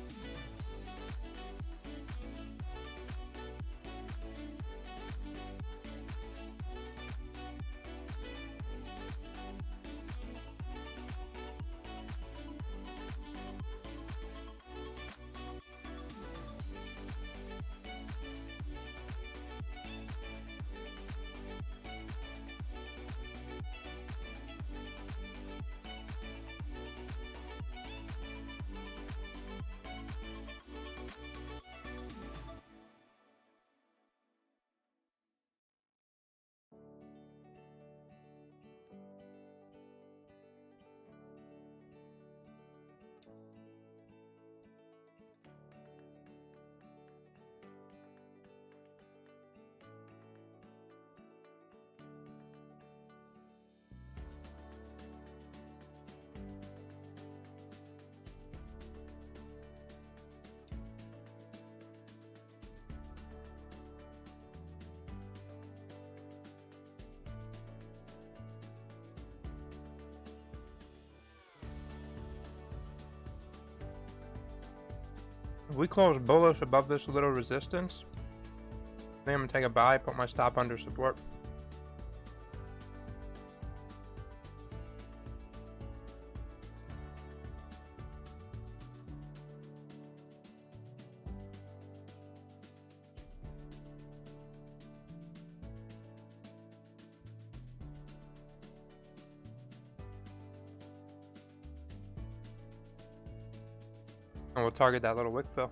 If we close bullish above this little resistance, then I'm gonna take a buy, put my stop under support. And we'll target that little Wickfill.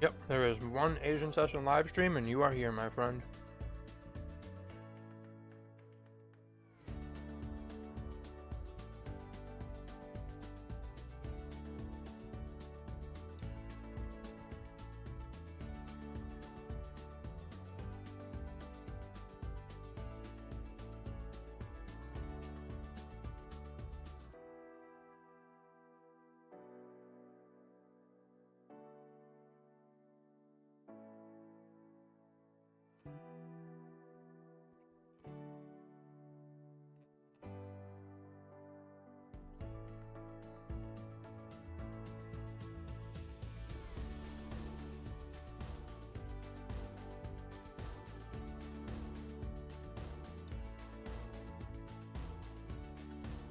Yep, there is one Asian session live stream, and you are here, my friend.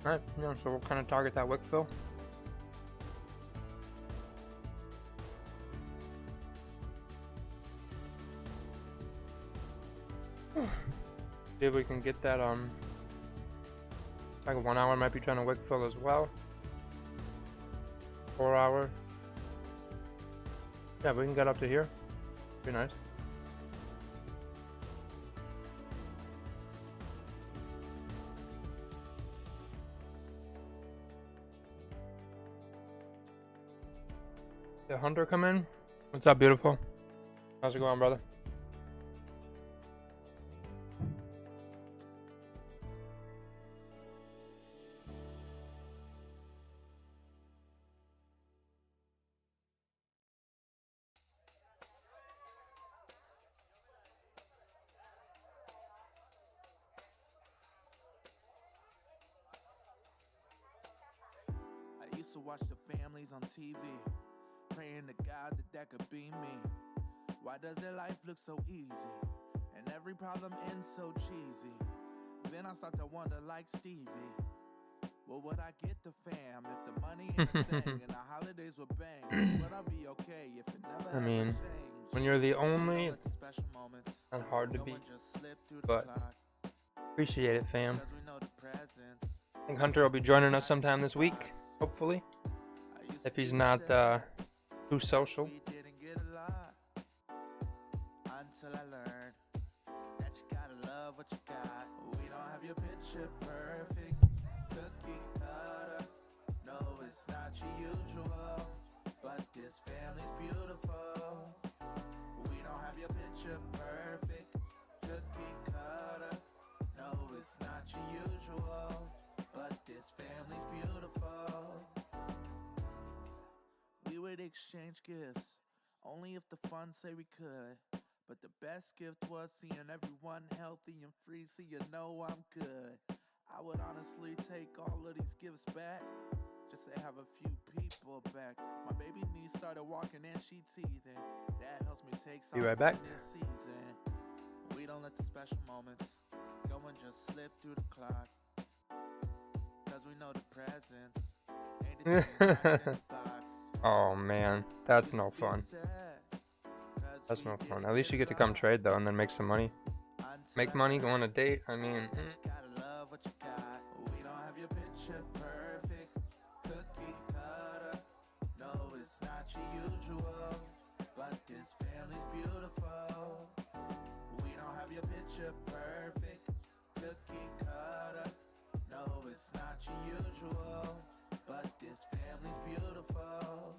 Alright, yeah, so we'll kind of target that Wickfill. See if we can get that, like a 1 hour might be trying to Wickfill as well. 4 hour. Yeah, we can get up to here. Be nice. Did Hunter come in? What's up, beautiful? How's it going, brother? I used to watch the families on TV, praying to God that could be me. Why does their life look so easy, and every problem ends so cheesy? Then I start to wonder, like Stevie, what would I get the fam if the money ain't a thing and the holidays were bang? Would I be okay if it never I mean, changed? when you're the only, it's not hard to beat, but appreciate it, fam. I think Hunter will be joining us sometime this week, hopefully, if he's not too social. Until I learned that you gotta love what you got. We don't have your picture perfect, cookie cutter. No, it's not your usual, but this family's beautiful. We don't have your picture perfect, cookie cutter. No, it's not your usual, but this family's beautiful. We would exchange gifts only if the funds say we could. But the best gift was seeing everyone healthy and free, so you know I'm good. I would honestly take all of these gifts back, just to have a few people back. My baby niece started walking and she teething. That helps me take Be right back. this season. We don't let the special moments go and just slip through the clock, cause we know the presents ain't the things in the box. Oh man, that's no fun. That's no fun. At least you get to come trade though, and then make some money. Make money, go on a date. I mean, We don't have your picture perfect, cookie cutter. No, it's not your usual, but this family's beautiful. We don't have your picture perfect, cookie cutter. No, it's not your usual, but this family's beautiful.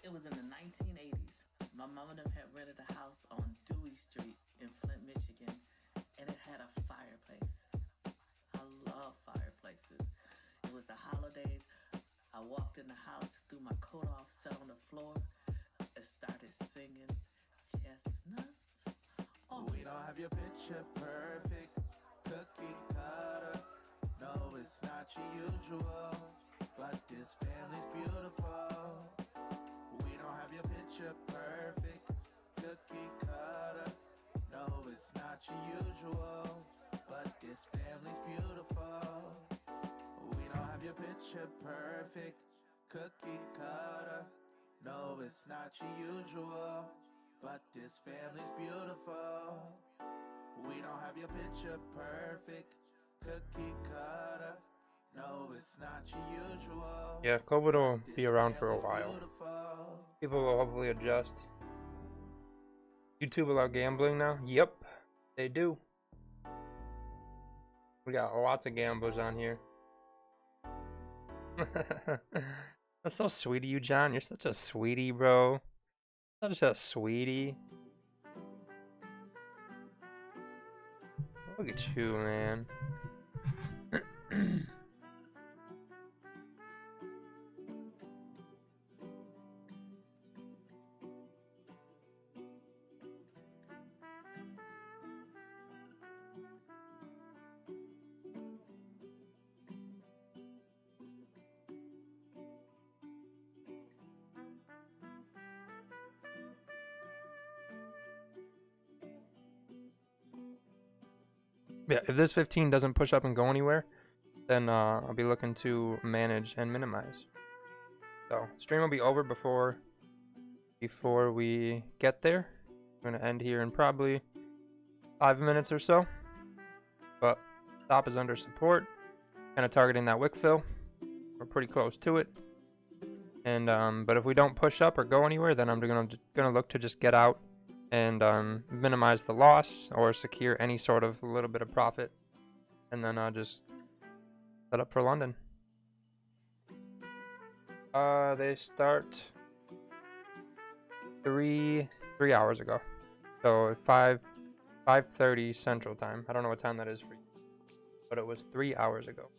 It was in the 1980s. My mom and them had rented a house on Dewey Street in Flint, Michigan, and it had a fireplace. I love fireplaces. It was the holidays. I walked in the house, threw my coat off, sat on the floor, and started singing chestnuts We don't have your picture perfect cookie cutter. No, it's not your usual, but this family's beautiful. We don't have your picture perfect cookie cutter. No, it's not your usual, but this family's beautiful. We don't have your picture perfect cookie cutter. No, it's not your usual, but this family's beautiful. We don't have your picture perfect cookie cutter. No, it's not your usual. Yeah, COVID will be around for a while. People will hopefully adjust. YouTube allow gambling now? Yep, they do. We got lots of gamblers on here. That's so sweet of you, John. You're such a sweetie, bro. Such a sweetie. Look at you, man. Yeah, if this 15 doesn't push up and go anywhere, then I'll be looking to manage and minimize. So stream will be over before we get there. I'm gonna end here in probably 5 minutes or so. But stop is under support. Kind of targeting that Wickfill. We're pretty close to it. And but if we don't push up or go anywhere, then I'm gonna look to just get out and minimize the loss or secure any sort of little bit of profit, and then I'll just set up for London. They start 3 hours ago, so 5:30 Central Time. I don't know what time that is for you, but it was 3 hours ago.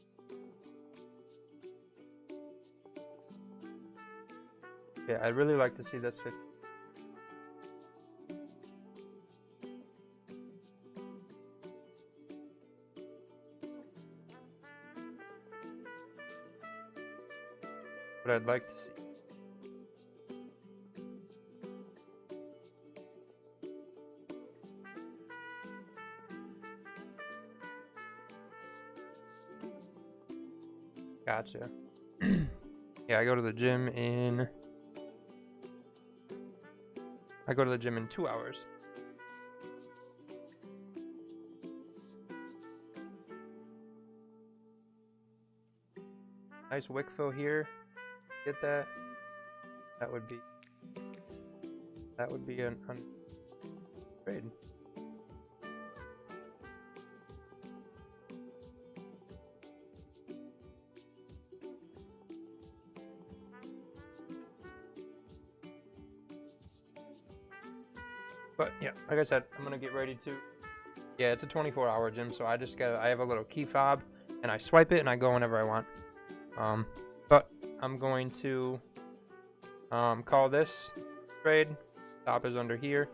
Yeah, I'd really like to see this 15. What I'd like to see. Gotcha. Yeah, I go to the gym in 2 hours. Nice Wickfill here. Get that. That would be an trade. But yeah, like I said, I'm gonna get ready to. Yeah, it's a 24-hour gym, so I have a little key fob, and I swipe it, and I go whenever I want. But I'm going to call this trade. Stop is under here.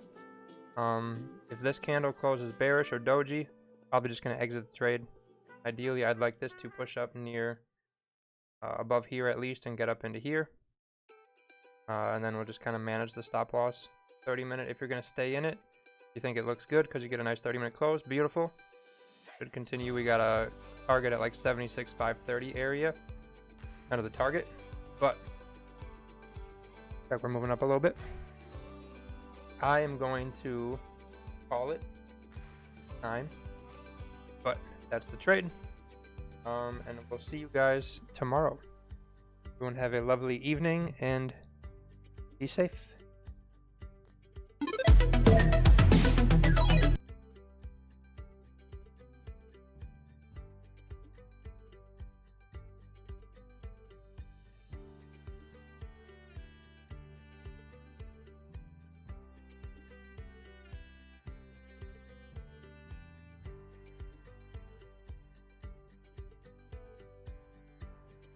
If this candle closes bearish or doji, probably just going to exit the trade. Ideally, I'd like this to push up near above here at least and get up into here. And then we'll just kind of manage the stop loss. 30-minute, if you're going to stay in it, you think it looks good because you get a nice 30-minute close. Beautiful. Should continue. We got a target at like 76,530 area. Kind of the target, but we're moving up a little bit. I am going to call it 9, but that's the trade. And we'll see you guys tomorrow. Everyone have a lovely evening and be safe.